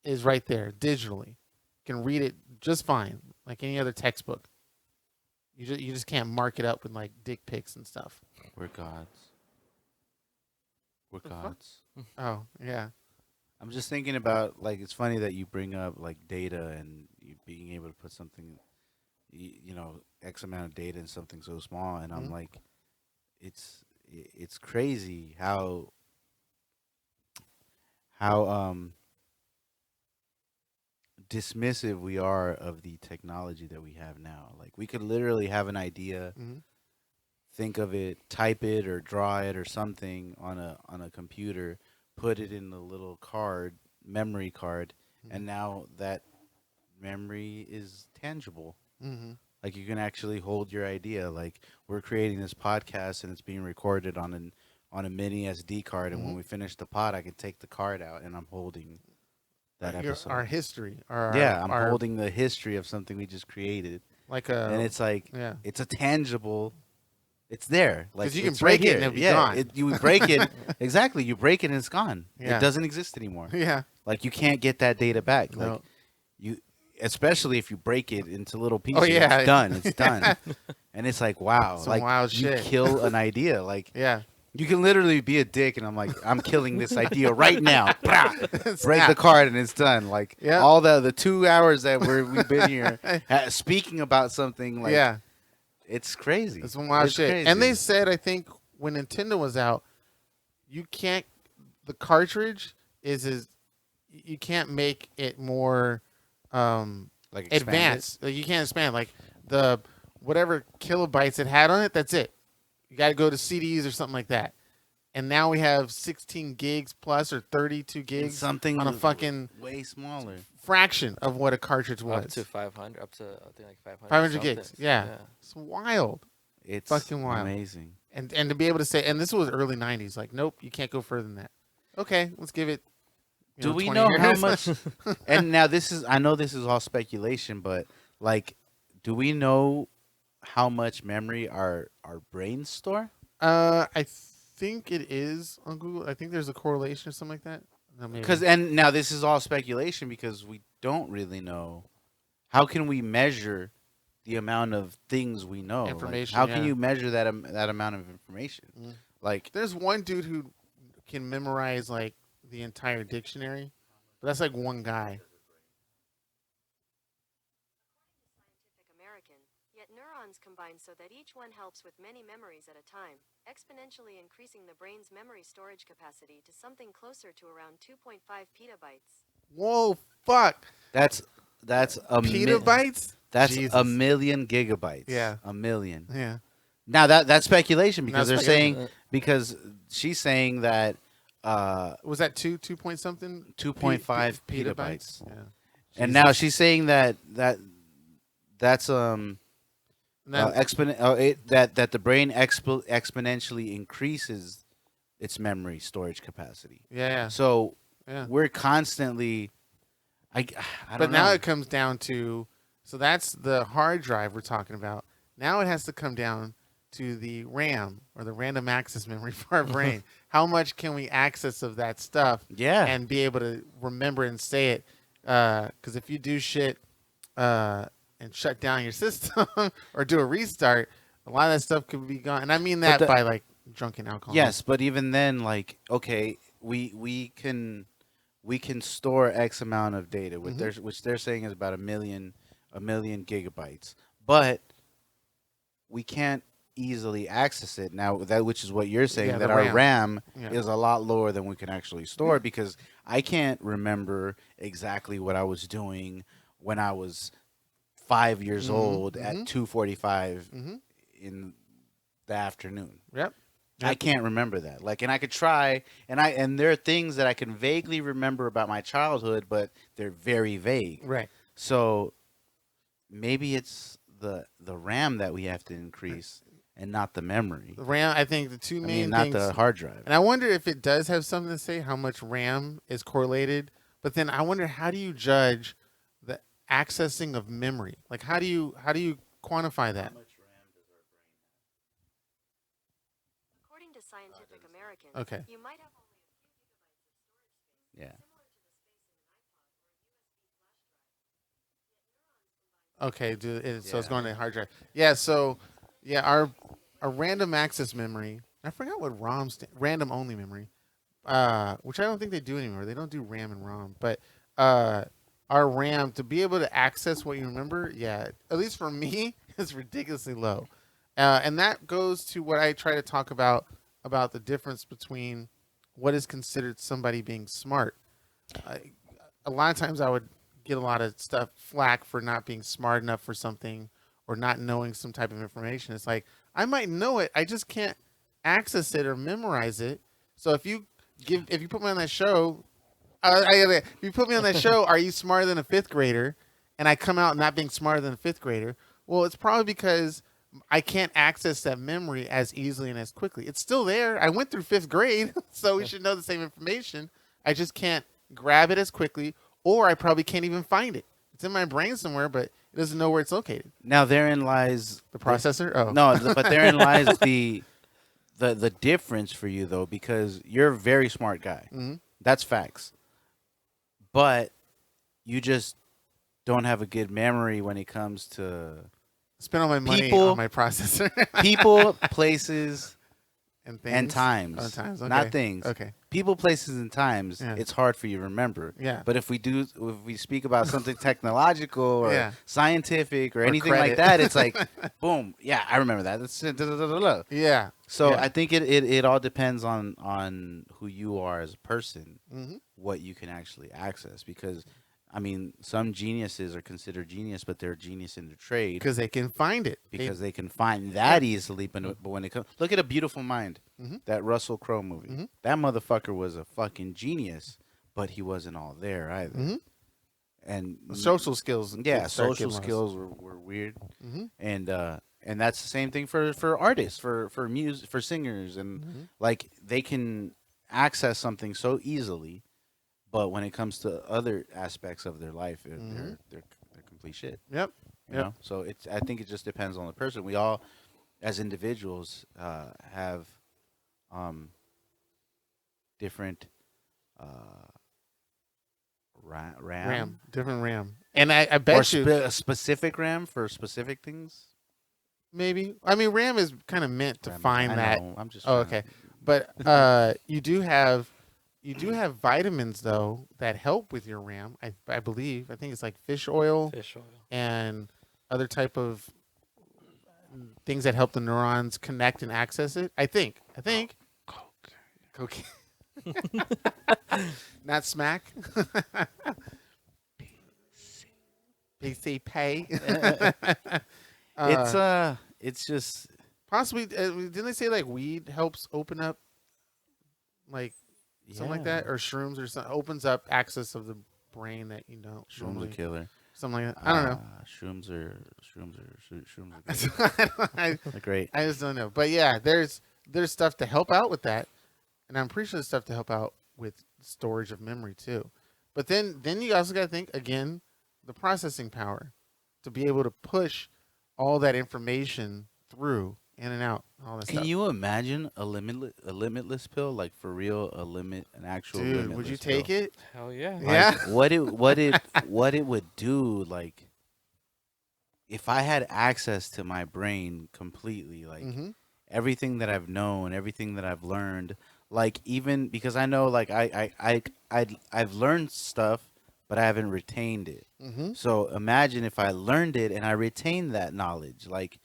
is right there digitally. You can read it just fine, like any other textbook. You just can't mark it up with like dick pics and stuff. We're gods. We're The fuck? gods. Oh yeah, I'm just thinking about like it's funny that you bring up like data and you being able to put something, X amount of data in something so small, and I'm Mhm. like, it's crazy how how dismissive we are of the technology that we have now. Like we could literally have an idea, Mm-hmm. think of it, type it or draw it or something on a computer, put it in the little card, memory card, and now that memory is tangible. Mm-hmm. Like you can actually hold your idea. Like we're creating this podcast and it's being recorded on a mini SD card, and when we finish the pod, I can take the card out and I'm holding that episode. Our history, Yeah, I'm our holding the history of something we just created, like and it's like yeah. it's a tangible. It's there, like 'Cause you can it's break right it here. and it'll be yeah, gone. you break it exactly. You break it and it's gone. Yeah. It doesn't exist anymore. Yeah. Like you can't get that data back. No. Like you, especially if you break it into little pieces. Oh, yeah. It's done. It's done. And it's like wow, Some like wild you shit. kill an idea. Like Yeah. you can literally be a dick, and I'm like, I'm killing this idea right now. Break Snap. the card, and it's done. Like Yeah. all the 2 hours that we've been here speaking about something. Like Yeah. it's crazy. It's some wild It's shit. crazy. And they said, I think when Nintendo was out, you can't. The cartridge is you can't make it more like expand it. advanced. Like, you can't expand like the whatever kilobytes it had on it. That's it. You got to go to CDs or something like that. And now we have 16 gigs plus or 32 gigs something on a fucking way smaller. fraction of what a cartridge was. Up to 500, up to I think like 500. 500 something. gigs. Yeah. It's wild. It's Fucking wild. amazing. And to be able to say, and this was early 90s, like, nope, you can't go further than that. Okay, let's give it. Do we 20 know how years. much? And now I know this is all speculation, but like, do we know how much memory our brains store? I think it is on Google. I think there's a correlation or something like that. No, maybe. Because and now this is all speculation because we don't really know. How can we measure the amount of things we know? Like, Information, how can yeah. you measure that that amount of information? Mm. Like There's one dude who can memorize like the entire dictionary, but that's like one guy. Scientific American, yet neurons combine so that each one helps with many memories at a time, exponentially increasing the brain's memory storage capacity to something closer to around 2.5 petabytes. Whoa, fuck! that's a Petabytes? That's Jesus. a million gigabytes. Yeah. a million. Yeah. Now that's speculation because That's they're speculation. saying because she's saying that Was that two point something? 2.5 petabytes. Yeah. And now she's saying that's And then- that the brain exponentially increases its memory storage capacity. yeah. So Yeah. we're constantly I But don't now know. it comes down to, so that's the hard drive we're talking about. Now it has to come down to the RAM or the random access memory for our brain. How much can we access of that stuff Yeah. and be able to remember and say it? Because if you do shit and shut down your system or do a restart, a lot of that stuff could be gone. And I mean that by like drunken alcohol. Yes, but even then, like, okay, we can store X amount of data, which they're saying is about a million gigabytes, but we can't easily access it now. That which is what you're saying, Yeah, that the our RAM. RAM Yeah. is a lot lower than we can actually store because I can't remember exactly what I was doing when I was 5 years old at 2:45 in the afternoon. Yep. I can't remember that. Like, and I could try, and there are things that I can vaguely remember about my childhood, but they're very vague. Right. So maybe it's the RAM that we have to increase, and not the memory. The RAM, I think the two I main mean, not things. the hard drive. And I wonder if it does have something to say how much RAM is correlated. But then I wonder, how do you judge the accessing of memory? Like, how do you quantify that? According to Scientific American, Okay. you might have only a few gigabytes of storage space, Yeah. similar to the space in an iPod or a USB flash drive. Okay, so it's Yeah. going to hard drive. Yeah, so yeah, our random access memory. I forgot what random only memory, which I don't think they do anymore. They don't do RAM and ROM, but our RAM to be able to access what you remember, yeah, at least for me, is ridiculously low, and that goes to what I try to talk about the difference between what is considered somebody being smart. a lot of times I would get a lot of stuff flack for not being smart enough for something or not knowing some type of information. It's like I might know it, I just can't access it or memorize it. So if you put me on that show, if you put me on that show, are you smarter than a fifth grader? And I come out not being smarter than a fifth grader. Well, it's probably because I can't access that memory as easily and as quickly. It's still there. I went through fifth grade, so we should know the same information. I just can't grab it as quickly, or I probably can't even find it. It's in my brain somewhere, but it doesn't know where it's located. Now therein lies the processor. Oh no, but therein lies the difference for you though, because you're a very smart guy. Mm-hmm. That's facts. But you just don't have a good memory when it comes to spend all my money on my processor. People, places, and things. And times. Oh, times. Okay. Not things. Okay. People, places, and times. Yeah. It's hard for you to remember. Yeah. But if we speak about something technological or scientific or anything credit. like that, it's like, boom. Yeah, I remember that. That's yeah. So yeah. I think it all depends on who you are as a person, mm-hmm. what you can actually access. Because, I mean, some geniuses are considered genius, but they're genius in their trade. Because they can find it. Because they can find that easily. But when it comes... Look at A Beautiful Mind, mm-hmm. that Russell Crowe movie. Mm-hmm. That motherfucker was a fucking genius, but he wasn't all there either. Mm-hmm. And social skills. Yeah, social skills were weird. Mm-hmm. And that's the same thing for artists, for music, for singers. And, mm-hmm. like, they can access something so easily. But when it comes to other aspects of their life, mm-hmm. they're complete shit. Yep. You know? So I think it just depends on the person. We all, as individuals, have different different RAM. And I bet you a specific RAM for specific things. Maybe. I mean, RAM is kind of meant to find that. I'm just. Oh, okay. But you do have vitamins though that help with your RAM. I believe. I think it's like fish oil and other type of things that help the neurons connect and access it. I think. Cocaine. Not smack. PCP. It's just possibly. Didn't they say like weed helps open up, like something like that, or shrooms or something opens up access of the brain that you don't. Shrooms are killer. Something like that. I don't know. Shrooms are They're great. I just don't know. But yeah, there's stuff to help out with that, and I'm pretty sure there's stuff to help out with storage of memory too. But then you also got to think again, the processing power to be able to push all that information through in and out, all that stuff. Can you imagine a limitless pill, like for real, an actual Dude, limitless would you pill? take it? Hell yeah. Like, Yeah. what it would do, like, if I had access to my brain completely, like mm-hmm. everything that I've known, everything that I've learned, like even because I know, like I've learned stuff, but I haven't retained it. Mm-hmm. So imagine if I learned it and I retained that knowledge, like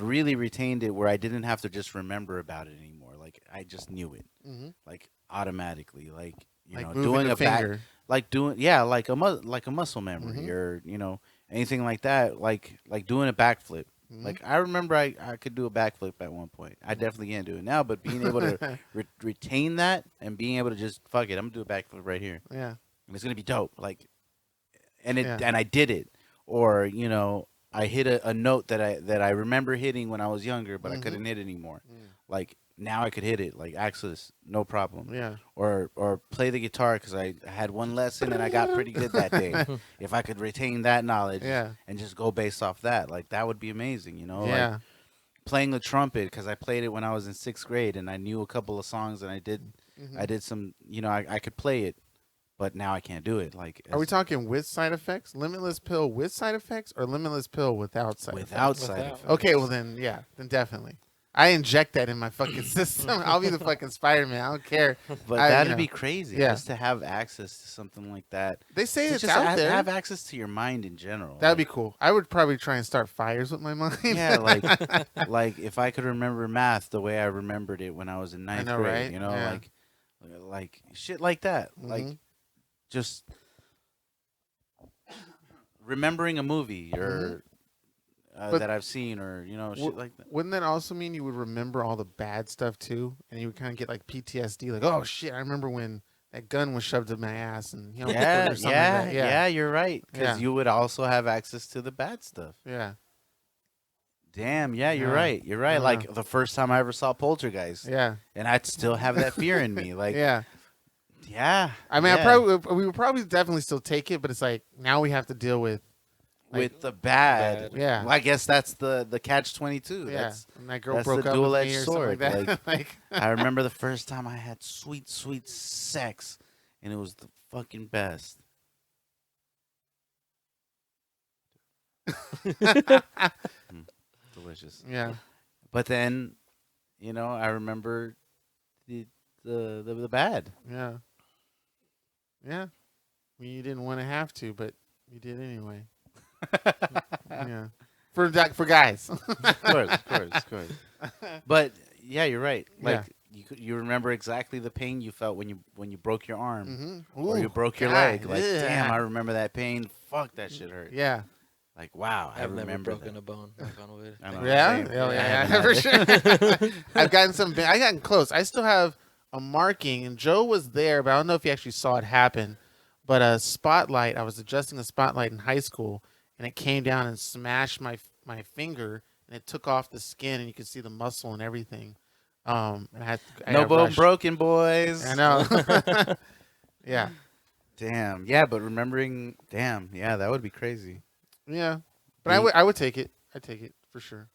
really retained it, where I didn't have to just remember about it anymore. Like I just knew it, Mm-hmm. like automatically, like you Like know, moving doing a a finger. back, like a muscle memory, Mhm. or you know, anything like that, like doing a backflip. Mhm. Like I remember I could do a backflip at one point. I definitely can't do it now, but being able to retain that and being able to just fuck it, I'm gonna do a backflip right here, Yeah. and it's gonna be dope. Like, and Yeah. and I did it, or you know, I hit a note that I remember hitting when I was younger, but I Mhm. couldn't hit anymore. Mm. Like now I could hit it, like access, no problem. Yeah. Or play the guitar because I had one lesson and I got pretty good that day. If I could retain that knowledge, Yeah. and just go based off that, like that would be amazing, you know. Yeah. Like, playing the trumpet because I played it when I was in 6th grade and I knew a couple of songs and I did some, you know, I could play it, but now I can't do it. Like, Are we talking with side effects? Limitless pill with side effects, or limitless pill without side effects? without side Without. effects? Okay, well then, yeah, then definitely. I inject that in my fucking system. I'll be the fucking Spider-Man. I don't care. But I- that'd you know. be crazy, Yeah. just to have access to something like that. They say To it's just out there. have access to your mind in general. That'd be cool. I would probably try and start fires with my mind. Yeah, like if I could remember math the way I remembered it when I was in 9th know, grade, right? you know, Yeah. like shit like that. Like Mhm. just remembering a movie or But that I've seen or shit like that. Wouldn't that also mean you would remember all the bad stuff too, and you would kind of get like PTSD, like, oh shit, I remember when that gun was shoved in my ass, and or something like that. Yeah, you're right. Because Yeah. you would also have access to the bad stuff. Yeah, Damn, yeah, you're Yeah. right. You're right. Yeah. Like the first time I ever saw Poltergeist, yeah, and I'd still have that fear in me. Like, yeah. yeah. I mean, yeah. we would probably definitely still take it, but it's like now we have to deal with with the bad. Yeah. Well, I guess that's the catch-22. yeah. That's And that girl that's broke the up with me dual-edged or something sword, like that. Like, I remember the first time I had sweet, sweet sex, and it was the fucking best. Delicious. yeah, But then, I remember the bad. yeah, yeah. You didn't want to have to, but you did anyway. Yeah, for guys. Of course. But yeah, you're right. Like Yeah. you remember exactly the pain you felt when you broke your arm Mm-hmm. or you broke your leg. Like, damn, I remember that pain. Fuck, that shit hurt. Yeah. Like, wow, I I've never remember broken that. a bone. Knock on wood. I know, Yeah, same. yeah, for sure. I've gotten close. I still have a marking, and Joe was there, but I don't know if he actually saw it happen. But a spotlight, I was adjusting a spotlight in high school, and it came down and smashed my finger, and it took off the skin, and you could see the muscle and everything. And I No got bone rushed. broken, boys. I know. Yeah, Damn. Yeah, but remembering, damn, yeah, that would be crazy. yeah. But I would take it. I'd take it for sure.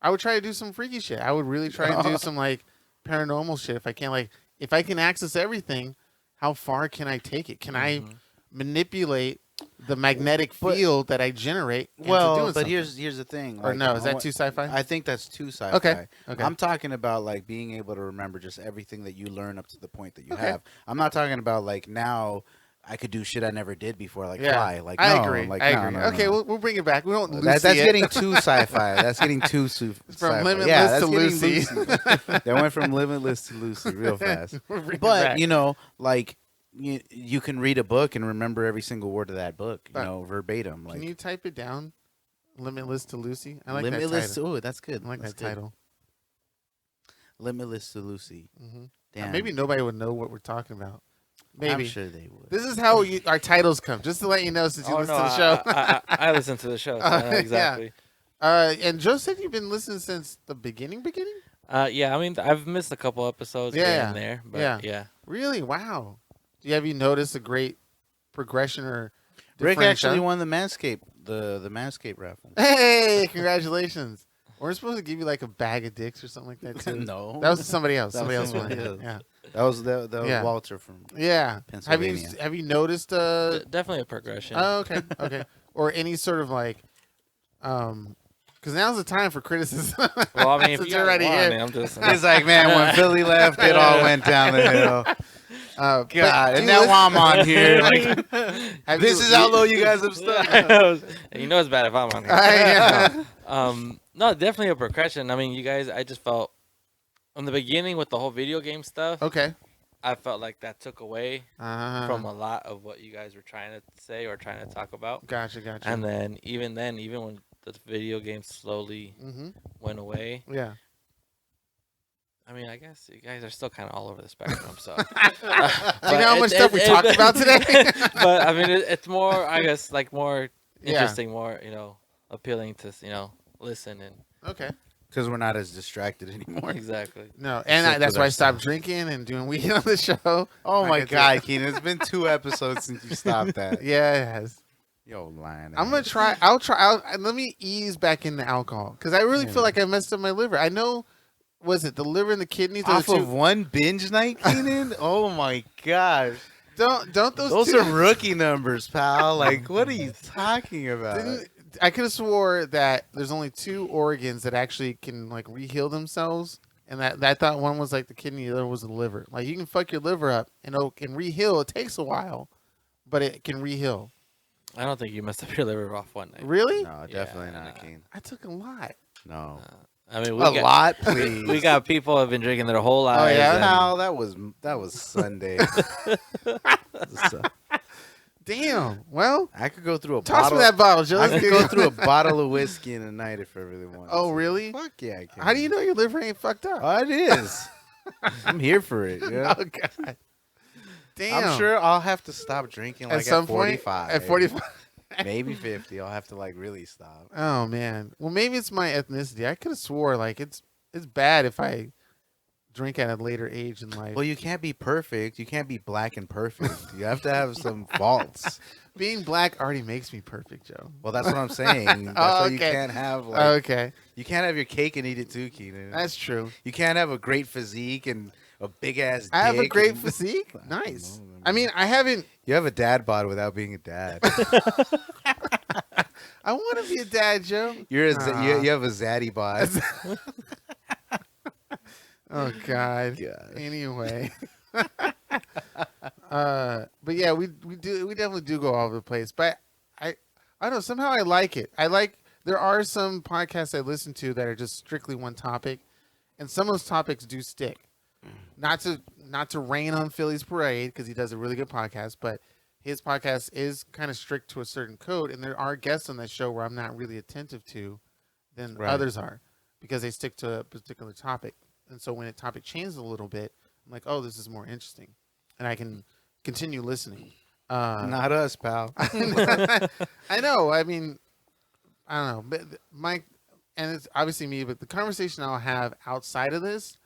I would try to do some freaky shit. I would really try and do some like paranormal shit if I can. Like, if I can access everything, how far can I take it? Can I manipulate the magnetic field that I generate? Into Well, doing but something? here's the thing. Or like, no, is I that want- too sci-fi? I think that's too sci-fi. Okay. I'm talking about like being able to remember just everything that you learn up to the point that you Okay. have. I'm not talking about like now I could do shit I never did before, like Yeah, fly. Like I no, agree. Like, I no, agree. no, Okay, no. we'll bring it back. We don't. That's Lucy it. getting too sci-fi. That's getting too sci-fi. Limitless yeah, that's to getting Lucy. That went from Limitless to Lucy real fast. We'll bring it But back. like you can read a book and remember every single word of that book, But verbatim. Like Can you type it down? Limitless to Lucy. I like Limitless. that title. Oh, that's good. I like That's that good. title. Limitless to Lucy. Mm-hmm. Damn. Maybe nobody would know what we're talking about. Maybe. I'm sure they would. This is how our titles come. Just to let you know, since you Oh, listen no, to the show. I listen to the show. So Yeah. exactly. And Joe said you've been listening since the beginning. Yeah, I mean, I've missed a couple episodes here Yeah. and there, but Yeah. yeah. Really? Wow. Have you noticed a great progression or? Rick actually differential? won the Manscaped the Manscaped raffle. Hey, congratulations! We're supposed to give you like a bag of dicks or something like that too. No, That was somebody else. That Somebody was else won. somebody it. else. Yeah. that was Yeah. Walter from Yeah. Pennsylvania. Have you noticed Definitely a progression. Oh, okay. Okay. Or any sort of like because now's the time for criticism. Well, I mean, if Since you you're already already here. I'm just. It's like, man, when Philly left, it all went down the hill. But God, do and you now listen- I'm on here. Like, have this you- is how low you guys have stuck. You know it's bad if I'm on here. Yeah. No, definitely a progression. I mean, you guys, I just felt in the beginning with the whole video game stuff, Okay. I felt like that took away Uh, from a lot of what you guys were trying to say or trying to talk about. Gotcha. And then even when the video game slowly Mm-hmm. went away, Yeah. I mean, I guess you guys are still kind of all over the spectrum. So, Do you know how much stuff we talked about today? but I mean, it's more, I guess, like more Yeah. interesting, more appealing to listen and Okay. Because we're not as distracted anymore. exactly. No, and Except that's for why I that stopped drinking and doing weed on the show. Oh I my get to- God, Keenan! It's been 2 episodes since you stopped that. Yeah, it has. Yo, lying. I'm gonna try. Let me ease back into alcohol because I really feel like I messed up my liver. I know. Was it the liver and the kidneys? Are off the two, of one binge night, Keenan. Oh my gosh, don't those two, are rookie numbers, pal. Like, what are you talking about? I could have swore that there's only 2 organs that actually can like re-heal themselves, and that I thought one was like the kidney, the other was the liver. Like you can fuck your liver up and it can re-heal. It takes a while, but it can re-heal. I don't think you messed up your liver off one night. Really? No, definitely Yeah. not, Keen. I took a lot. No, I mean, a lot, please. we got people who have been drinking their whole lives. yeah? and- Pal, that was Sunday. So- Damn. Well, I could go through a toss bottle. me that bottle, Joe. I Let's could get go it. through a bottle of whiskey in a night if I really wanted. Oh, to. really? Fuck yeah, I can. How do you know your liver ain't fucked up? Oh, it is. I'm here for it. Yeah. Oh God. Damn. I'm sure I'll have to stop drinking like at some 45. point. At 45. Maybe 50. I'll have to like really stop. Oh man. Well, maybe it's my ethnicity. I could have swore like it's bad if I drink at a later age in life. Well, you can't be perfect. You can't be black and perfect. You have to have some faults. Being black already makes me perfect, Joe. Well, that's what I'm saying. That's why you okay. can't have like Okay. you can't have your cake and eat it too, Keenan. That's true. You can't have a great physique and a big ass dick. I have a great and- physique. I don't Nice. know, I mean, I haven't. You have a dad bod without being a dad. I want to be a dad, Joe. You're a Aw. you have a zaddy bod. Oh God. Gosh. Anyway. But yeah, we definitely do go all over the place. But I don't know, somehow I like it. There are some podcasts I listen to that are just strictly one topic, and some of those topics do stick. Not to rain on Philly's parade because he does a really good podcast, but his podcast is kind of strict to a certain code, and there are guests on that show where I'm not really attentive to than Right. others are because they stick to a particular topic. And so when a topic changes a little bit, I'm like, oh, this is more interesting, and I can continue listening. Not us, pal. I know. I mean, I don't know. But and it's obviously me, but the conversation I'll have outside of this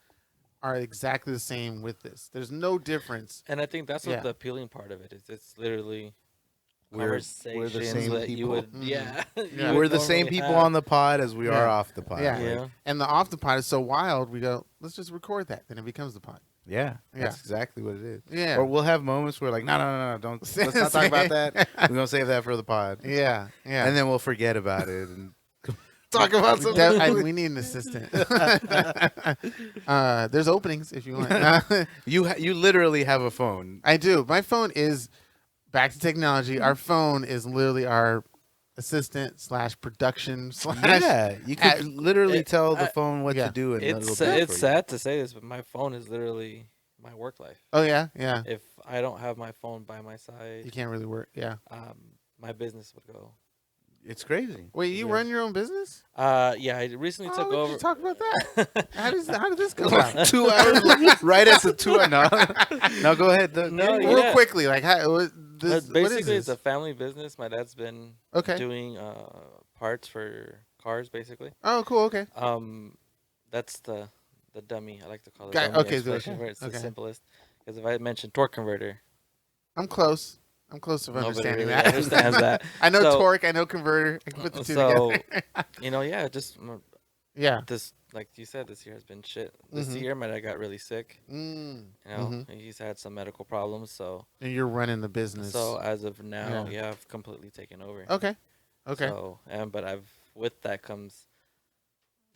are exactly the same with this. There's no difference. And I think that's what Yeah. the appealing part of it is. It's literally We're the conversations same that you people. would, Mhm. yeah. Yeah. you We're would the same normally people have. on the pod as we are Yeah. off the pod. Yeah. Like, Yeah. And the off the pod is so wild. We go, let's just record that. Then it becomes the pod. yeah, Yeah. that's exactly what it is. Yeah. Or we'll have moments where like, no, don't let's not talk about that. We're gonna save that for the pod. Yeah. Yeah. And then we'll forget about it and talk about something. We need an assistant. There's openings if you want. you literally have a phone. I do. My phone is back to technology. Our phone is literally our assistant / production / Yeah, you could literally tell the I- phone what yeah. to do. And It's it'll do it it's for you. sad to say this, but my phone is literally my work life. Oh yeah, yeah. If I don't have my phone by my You side, can't really work. Yeah. my business would go. It's crazy. Wait, you Yeah. run your own business? Yeah, I recently Oh, took we should over. talk about that. How did this come about? 2 hours, right as a 2 hour. No, go ahead. No, Real yeah. quickly, like how? What is Basically, it's this? a family business. My dad's been Okay. doing parts for cars, basically. Oh, cool. Okay. That's the dummy. I like to call it. Got- Dummy okay, explanation okay, where it's okay. the simplest. Because if I mention torque converter, I'm close. I'm close to nobody understanding really that. understands that. I know So- torque. I know converter. I can put the two So, together. yeah, just Yeah. this, like you said, this year has been shit. This Mhm. year, my dad got really sick. Mm. You know, Mhm. he's had some medical problems. So, And you're running the business. as of now, Yeah. yeah, I've completely taken over. Okay. Okay. So, but with that comes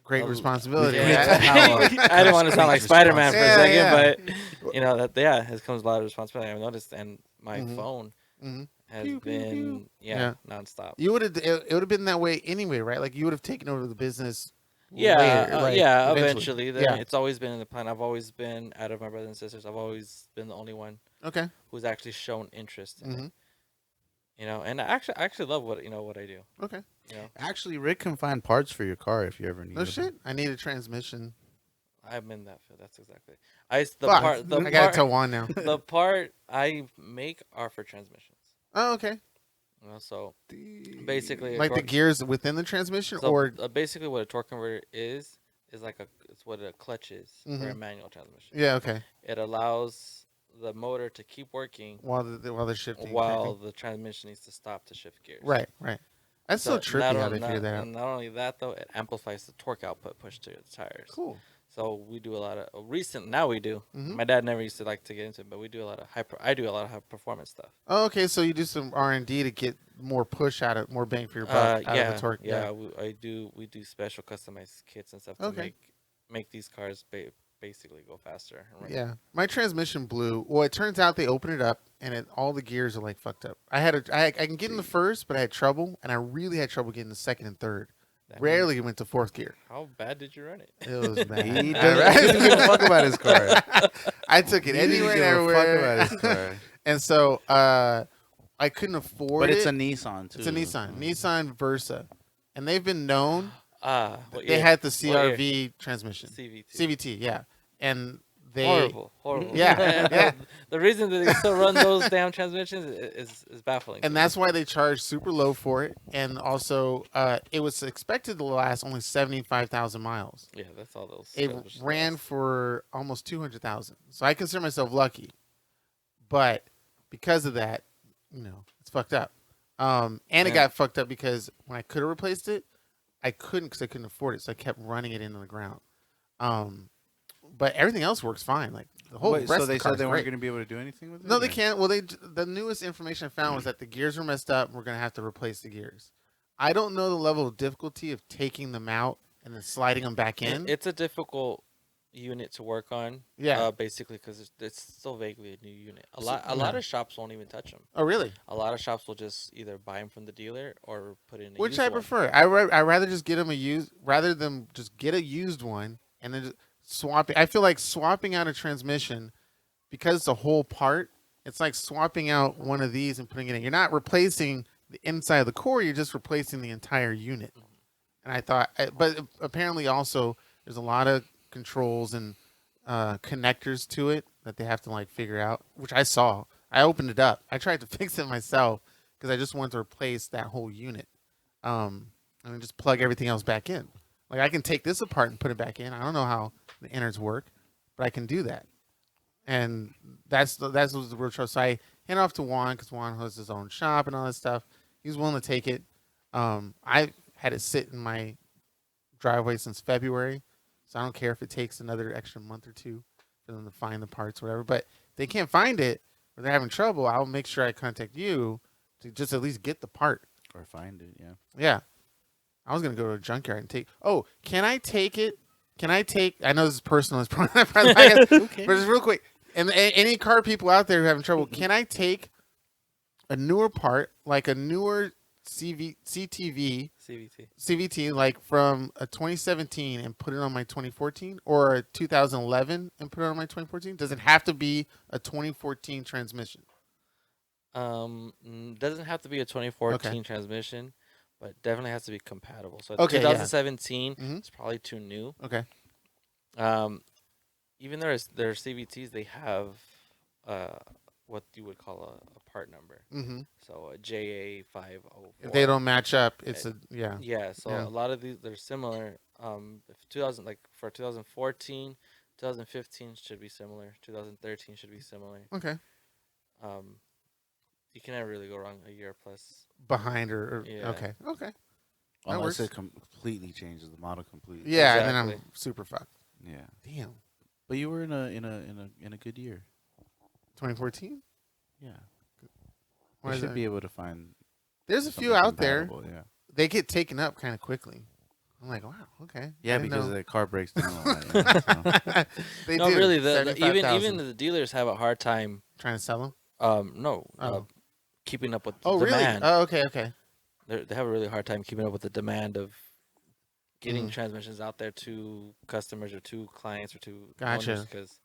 Great a- responsibility. Yeah. Yeah. I didn't want to sound like Spider-Man for a Yeah, second, yeah. but it comes a lot of responsibility. I've noticed, and my Mhm. phone Mhm. has Pew, pew, been pew. yeah, nonstop. You would have. It would have been that way anyway, right? Like you would have taken over the business. Yeah, later, like, eventually. Yeah. It's always been in the plan. I've always been out of my brothers and sisters. I've always been the only one Okay. who's actually shown interest in Mhm. it. You know, and I actually love what I do. Okay. You know, Actually, Rick can find parts for your car if you ever need No them. shit. I need a transmission. I'm in that field. That's exactly. I Fuck. part the I gotta part tell Juan now. the part I make are for transmissions. Oh, okay. You know, so basically, a Like the torque- gears within the transmission, so, or basically what a torque converter is like it's what a clutch is for a Mhm. manual transmission. yeah, okay. It allows the motor to keep working While they're shifting. while the transmission needs to stop to shift gears. Right. Right. That's so trippy how they not, figured that out. and not only that though, it amplifies the torque output pushed to the tires. Cool. So we do a lot of now we do. Mhm. My dad never used to like to get into it, but we do a lot of I do a lot of high performance stuff. Oh, okay. So you do some R&D to get more push out of more bang for your buck out of the torque. Yeah, we do special customized kits and stuff to Okay. make these cars basically go faster. and run. Yeah, my transmission blew. Well, it turns out they opened it up, and all the gears are like fucked up. I can get in the first, but I had trouble, and I really had trouble getting the second and third. That Rarely went to fourth gear. How bad did you run it? It was bad. He doesn't give a fuck about his car. I took it He doesn't anywhere, give and a fuck everywhere. about his car. And so I couldn't afford But it. it's a Nissan too. It's a Nissan Versa, and they've been known. What They year? had the What year? CRV transmission, CVT, yeah, and they Horrible. Yeah, yeah. The reason that they still run those damn transmissions is baffling. And that's why they charge super low for it. And also, it was expected to last only 75,000 miles. yeah, that's all those. It transmissions ran last. for almost 200,000. So I consider myself lucky. But because of that, it's fucked up. And it got fucked up because when I could have replaced it, I couldn't because I couldn't afford it. So I kept running it into the ground. But everything else works fine. Like the whole rest so of they the car said they is weren't great. going to be able to do anything with it? No, they or- can't. Well, the newest information I found was that the gears were messed up. And we're gonna have to replace the gears. I don't know the level of difficulty of taking them out and then sliding them back in. It's a difficult unit to work on. Yeah. Basically, because it's still vaguely a new unit. A lot of shops won't even touch them. Oh, really? A lot of shops will just either buy them from the dealer or put in a Which used I one. prefer. I rather just get them a used rather than just get a used one and then just swap it. I feel like swapping out a transmission because it's a whole part. It's like swapping out one of these and putting it in. You're not replacing the inside of the core. You're just replacing the entire unit. And I thought, but apparently also there's a lot of controls and connectors to it that they have to like figure out, which I saw. I opened it up. I tried to fix it myself because I just wanted to replace that whole unit. And then just plug everything else back in. Like I can take this apart and put it back in. I don't know how the innards work, but I can do that. And that's what the real trouble. So I hand off to Juan because Juan has his own shop and all that stuff. He's willing to take it. I had it sit in my driveway since February, so I don't care if it takes another extra month or two for them to find the parts, or whatever. But if they can't find it or they're having trouble, I'll make sure I contact you to just at least get the part. Or find it, yeah. Yeah. I was going to go to a junkyard and take... Oh, can I take it? I know this is personal. It's probably okay. But just real quick. And any car people out there who are having trouble, can I take a newer part, like a newer CVT, like from a 2017 and put it on my 2014, or a 2011 and put it on my 2014? Does it have to be a 2014 transmission? Doesn't have to be a 2014 transmission, but definitely has to be compatible. So Okay, 2017 Mhm. is probably too new. Okay. Even their CVTs, they have what you would call a part number. Mm-hmm. So a JA504. If they don't match up, it's a... Yeah. Yeah, so Yeah. a lot of these, they're similar. If 2000, like for 2014, 2015 should be similar. 2013 should be similar. Okay. You can never really go wrong a year plus. Behind or Yeah. Okay. That Unless works. it completely changes the model completely. Yeah, and then I'm Exactly. super fucked. Yeah. Damn. But you were in a good year. 2014? Yeah. Why You is should that? be able to find. There's a few something out there. compatible, Yeah. They get taken up kind of quickly. I'm like, wow, okay. Yeah, I didn't because know. the car breaks down a lot. Yeah, so. They No, do. really, even 75,000. the dealers have a hard time. Trying to sell them? Keeping up with the Oh, really? demand. Oh, okay. They have a really hard time keeping up with the demand of getting Mm. transmissions out there to customers or to clients or to Gotcha. because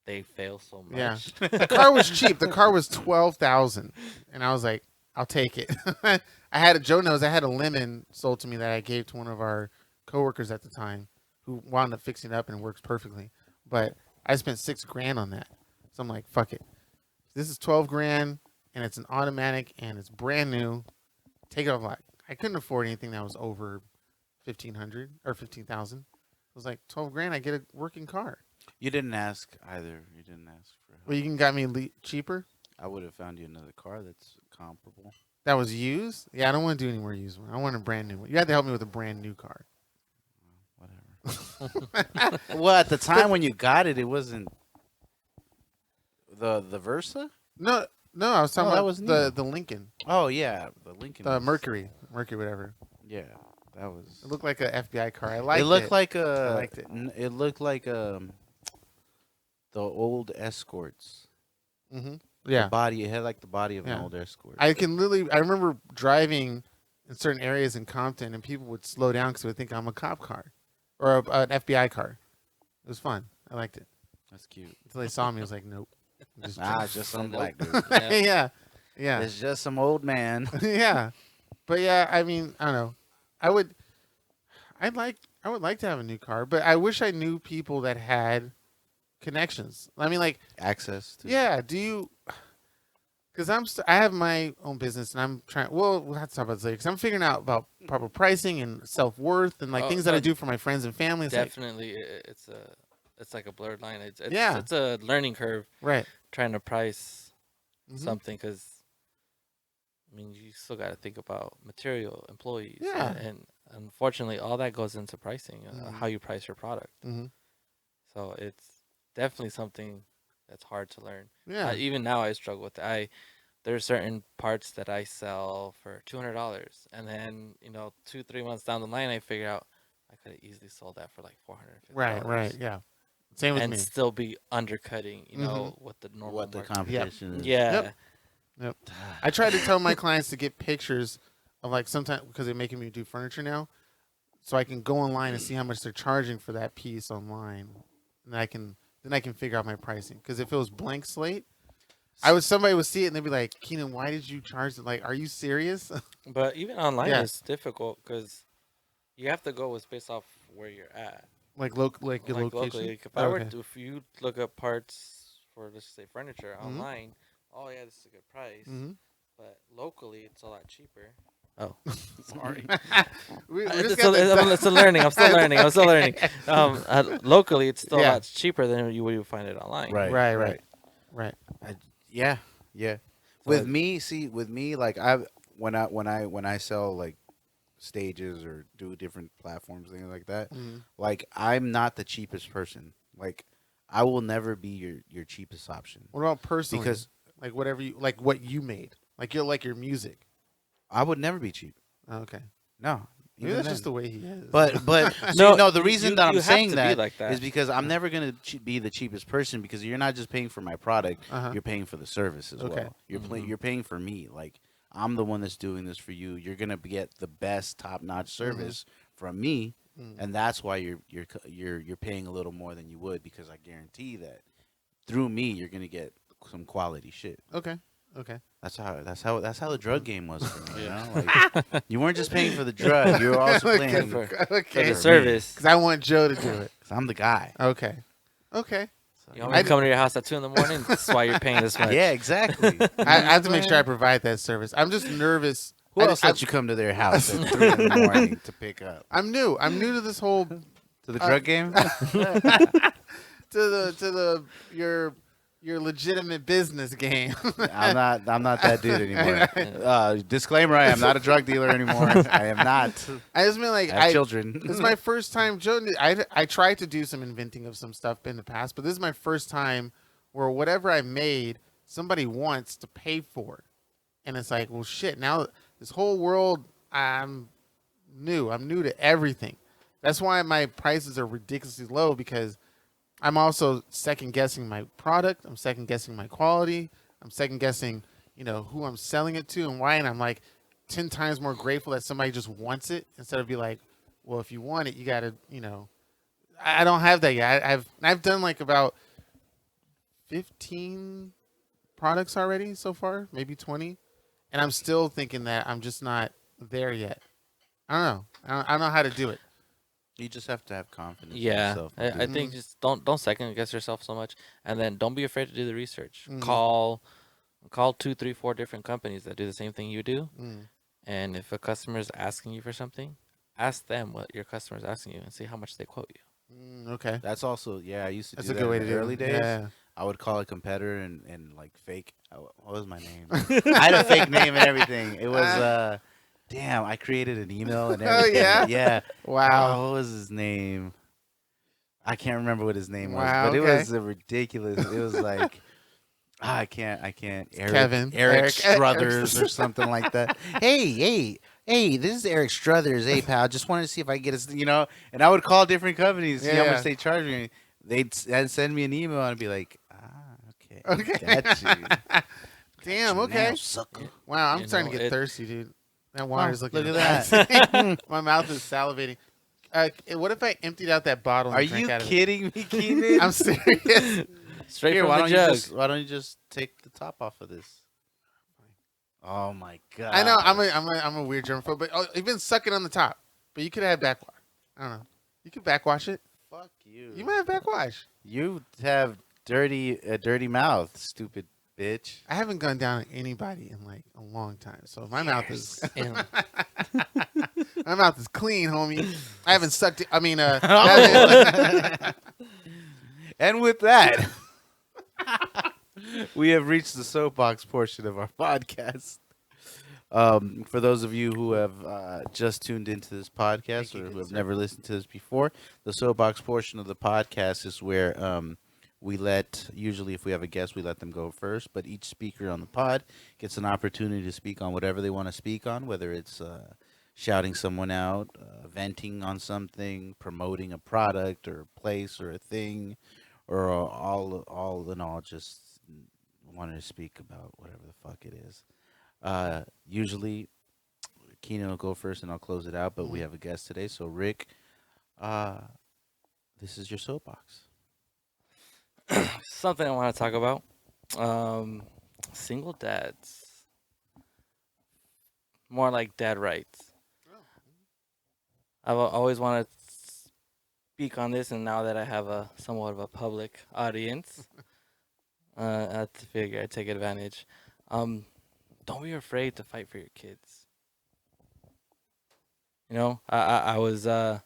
they fail so much. Yeah. The car was cheap. The car was $12,000, and I was like, I'll take it. I had a lemon sold to me that I gave to one of our coworkers at the time, who wound up fixing it up and it works perfectly. But I spent $6,000 on that, so I'm like, fuck it. This is $12,000, and it's an automatic, and it's brand new. Take it off. Like, I couldn't afford anything that was over $1,500 or $15,000. I was like, $12,000, I get a working car. You didn't ask either. You didn't ask for help. Well, you can got me cheaper. I would have found you another car that's comparable. That was used? Yeah, I don't want to do any more used one. I want a brand new one. You had to help me with a brand new car. Whatever. Well, at the time when you got it, it wasn't the Versa. No, I was talking No, that about was the Lincoln, Oh yeah, the Lincoln. the was- Mercury, whatever. Yeah, that was. It looked like an FBI car. I liked it. It looked like a. I liked it. It looked like the old Escorts. Mm-hmm. The Yeah, body. It had like the body of Yeah. an old Escort. I remember driving in certain areas in Compton, and people would slow down because they would think I'm a cop car or an FBI car. It was fun. I liked it That's cute. until they saw me. I was like, nope. Just some black dude. Yeah. Yeah. Yeah. It's just some old man. Yeah. But yeah, I mean, I don't know. I would like to have a new car, but I wish I knew people that had connections. I mean, like, Access to. yeah, do you? Because I have my own business and I'm trying. Well, we'll have to talk about this later. Because I'm figuring out about proper pricing and self worth and like Oh, things that I no, do for my friends and family. It's like, Definitely, it's like a blurred line. It's Yeah. it's a learning curve right. trying to price Mhm. something because I mean you still got to think about material, employees, Yeah. and unfortunately all that goes into pricing, Mhm. how you price your product. Mm-hmm. So it's definitely something that's hard to learn. Yeah. Even now I struggle with it. There are certain parts that I sell for $200, and then 2-3 months down the line I figure out I could have easily sold that for like $450. Right. Right. Yeah. Same with And me. still be undercutting, Mhm. what the normal What the market- competition is. Yeah. Yep. I try to tell my clients to get pictures of like sometimes because they're making me do furniture now, so I can go online and see how much they're charging for that piece online, and I can figure out my pricing. Because if it was blank slate, somebody would see it and they'd be like, Keenan, why did you charge it? Like, are you serious? But even online Yeah. it's difficult because you have to go with based off where you're at. like your Like location. locally, if if you look up parts for let's say furniture online, oh yeah, this is a good price. Mm-hmm. But locally, it's a lot cheaper. Oh, sorry. we It's just got the- still learning. I'm still learning. I'm still learning. Locally, it's still Yeah. a lot cheaper than you would find it online. Right. right. Yeah. So With me, like when I sell like stages or do different platforms, things like that, Mhm. like I'm not the cheapest person. Like I will never be your cheapest option What about personally? because like whatever you like, what you made, like your music. I would never be cheap. Oh, okay, No, maybe even that's then. just the way he is. But the reason that I'm you have saying to be that like is because I'm never gonna be the cheapest person because you're not just paying for my product, Uh-huh. you're paying for the service as Okay. well. You're paying for me. Like I'm the one that's doing this for you. You're gonna get the best top notch service from me, and that's why you're paying a little more than you would because I guarantee that through me you're gonna get some quality shit. okay. That's how the drug game was for me. You know, like you weren't just paying for the drug, you were also paying for Okay. the service. Because I want Joe to do it. 'cause I'm the guy. Okay. You want me to come to your house at 2 a.m? That's why you're paying this much. Yeah, exactly. I have to make sure I provide that service. I'm just nervous. Who else let you come to their house at 3 in the morning to pick up? I'm new. I'm new to this whole To the drug game? to your legitimate business game. I'm not that dude anymore. Disclaimer, I am not a drug dealer anymore. I am not. I just mean like I have children. This is my first time, Joe. I tried to do some inventing of some stuff in the past, but this is my first time where whatever I made, somebody wants to pay for it, and it's like, well, shit. Now this whole world, I'm new. I'm new to everything. That's why my prices are ridiculously low because I'm also second guessing my product. I'm second guessing my quality. I'm second guessing, who I'm selling it to and why. And I'm like 10 times more grateful that somebody just wants it instead of be like, well, if you want it, you got to, I don't have that yet. I've done like about 15 products already so far, maybe 20. And I'm still thinking that I'm just not there yet. I don't know. I don't know how to do it. You just have to have confidence in Yeah, yourself. I think just don't second guess yourself so much, and then don't be afraid to do the research. Mhm. Call 2, 3, 4 different companies that do the same thing you do, Mm. and if a customer is asking you for something, ask them what your customer is asking you and see how much they quote you. Okay. That's also, I used to That's do a that good way in to the do early it. days. Yeah. I would call a competitor and like fake. What was my name? I had a fake name and everything. It was damn. I created an email and everything. yeah? Yeah. Wow. Oh, what was his name? I can't remember what his name was, Wow, but it okay. was a ridiculous. It was like I can't. Kevin. Eric Struthers or something like that. Hey, this is Eric Struthers. Hey, pal, just wanted to see if I can get us, And I would call different companies, see how Yeah. much they charge me. They'd send me an email and I'd be like, okay, Okay. got you. Damn. Got you Okay. now, sucker. Wow. I'm You starting know, to get it- thirsty, dude. That water's Look looking at that. My mouth is salivating. What if I emptied out that bottle? And Are drank you out of it? kidding me, Keenan? I'm serious. Straight Here, from why the don't you jug. just take the top off of this? Oh my god! I know I'm a weird germaphobe, but even sucking on the top. But you could have backwash. I don't know. You could backwash it. Fuck you. You might have backwash. You have a dirty mouth, stupid bitch. I haven't gone down on anybody in like a long time, so my mouth is And my mouth is clean, homie. I haven't sucked it. I mean, And with that, we have reached the soapbox portion of our podcast. For those of you who have just tuned into this podcast or who have never listened to this before, the soapbox portion of the podcast is where we let, usually if we have a guest, we let them go first, but each speaker on the pod gets an opportunity to speak on whatever they want to speak on, whether it's shouting someone out, venting on something, promoting a product or a place or a thing, or all in all, just wanting to speak about whatever the fuck it is. Usually, Keenan will go first and I'll close it out, but we have a guest today. So, Rick, this is your soapbox. something I want to talk about. Single dads. More like dad rights. I've always wanted to speak on this, and now that I have a somewhat of a public audience, I have to figure I'd take advantage. Don't be afraid to fight for your kids. You know, I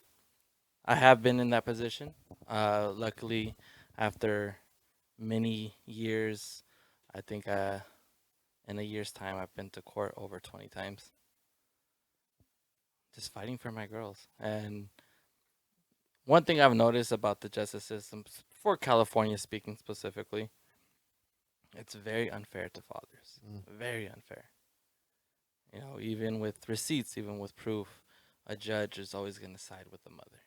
have been in that position. Luckily, after many years, I think in a year's time, I've been to court over 20 times. Just fighting for my girls. And one thing I've noticed about the justice system, for California speaking specifically, it's very unfair to fathers. Very unfair. You know, even with receipts, even with proof, a judge is always going to side with the mother,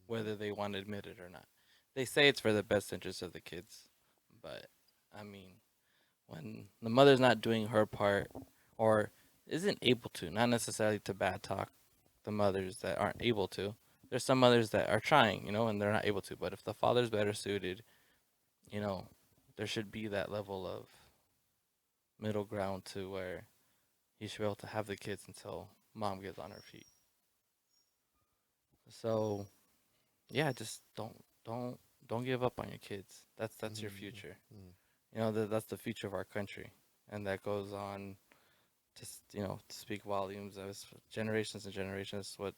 whether they want to admit it or not. They say it's for the best interest of the kids, but, I mean, when the mother's not doing her part or isn't able to, not necessarily to bad talk the mothers that aren't able to. There's some mothers that are trying, you know, and they're not able to. But if the father's better suited, you know, there should be that level of middle ground to where he should be able to have the kids until mom gets on her feet. So, yeah, just don't give up on your kids. That's your future. You know, that's the future of our country, and that goes on. Just, you know, to speak volumes as generations and generations, what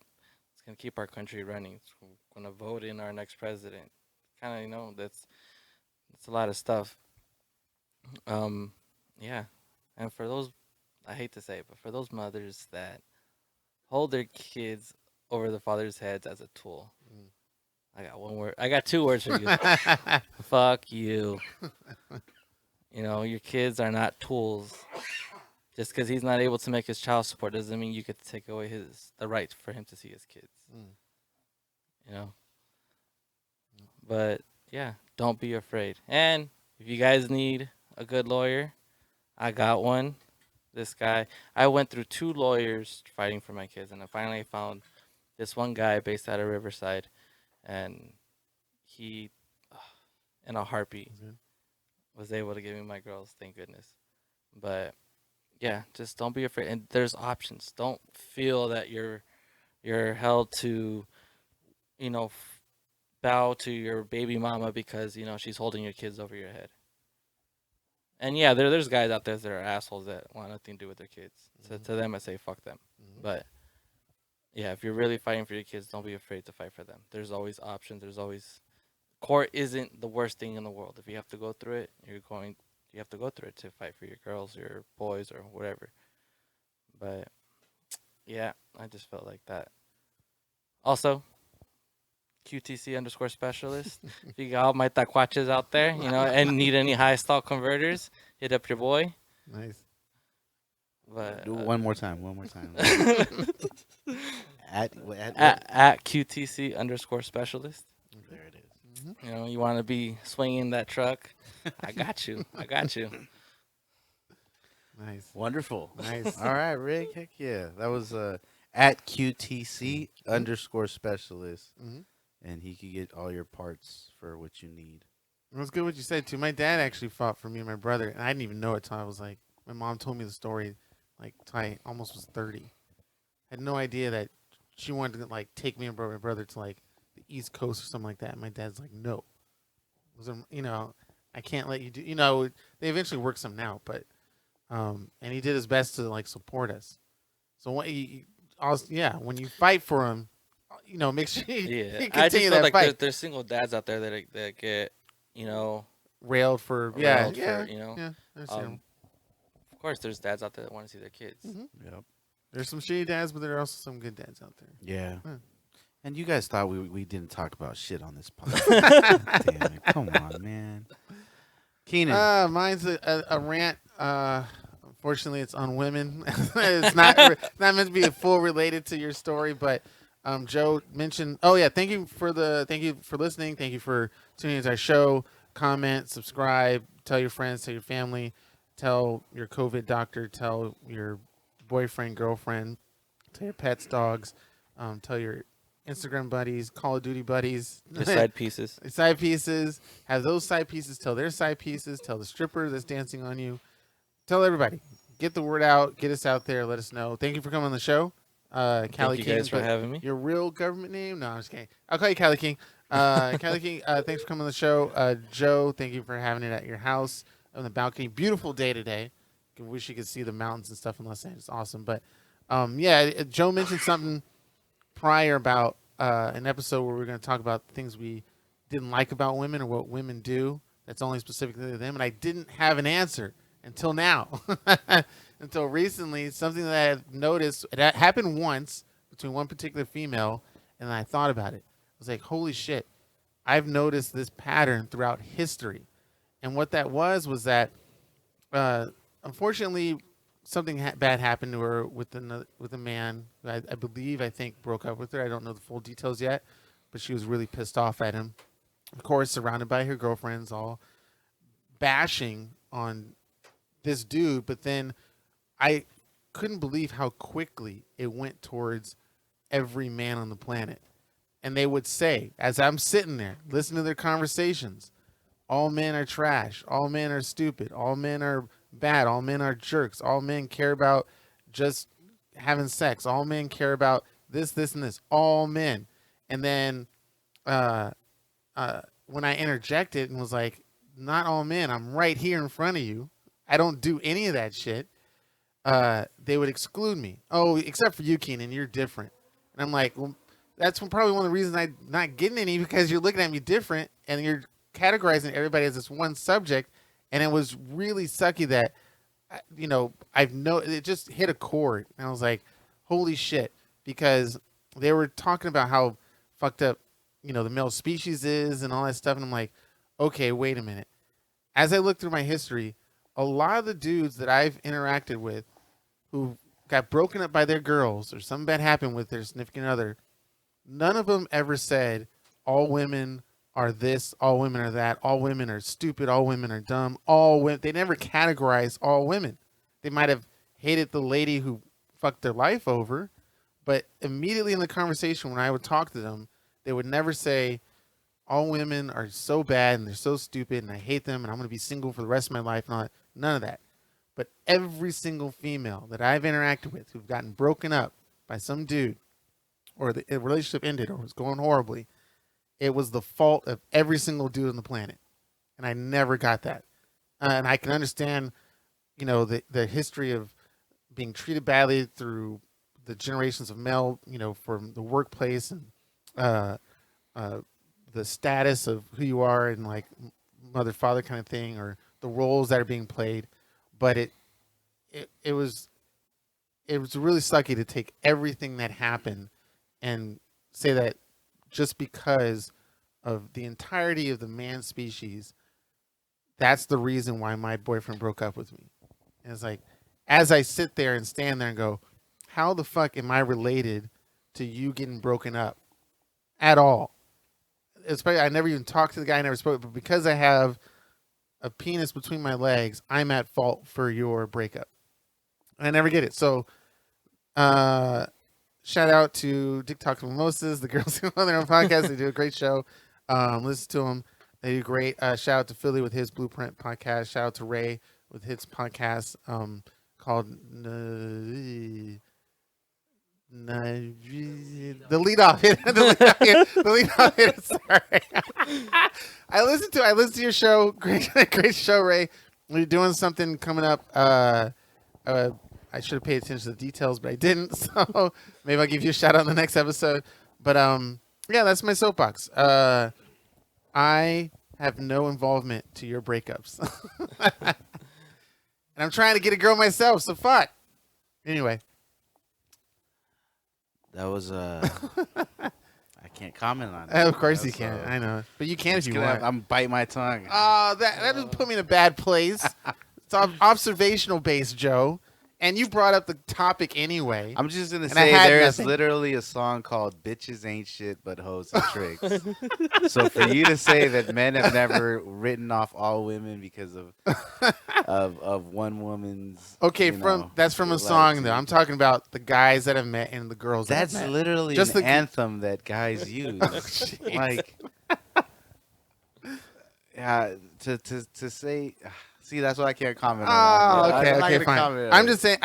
it's going to keep our country running. It's going to vote in our next president. Kind of, you know, that's a lot of stuff. Yeah. And for those, I hate to say it, but for those mothers that hold their kids over the father's heads as a tool, I got one word. I got two words for you. Fuck you. You know, your kids are not tools. Just because he's not able to make his child support doesn't mean you get to take away the right for him to see his kids. You know? But, yeah, don't be afraid. And if you guys need a good lawyer, I got one. This guy, I went through 2 lawyers fighting for my kids, and I finally found this one guy based out of Riverside, and he, in a heartbeat, was able to give me my girls, thank goodness. But yeah, just don't be afraid. And there's options. Don't feel that you're held to, you know, bow to your baby mama because, you know, she's holding your kids over your head. And yeah, there's guys out there that are assholes that want nothing to do with their kids. So to them, I say fuck them. But yeah, if you're really fighting for your kids, don't be afraid to fight for them. There's always options. There's always, court isn't the worst thing in the world. If you have to go through it, you have to go through it to fight for your girls, your boys, or whatever. But, yeah, I just felt like that. Also, QTC_specialist. If you got all my taquaches out there, you know, and need any high stall converters, hit up your boy. Nice. But Do it one more time. at QTC_specialist. There it is. You know, you want to be swinging that truck. I got you. Nice. Wonderful. Nice. All right, Rick. Heck yeah. That was at QTC_specialist. And he could get all your parts for what you need. It was good what you said, too. My dad actually fought for me and my brother, and I didn't even know it until I was like, my mom told me the story like till I almost was 30. Had no idea that she wanted to like take me and my brother to like the East Coast or something like that. And my dad's like, no, I can't let you do. They eventually worked something out, but and he did his best to like support us. So when when you fight for him, make sure you I just continue feel that like fight. there's single dads out there that get Railed for railed yeah, for yeah. of course there's dads out there that want to see their kids. Mhm. Yep. There's some shitty dads, but there are also some good dads out there. Yeah. Huh. And you guys thought we didn't talk about shit on this podcast. Damn it. Come on, man. Keenan. Mine's a rant. Unfortunately, it's on women. It's not meant to be a full related to your story, but Joe mentioned. Oh yeah, thank you for listening. Thank you for tuning into our show. Comment, subscribe, tell your friends, tell your family, tell your COVID doctor, tell your boyfriend, girlfriend, tell your pets, dogs, tell your Instagram buddies, Call of Duty buddies, Your side pieces. side pieces. Have those side pieces tell their side pieces. Tell the stripper that's dancing on you. Tell everybody. Get the word out. Get us out there. Let us know. Thank you for coming on the show, Callie Thank you King. guys for having me. Your real government name? No, I'm just kidding. I'll call you Callie King. Callie King, thanks for coming on the show. Joe, thank you for having it at your house on the balcony. Beautiful day today. I wish you could see the mountains and stuff in Los Angeles. Awesome. But Joe mentioned something prior about an episode where we're going to talk about things we didn't like about women or what women do that's only specifically to them. And I didn't have an answer until now. Until recently, something that I've noticed, it happened once between one particular female, and I thought about it. I was like, holy shit, I've noticed this pattern throughout history. And what that was that, unfortunately, something bad happened to her with a man who I think broke up with her. I don't know the full details yet, but she was really pissed off at him. Of course, surrounded by her girlfriends, all bashing on this dude. But then I couldn't believe how quickly it went towards every man on the planet. And they would say, as I'm sitting there, listening to their conversations, all men are trash. All men are stupid. All men are bad. All men are jerks. All men care about just having sex. All men care about this, and this. All men. And then when I interjected and was like, not all men. I'm right here in front of you. I don't do any of that shit. They would exclude me. Oh, except for you, Keenan. You're different. And I'm like, well, that's probably one of the reasons I'm not getting any, because you're looking at me different and you're categorizing everybody as this one subject. And it was really sucky that, it just hit a chord. And I was like, holy shit. Because they were talking about how fucked up, the male species is and all that stuff. And I'm like, okay, wait a minute. As I look through my history, a lot of the dudes that I've interacted with who got broken up by their girls or something bad happened with their significant other, none of them ever said all women are this, all women are that, all women are stupid, all women are dumb, all women. They never categorized all women. They might have hated the lady who fucked their life over, but immediately in the conversation when I would talk to them, they would never say all women are so bad and they're so stupid and I hate them and I'm going to be single for the rest of my life and all that. None of that. But every single female that I've interacted with who've gotten broken up by some dude, or the relationship ended or was going horribly, it was the fault of every single dude on the planet. And I never got that. And I can understand, the history of being treated badly through the generations of male, from the workplace and the status of who you are and like mother, father kind of thing, or the roles that are being played. But it was really sucky to take everything that happened and say that just because of the entirety of the man species, that's the reason why my boyfriend broke up with me. And it's like, as I sit there and stand there and go, how the fuck am I related to you getting broken up at all? Especially, I never even talked to the guy, I never spoke, but because I have a penis between my legs, I'm at fault for your breakup. I never get it. So, shout out to Dick Talks Mimosas, the girls who on their own podcast. They do a great show. Listen to them. They do great. Shout out to Philly with his Blueprint podcast. Shout out to Ray with his podcast. called the lead off hit. The lead off hit. Sorry. I listened to your show. Great show, Ray. We're doing something coming up. I should have paid attention to the details, but I didn't. So maybe I'll give you a shout out in the next episode. But yeah, that's my soapbox. I have no involvement to your breakups, and I'm trying to get a girl myself. So fuck. Anyway, That was I can't comment on it. of course you So can. I know, but you can if you want. I'm bite my tongue. That just put me in a bad place. It's observational based, Joe. And you brought up the topic anyway. I'm just gonna I say had there is nothing. literally a song called "Bitches Ain't Shit But Hoes and Tricks." So for you to say that men have never written off all women because of one woman's Okay, that's from a song though. I'm talking about the guys that have met and the girls. That's that have met. literally Just an the- anthem that guys use. Like, yeah, to say. See, that's why I can't comment on Oh, that. okay, I'm not okay, gonna fine. comment on I'm it. just saying,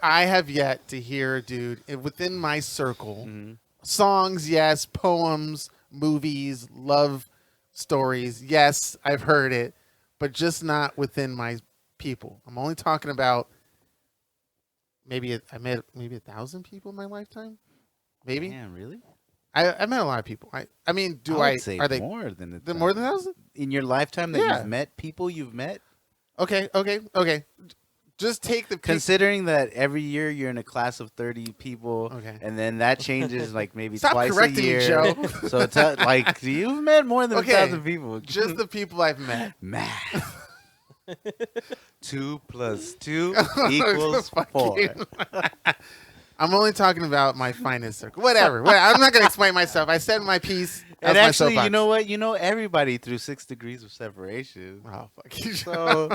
I have yet to hear, dude, within my circle, Mhm. songs, yes, poems, movies, love stories, yes, I've heard it, but just not within my people. I'm only talking about I met maybe 1,000 people in my lifetime, maybe. Damn, really? I met a lot of people. I mean, I would say are they more than more than 1,000? in your lifetime that Yeah. you've met people you've met? Okay. Just take the Considering that every year you're in a class of 30 people, Okay. and then that changes like maybe Stop twice a correcting me, year. Joe. So it's like you've met more than Okay. 1,000 people. just the people I've met. Math. 2 + 2 equals 4. Fucking- I'm only talking about my finest circle. Whatever. I'm not gonna explain myself. I said my piece. And That's my actually, you soapbox. know what? You know everybody through 6 degrees of separation. Oh fuck you. So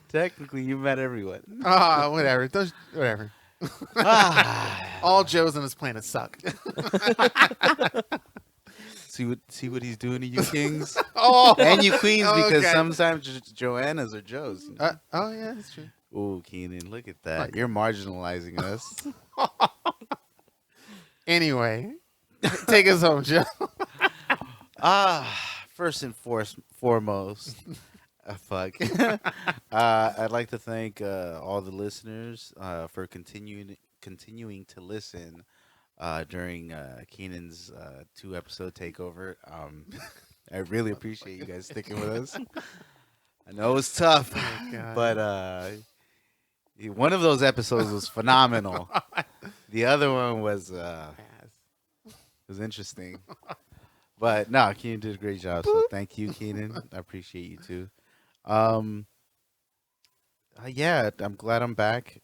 technically, you met everyone. Oh, whatever. Whatever. Ah. All Joes on this planet suck. See what he's doing to you kings Oh, and you queens, because Okay. sometimes Joannas are Joes. You know? oh yeah, that's true. Ooh, Keenan, look at that. Fuck. You're marginalizing us. Anyway, take us home, Joe. First and foremost, fuck. I'd like to thank all the listeners for continuing to listen during Keenan's 2-episode takeover. I really appreciate you guys sticking with us. I know it was tough, God. but one of those episodes was phenomenal. The other one was interesting. But no, Keenan did a great job. So thank you, Keenan. I appreciate you too. Yeah, I'm glad I'm back.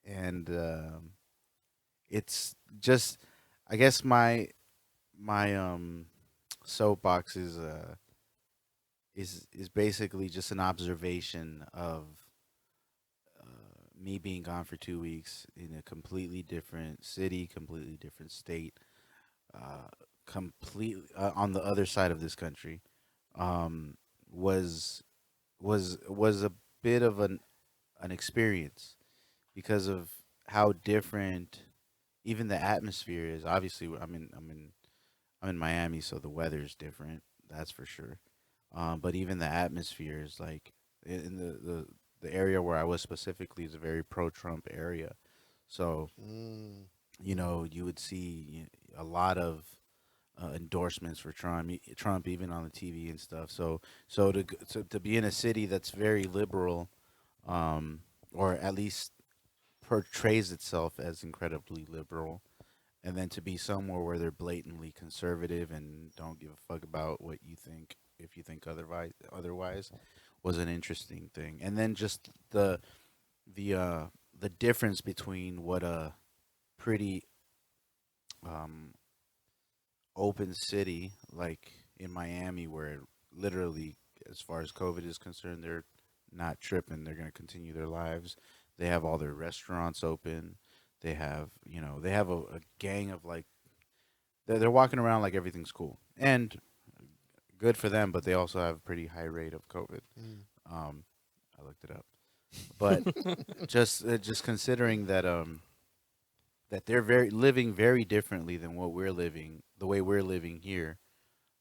And it's just, I guess my soapbox is basically just an observation of me being gone for 2 weeks in a completely different city, completely different state, completely on the other side of this country, was a bit of an experience because of how different even the atmosphere is. Obviously, I'm in Miami, so the weather's different. That's for sure. But even the atmosphere is like in the area where I was specifically is a very pro-Trump area. So, you would see a lot of endorsements for Trump even on the TV and stuff. So to be in a city that's very liberal, or at least portrays itself as incredibly liberal, and then to be somewhere where they're blatantly conservative and don't give a fuck about what you think, if you think otherwise, was an interesting thing. And then just the difference between what a pretty open city like in Miami, where literally, as far as COVID is concerned, they're not tripping. They're going to continue their lives. They have all their restaurants open. They have, a gang of like, they're walking around like everything's cool. And good for them, but they also have a pretty high rate of COVID. I looked it up. But just considering that they're very living very differently than what we're living, the way we're living here,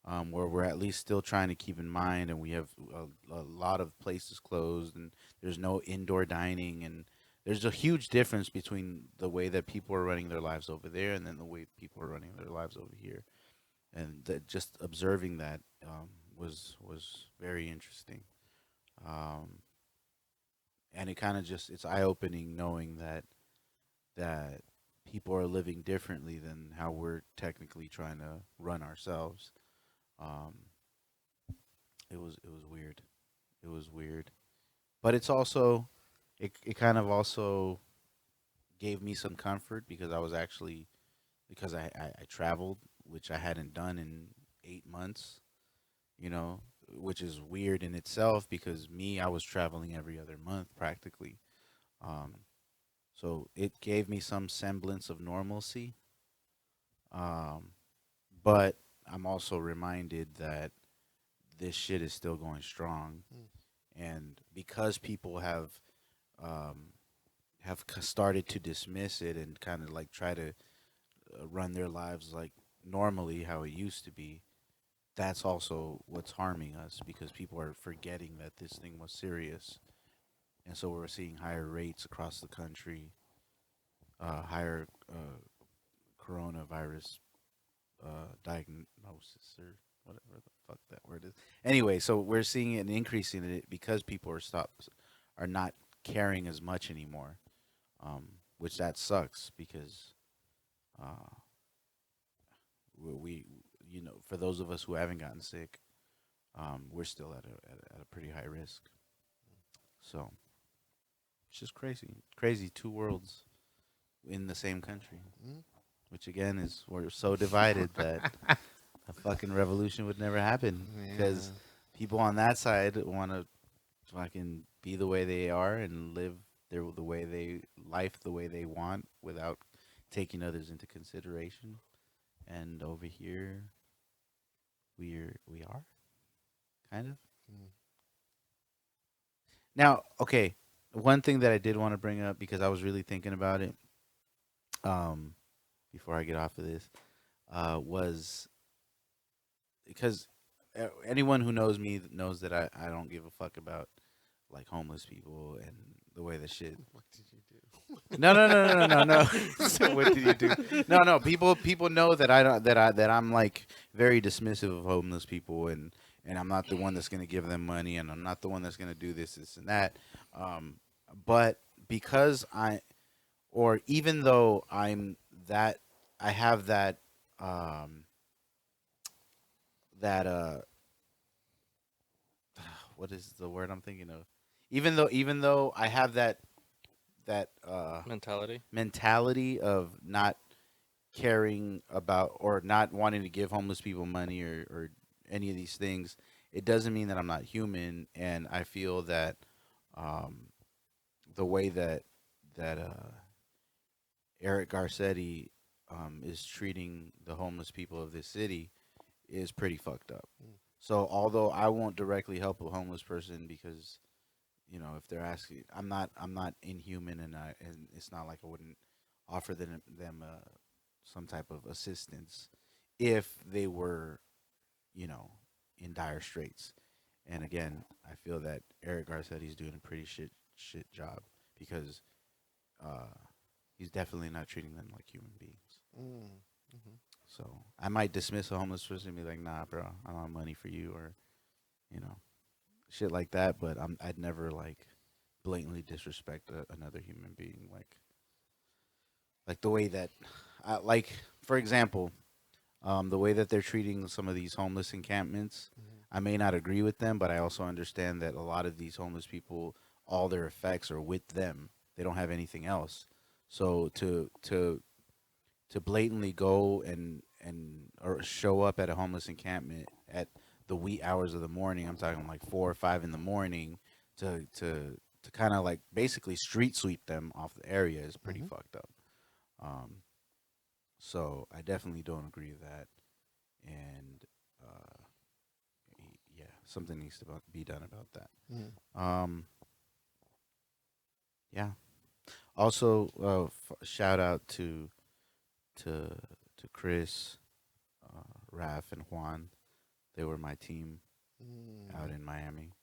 where we're at least still trying to keep in mind, and we have a lot of places closed, and there's no indoor dining, and there's a huge difference between the way that people are running their lives over there and then the way people are running their lives over here, and that just observing that was very interesting, um, and it kind of just it's eye opening knowing that people are living differently than how we're technically trying to run ourselves. Um, it was weird. It was weird, but it's also it kind of also gave me some comfort because I was actually because I traveled, which I hadn't done in 8 months. You know, which is weird in itself because me I was traveling every other month practically. Um, so it gave me some semblance of normalcy. Um, but I'm also reminded that this shit is still going strong, Mm. and because people um, started to dismiss it and kind of like try to run their lives like normally how it used to be, that's also what's harming us because people are forgetting that this thing was serious, and so we're seeing higher rates across the country, higher coronavirus diagnosis or whatever the fuck that word is. Anyway, so we're seeing an increase in it because people are not caring as much anymore, which that sucks because uh, we for those of us who haven't gotten sick, we're still at a pretty high risk. So it's just crazy. Two worlds in the same country, Mm. which again is we're so divided that a fucking revolution would never happen Yeah. because people on that side want to fucking be the way they are and live the way they life the way they want without taking others into consideration. And over here, we are kind of Mm. now. Okay, one thing that I did want to bring up because I was really thinking about it. Um, before I get off of this, was because anyone who knows me knows that I don't give a fuck about like homeless people and the way that shit. What did you do? No. So what did you do? No. People know that I don't that I'm like very dismissive of homeless people and I'm not the one that's gonna give them money and I'm not the one that's gonna do this and that. Um, but because or even though that I have um that what is the word I'm thinking of? Even though I have that Mentality. mentality of not caring about or not wanting to give homeless people money or any of these things, it doesn't mean that I'm not human. And I feel that um, the way that Eric Garcetti is treating the homeless people of this city is pretty fucked up. Mm. So although I won't directly help a homeless person because if they're asking, I'm not inhuman, and it's not like I wouldn't offer them some type of assistance if they were, you know, in dire straits. And again, I feel that Eric Garcetti's doing a pretty shit job because uh, he's definitely not treating them like human beings. Mm. Mhm. So I might dismiss a homeless person and be like, "Nah, bro, I don't have money for you," or you know, shit like that. But I'd never like blatantly disrespect another human being like the way that like for example the way that they're treating some of these homeless encampments. Mhm. I may not agree with them, but I also understand that a lot of these homeless people, all their effects are with them. They don't have anything else. So to blatantly go and or show up at a homeless encampment at the wee hours of the morning, I'm talking like 4 or 5 in the morning, to kind of like basically street sweep them off the area is pretty Mhm. fucked up. Um, so I definitely don't agree with that, and uh, yeah, something needs to be done about that. Mhm. Um, Yeah. Also, shout out to Chris, Raf, and Juan. They were my team out in Miami,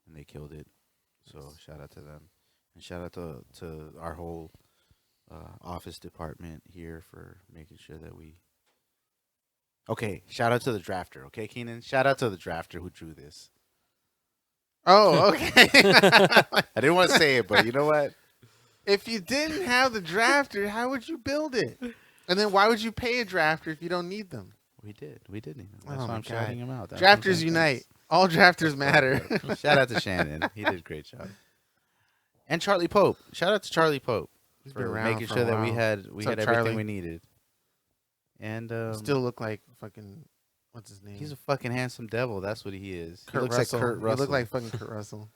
and they killed it. So shout out to them, and shout out to our whole office department here for making sure that we. Okay, shout out to the drafter. Okay, Keenan, shout out to the drafter who drew this. Oh, okay. I didn't want to say it, but you know what? If you didn't have the drafter, how would you build it? And then why would you pay a drafter if you don't need them? We did. That's Oh why my I'm shouting God. him out. That's Drafters what I'm unite. All drafters matter. Shout out to Cianan. He did a great job. And Charlie Pope. Shout out to Charlie Pope He's been for around making for sure a that we while. had What's up, everything Charlie? we needed. And Still look like fucking what's his name? he's a fucking handsome devil. That's what he is. Kurt he looks Russell. like Kurt Russell. He look like fucking Kurt Russell.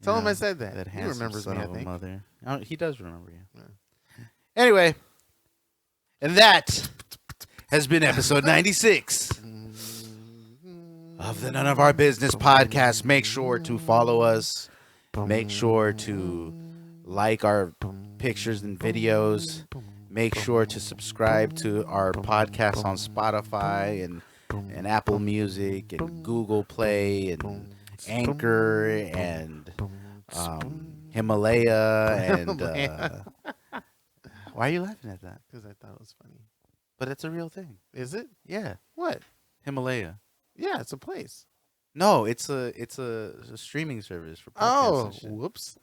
Tell him I said that. That He handsome remembers son me, I of a think. mother. He does remember you. Yeah. Anyway, and that has been episode 96 of the None of Our Business podcast. Make sure to follow us. Make sure to like our pictures and videos. Make sure to subscribe to our podcast on Spotify and Apple Music and Google Play and Anchor and Himalaya and why are you laughing at that? Because I thought it was funny. But it's a real thing. Is it? Yeah, What? Himalaya. Yeah, it's a place. No, it's a streaming service for podcasts. Oh, and shit. whoops.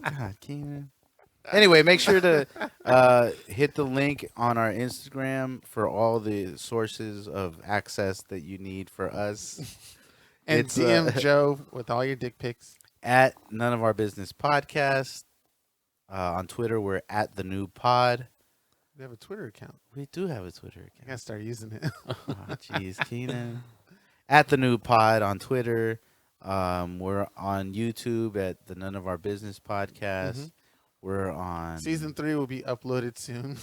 God, Keenan. Anyway, make sure to hit the link on our Instagram for all the sources of access that you need for us. And It's, DM Joe with all your dick pics. At None of Our Business Podcast. On Twitter, we're at the NOOB Pod. We have a Twitter account. We do have a Twitter I account. gotta start using it. Oh, jeez, Keenan. At the NOOB Pod on Twitter. We're on YouTube at the None of Our Business Podcast. Mhm. We're on Season 3 will be uploaded soon.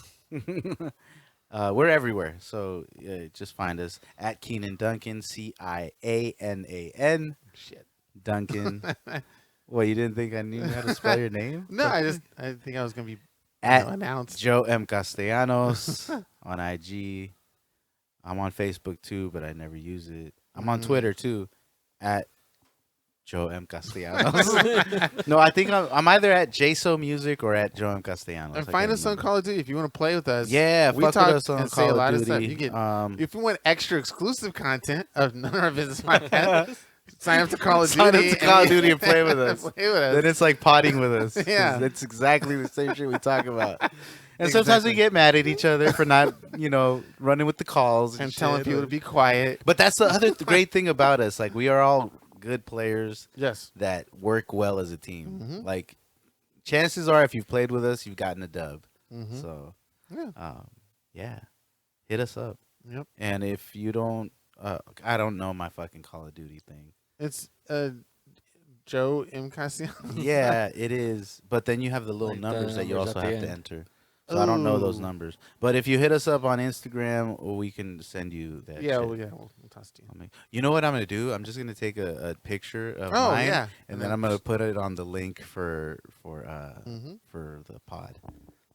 we're everywhere, so just find us at Keenan Duncan, Cianan Shit. Duncan. What, you didn't think I knew how to spell your name? No, I think I was gonna be At announced. Joe M. Castellanos on IG. I'm on Facebook too, but I never use it. I'm on Twitter too, at Joe M. Castellanos. No, I think I'm either at JSO Music or at Joe M. Castellanos. And I find can't us on remember. Call of Duty if you want to play with us. Yeah, we fuck talk with us on and say Call a lot of of stuff. Duty. You get if you want extra exclusive content of None of Our Business podcast, sign up to Call of Sign Duty. up to Call of Duty and play with us. Play with us. Then it's like potting with us. 'Cause Yeah. It's exactly the same shit we talk about. And sometimes we get mad at each other for not, running with the calls and telling shit. people to be quiet. But that's the other great thing about us. Like, we are all good players Yes. that work well as a team. Mhm. Like, chances are, if you've played with us, you've gotten a dub. Mm-hmm. So, Yeah. hit us up. Yep. And if you don't, I don't know my fucking Call of Duty thing. It's Joe M. Castellanos. Yeah, it is. But then you have the little Like the numbers that you numbers also at the have to end. enter. So I don't know those Ooh. numbers. But if you hit us up on Instagram, we can send you that. Yeah, shit. we'll toss it to you. You know what I'm gonna do? I'm just gonna take a picture of Oh, mine, yeah. and then I'm gonna put it on the link for Mhm. the pod.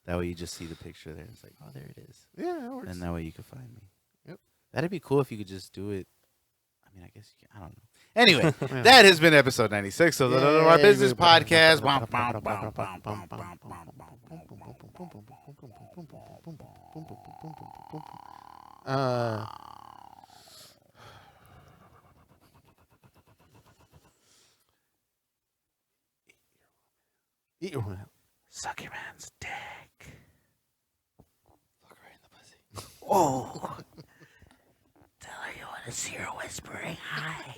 That way you just see the picture there. It's like, oh, there it is, Yeah, that works. and that way you can find me. Yep. That'd be cool if you could just do it. I mean, I guess you can. I don't know. Anyway, Yeah. that has been episode 96 of the None of Our Business Yay. podcast. Eat your one out. Suck your man's dick. Fuck right in the pussy. Oh. Tell her you want to see her whispering hi.